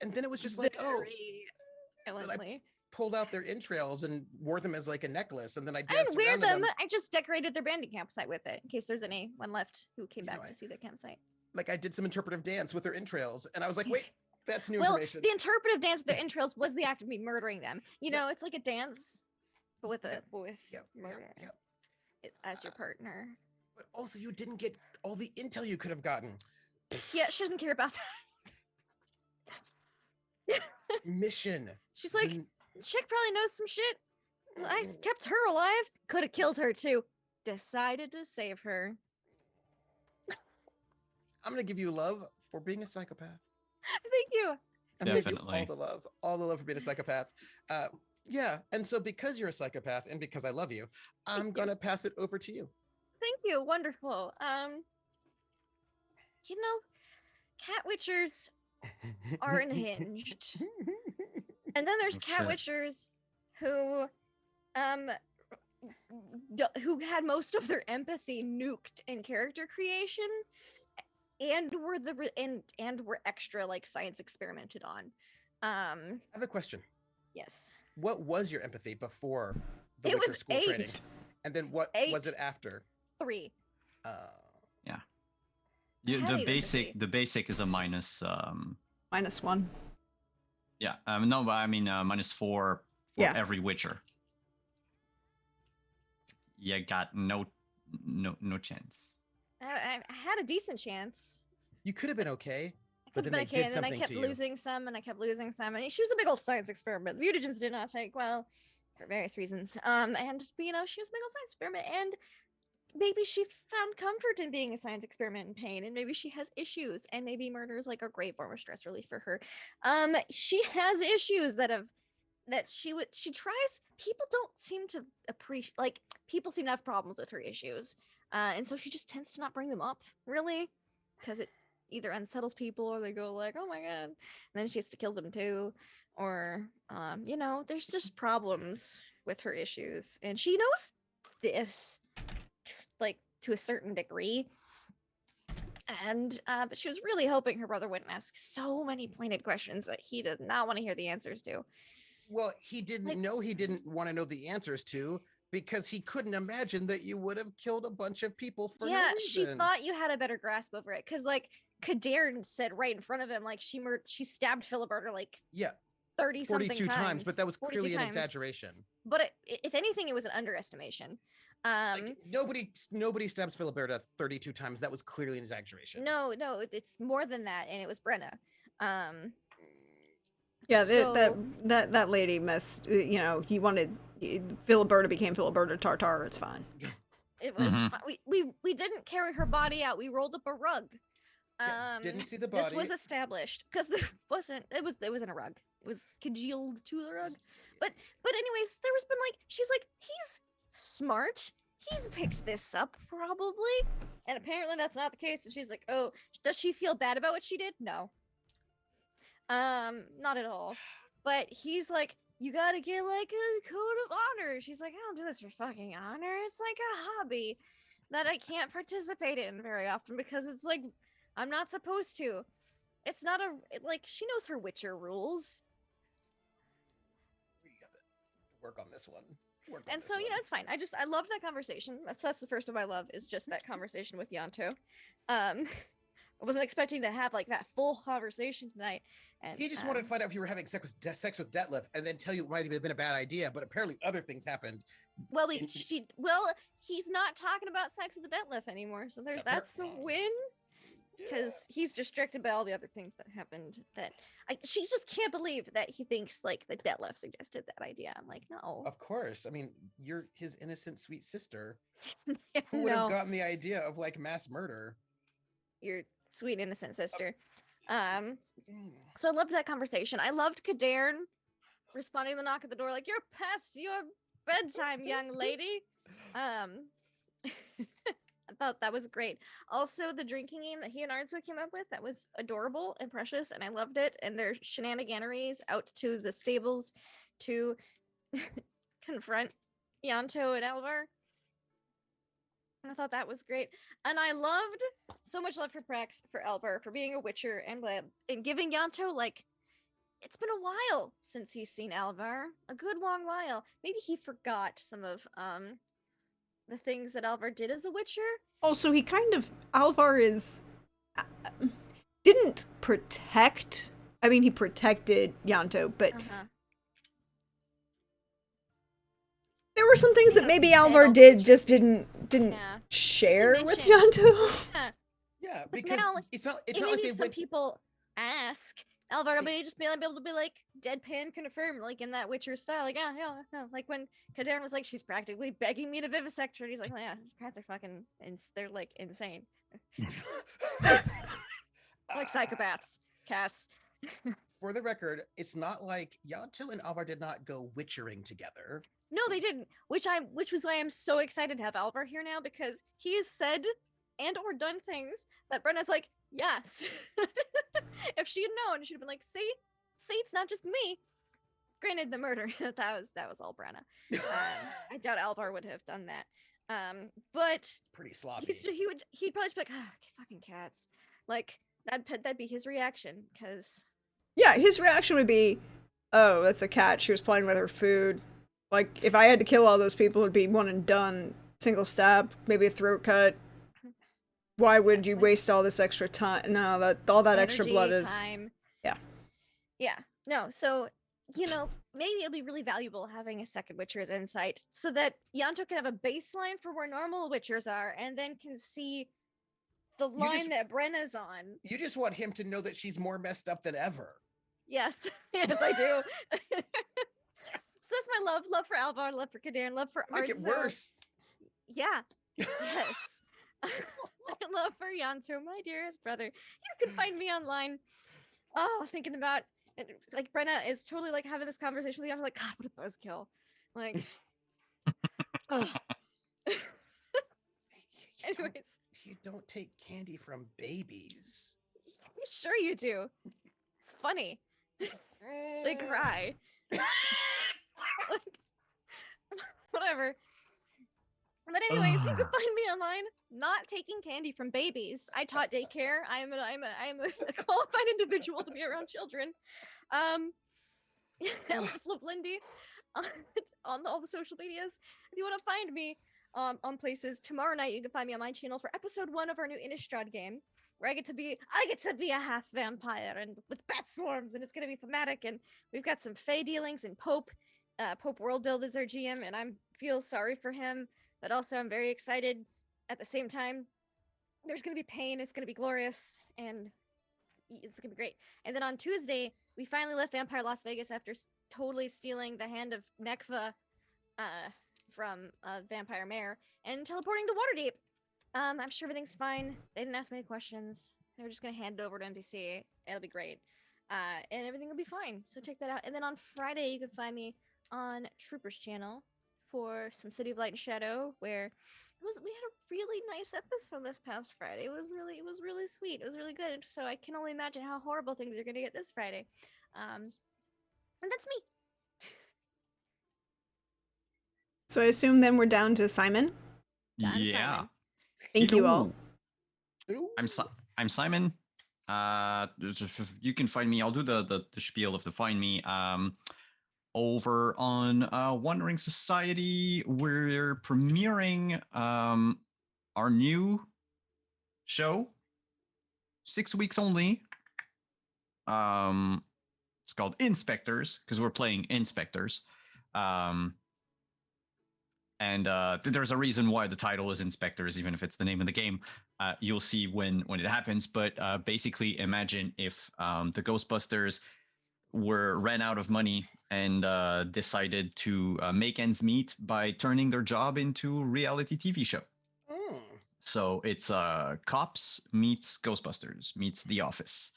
And then it was just like, oh, Very violently. pulled out their entrails and wore them as like a necklace, and then I I danced didn't wear around in them. I just decorated their bandit campsite with it in case there's anyone left who came You know, back to see the campsite. Like I did some interpretive dance with their entrails, and I was like, wait, that's new Well, information. the interpretive dance with their entrails was the act of me murdering them. You know, it's like a dance, but with murder as your partner. But also, you didn't get all the intel you could have gotten. Yeah, she doesn't care about that. Mission. She's like, Zin- Chick probably knows some shit. I kept her alive. Could have killed her too. Decided to save her. I'm gonna give you love for being a psychopath. Thank you. I'm gonna give you Definitely. all the love for being a psychopath. Yeah, and so because you're a psychopath and because I love you, I'm gonna pass it over to you. Thank you. Wonderful. You know, cat witchers are unhinged. And then there's Oh, cat shit. witchers who who had most of their empathy nuked in character creation and were and were extra like science experimented on. I have a question. Yes. What was your empathy before the It Witcher was school training? 8. And then what was 8. it after? 3. Yeah, had the it basic empathy. the basic is a minus -1. yeah, no, but I mean -4 for Yeah. every Witcher. You got no chance. I had a decent chance. You could have been okay, I but could then have they been okay, did and then I something kept to you. losing some, and I kept losing some. And she was a big old science experiment. The mutagens did not take well for various reasons. And you know, she was a big old science experiment, and maybe she found comfort in being a science experiment in pain, and maybe she has issues, and maybe murder is like a great form of stress relief for her. She has issues that she tries. People don't seem to appreciate, like, people seem to have problems with her issues, and so she just tends to not bring them up, really, because it either unsettles people or they go like, oh my god, and then she has to kill them too, or you know, there's just problems with her issues, and she knows this, like, to a certain degree. And but she was really hoping her brother wouldn't ask so many pointed questions that he did not want to hear the answers to. Well, he didn't Like- know he didn't want to know the answers to, because he couldn't imagine that you would have killed a bunch of people for Yeah, no she reason. thought you had a better grasp over it, because like Kadern said right in front of him, like she stabbed Filiberta like Yeah, 30 something 42 times, but that was 42 clearly an times. exaggeration. But if anything, it was an underestimation. Like, nobody stabs Filiberta 32 times. That was clearly an exaggeration. No, it's more than that, and it was Brenna. Yeah, So- that lady messed. You know, he wanted Filiberta became Filiberta Tartar. It's fine. It was Mhm. fine. We didn't carry her body out. We rolled up a rug. Yeah, didn't see the This body. was established because there wasn't. It was in a rug. It was congealed to the rug. But anyways, there was been like, she's like, he's smart. He's picked this up probably, and apparently that's not the case. And she's like, oh, does she feel bad about what she did? No. Not at all. But he's like, you gotta get like a code of honor. She's like, I don't do this for fucking honor. It's like a hobby. that I can't participate in very often because it's like I'm not supposed to. It's not like she knows her Witcher rules. We gotta work on this one. Work on And this so, you know, one. it's fine. I love that conversation. That's the first of my love is just that conversation with Yanto. I wasn't expecting to have like that full conversation tonight. And He just wanted to find out if you were having sex with Detlef, and then tell you it might have been a bad idea. But apparently, other things happened. well, in- he's not talking about sex with the Detlef anymore, so that's a win because he's distracted by all the other things that happened. That she just can't believe that he thinks like the Detlef suggested that idea. I'm like, no, Of course. I mean, you're his innocent, sweet sister. Yeah, Who would have no, gotten the idea of like mass murder? your sweet innocent sister. Mm. So I loved that conversation. I loved Kadarn responding to the knock at the door, like, "You're past your bedtime, young lady." I thought that was great. Also, the drinking game that he and Arzo came up with, that was adorable and precious, and I loved it. And their shenaniganeries out to the stables to confront Yanto and Alvar. I thought that was great. And I loved so much love for Prax, for Alvar, for being a Witcher, and giving Yanto, like, it's been a while since he's seen Alvar. A good long while. Maybe he forgot some of the things that Alvar did as a Witcher. Also, he kind of Alvar is didn't protect. I mean, he protected Yanto, but there were some things that maybe Alvar did just didn't Yeah. share with mention. Yanto. Yeah. Yeah, But because now, it's not And like maybe they some went. people ask Alvar, but he just be able to be like deadpan confirm, like in that Witcher style, like yeah. Like when Kadarn was like, she's practically begging me to vivisect her, and he's like, well, yeah, cats are fucking, they're like insane, like psychopaths, cats. For the record, it's not like Yanto and Alvar did not go witchering together. No, they didn't. Which was why I'm so excited to have Alvar here now because he has said and or done things that Brenna's like, yes. If she had known, she'd have been like, see, it's not just me. Granted, the murder that was all Brenna. I doubt Alvar would have done that. But Pretty sloppy. he'd probably just be like, ah, fucking cats. Like that'd be his reaction because. Yeah, his reaction would be, "Oh, that's a cat. She was playing with her food." Like, if I had to kill all those people, it'd be one and done. Single stab, maybe a throat cut. Why would you waste all this extra time? No, all that extra blood is... Time. Yeah. Yeah. No, so, you know, maybe it'll be really valuable having a second Witcher's insight so that Yanto can have a baseline for where normal Witchers are and then can see the line that Brenna's on. You just want him to know that she's more messed up than ever. Yes. Yes, I do. So that's my love for Alvar, love for Kadarn, love for Arzo. Make it worse. Yeah. Yes. Love for Yanto, my dearest brother. You can find me online. Oh, thinking about it, like Brenna is totally like having this conversation with Yanto, like, God, what a buzzkill. Like, oh. Anyways, You don't take candy from babies. sure you do. It's funny. They cry. Like, whatever. But anyways, you can find me online not taking candy from babies. I taught daycare. I am a qualified individual to be around children. Flip Lindy on all the social medias. If you want to find me on places, tomorrow night you can find me on my channel for episode 1 of our new Innistrad game, where I get to be a half vampire and with bat swarms, and it's gonna be thematic, and we've got some Fey dealings, and Pope World Build is our GM, and I feel sorry for him, but also I'm very excited at the same time. There's gonna be pain, it's gonna be glorious, and it's gonna be great. And then on Tuesday, we finally left Vampire Las Vegas after totally stealing the hand of Nekva from Vampire Mare and teleporting to Waterdeep. I'm sure everything's fine. They didn't ask many questions. They were just gonna hand it over to NPC. It'll be great. And everything will be fine. So check that out. And then on Friday, you can find me on Trooper's channel for some City of Light and Shadow, where we had a really nice episode this past Friday. It was really sweet. It was really good. So I can only imagine how horrible things are gonna get this Friday. And that's me. So I assume then we're down to Simon? Down to Yeah. Simon. Thank you all. Ooh. I'm Simon. You can find me. I'll do the spiel of the find me. Over on Wandering Society, we're premiering our new show. 6 weeks only. It's called Inspectors because we're playing inspectors. And there's a reason why the title is Inspectors, even if it's the name of the game. You'll see when it happens. But basically, imagine if the Ghostbusters ran out of money and decided to make ends meet by turning their job into a reality TV show. Mm. So it's Cops meets Ghostbusters meets The Office.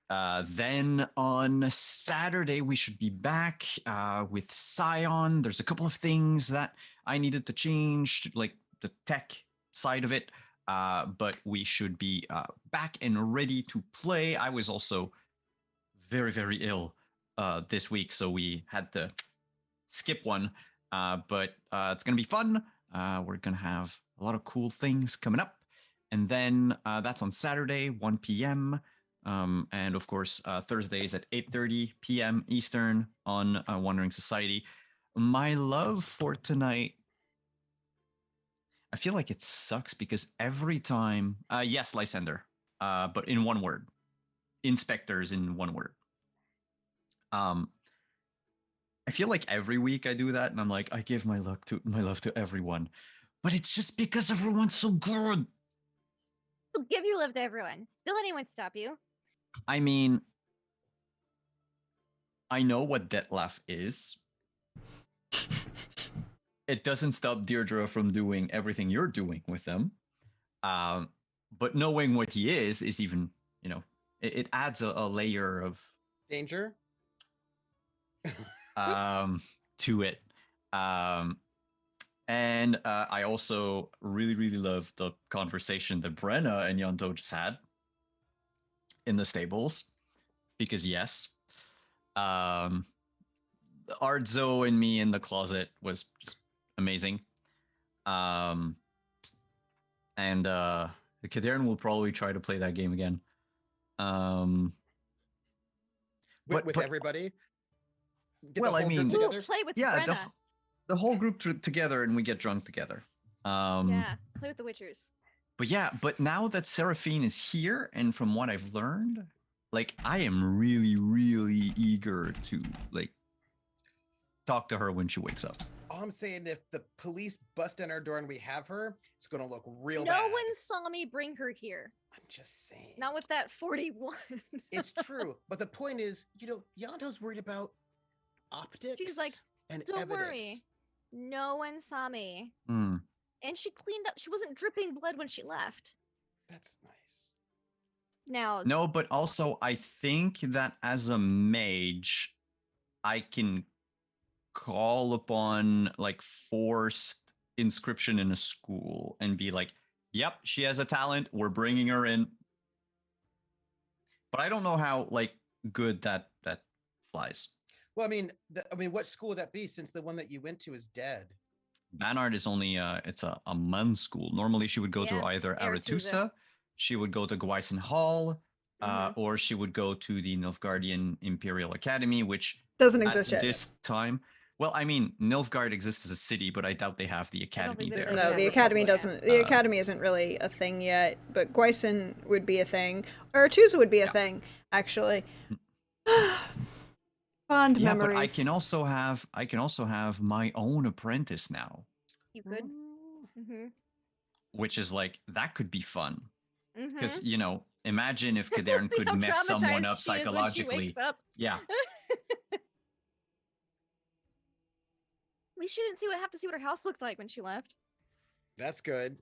Then on Saturday, we should be back with Scion. There's a couple of things that I needed to change, like the tech side of it. But we should be back and ready to play. I was also very, very ill this week, so we had to skip one. But it's going to be fun. We're going to have a lot of cool things coming up. And then that's on Saturday, 1 p.m., and of course, Thursdays at 8:30 p.m. Eastern on Wandering Society. My love for tonight, I feel like it sucks because every time, yes, Lysander, but in one word, Inspectors in one word. I feel like every week I do that, and I'm like, I give my love to everyone, but it's just because everyone's so good. Give your love to everyone. Don't let anyone stop you. I mean, I know what Detlef is. It doesn't stop Deirdre from doing everything you're doing with them. But knowing what he is even, it adds a layer of Danger. to it. And I also really, really love the conversation that Brenna and Yonto just had in the stables, because yes, Ardzo and me in the closet was just amazing. And the Kaderin will probably try to play that game again. With everybody. Get the well, I whole group mean, Ooh, together. play with yeah, Brenna. the whole group together, and we get drunk together. Yeah, play with the Witchers. But now that Seraphine is here, and from what I've learned, like, I am really, really eager to talk to her when she wakes up. All I'm saying, if the police bust in our door and we have her, it's gonna look real No bad. one saw me bring her here. I'm just saying. Not with that 41. It's true, but the point is, Yonto's worried about optics. She's like, and don't evidence. worry. No one saw me. Hmm. And she cleaned up. She wasn't dripping blood when she left. That's nice. Now, No, but also I think that as a mage, I can call upon forced inscription in a school and be like, yep, she has a talent, we're bringing her in. But I don't know how good that flies. Well, I mean, what school would that be, since the one that you went to is dead? Banard is only it's a men's school. Normally she would go to Yeah, either Aretusa. Aretusa, she would go to Gwyson Hall, Mhm. or she would go to the Nilfgaardian Imperial Academy, which Doesn't at exist yet. this time. Well, I mean, Nilfgaard exists as a city, but I doubt they have the academy think they there. do. No, Yeah, the but academy probably. doesn't. The academy isn't really a thing yet, but Gwyson would be a thing. Or Aretusa would be a thing, actually. Fond Yeah, memories. but I can also have my own apprentice now, you could. Ooh. Mm-hmm. which is that could be fun. Mm-hmm. Because imagine if Kaderin See could how mess someone traumatized up she is when she psychologically. wakes up. Yeah. We shouldn't have to see what her house looked like when she left. That's good.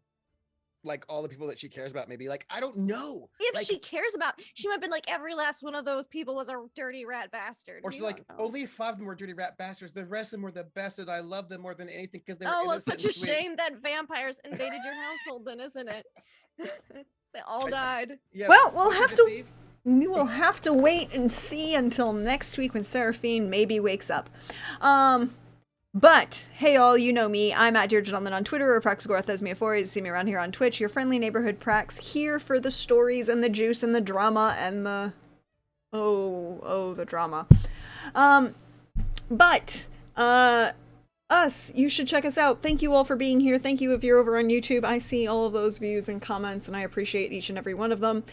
Like, all the people that she cares about, maybe I don't know. If she cares about, she might have been like, every last one of those people was a dirty rat bastard. Or We she's like, don't know. only 5 of them were dirty rat bastards. The rest of them were the best, and I love them more than anything because they were Oh, it's innocent such a and sweet. shame that vampires invaded your household, then, isn't it? They all died. Yeah, Well, we'll weren't you have to- deceived? We will have to wait and see until next week when Seraphine maybe wakes up. But hey, all, you know me. I'm at Dear Gentleman on Twitter or Praxagorth Thesmiophores. You see me around here on Twitch. Your friendly neighborhood Prax, here for the stories and the juice and the drama and the the drama. But you should check us out. Thank you all for being here. Thank you if you're over on YouTube. I see all of those views and comments, and I appreciate each and every one of them.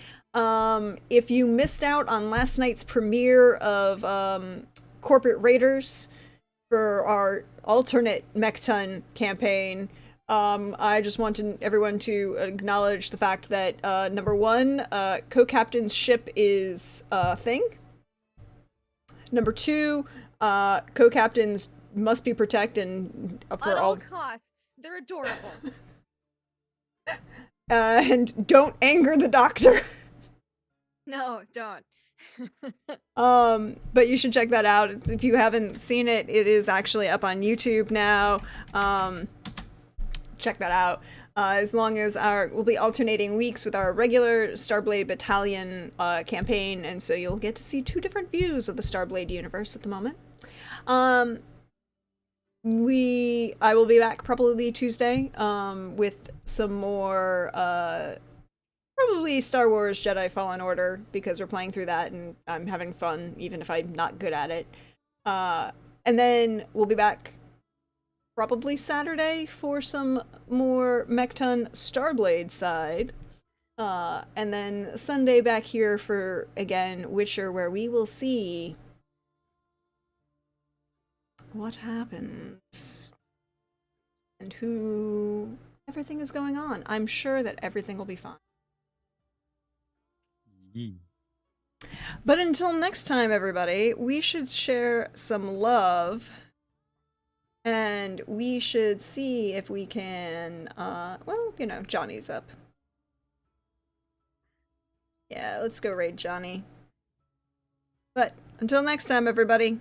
If you missed out on last night's premiere of Corporate Raiders for our alternate Mechton campaign, I just want everyone to acknowledge the fact that number one, co-captain's ship is a thing. Number two, co-captains must be protected for At all costs. They're adorable. And don't anger the doctor. No, don't. But you should check that out. If you haven't seen it, it is actually up on YouTube now. Check that out. As long as we'll be alternating weeks with our regular Starblade Battalion campaign, and so you'll get to see 2 different views of the Starblade universe at the moment. I will be back probably Tuesday with some more probably Star Wars Jedi Fallen Order, because we're playing through that and I'm having fun even if I'm not good at it. And then we'll be back probably Saturday for some more Mechton Starblade side. And then Sunday back here for, again, Witcher, where we will see what happens and who everything is going on. I'm sure that everything will be fine. But until next time, everybody, we should share some love, and we should see if we can, well, you know, Johnny's up. Yeah, let's go raid Johnny. But until next time, everybody.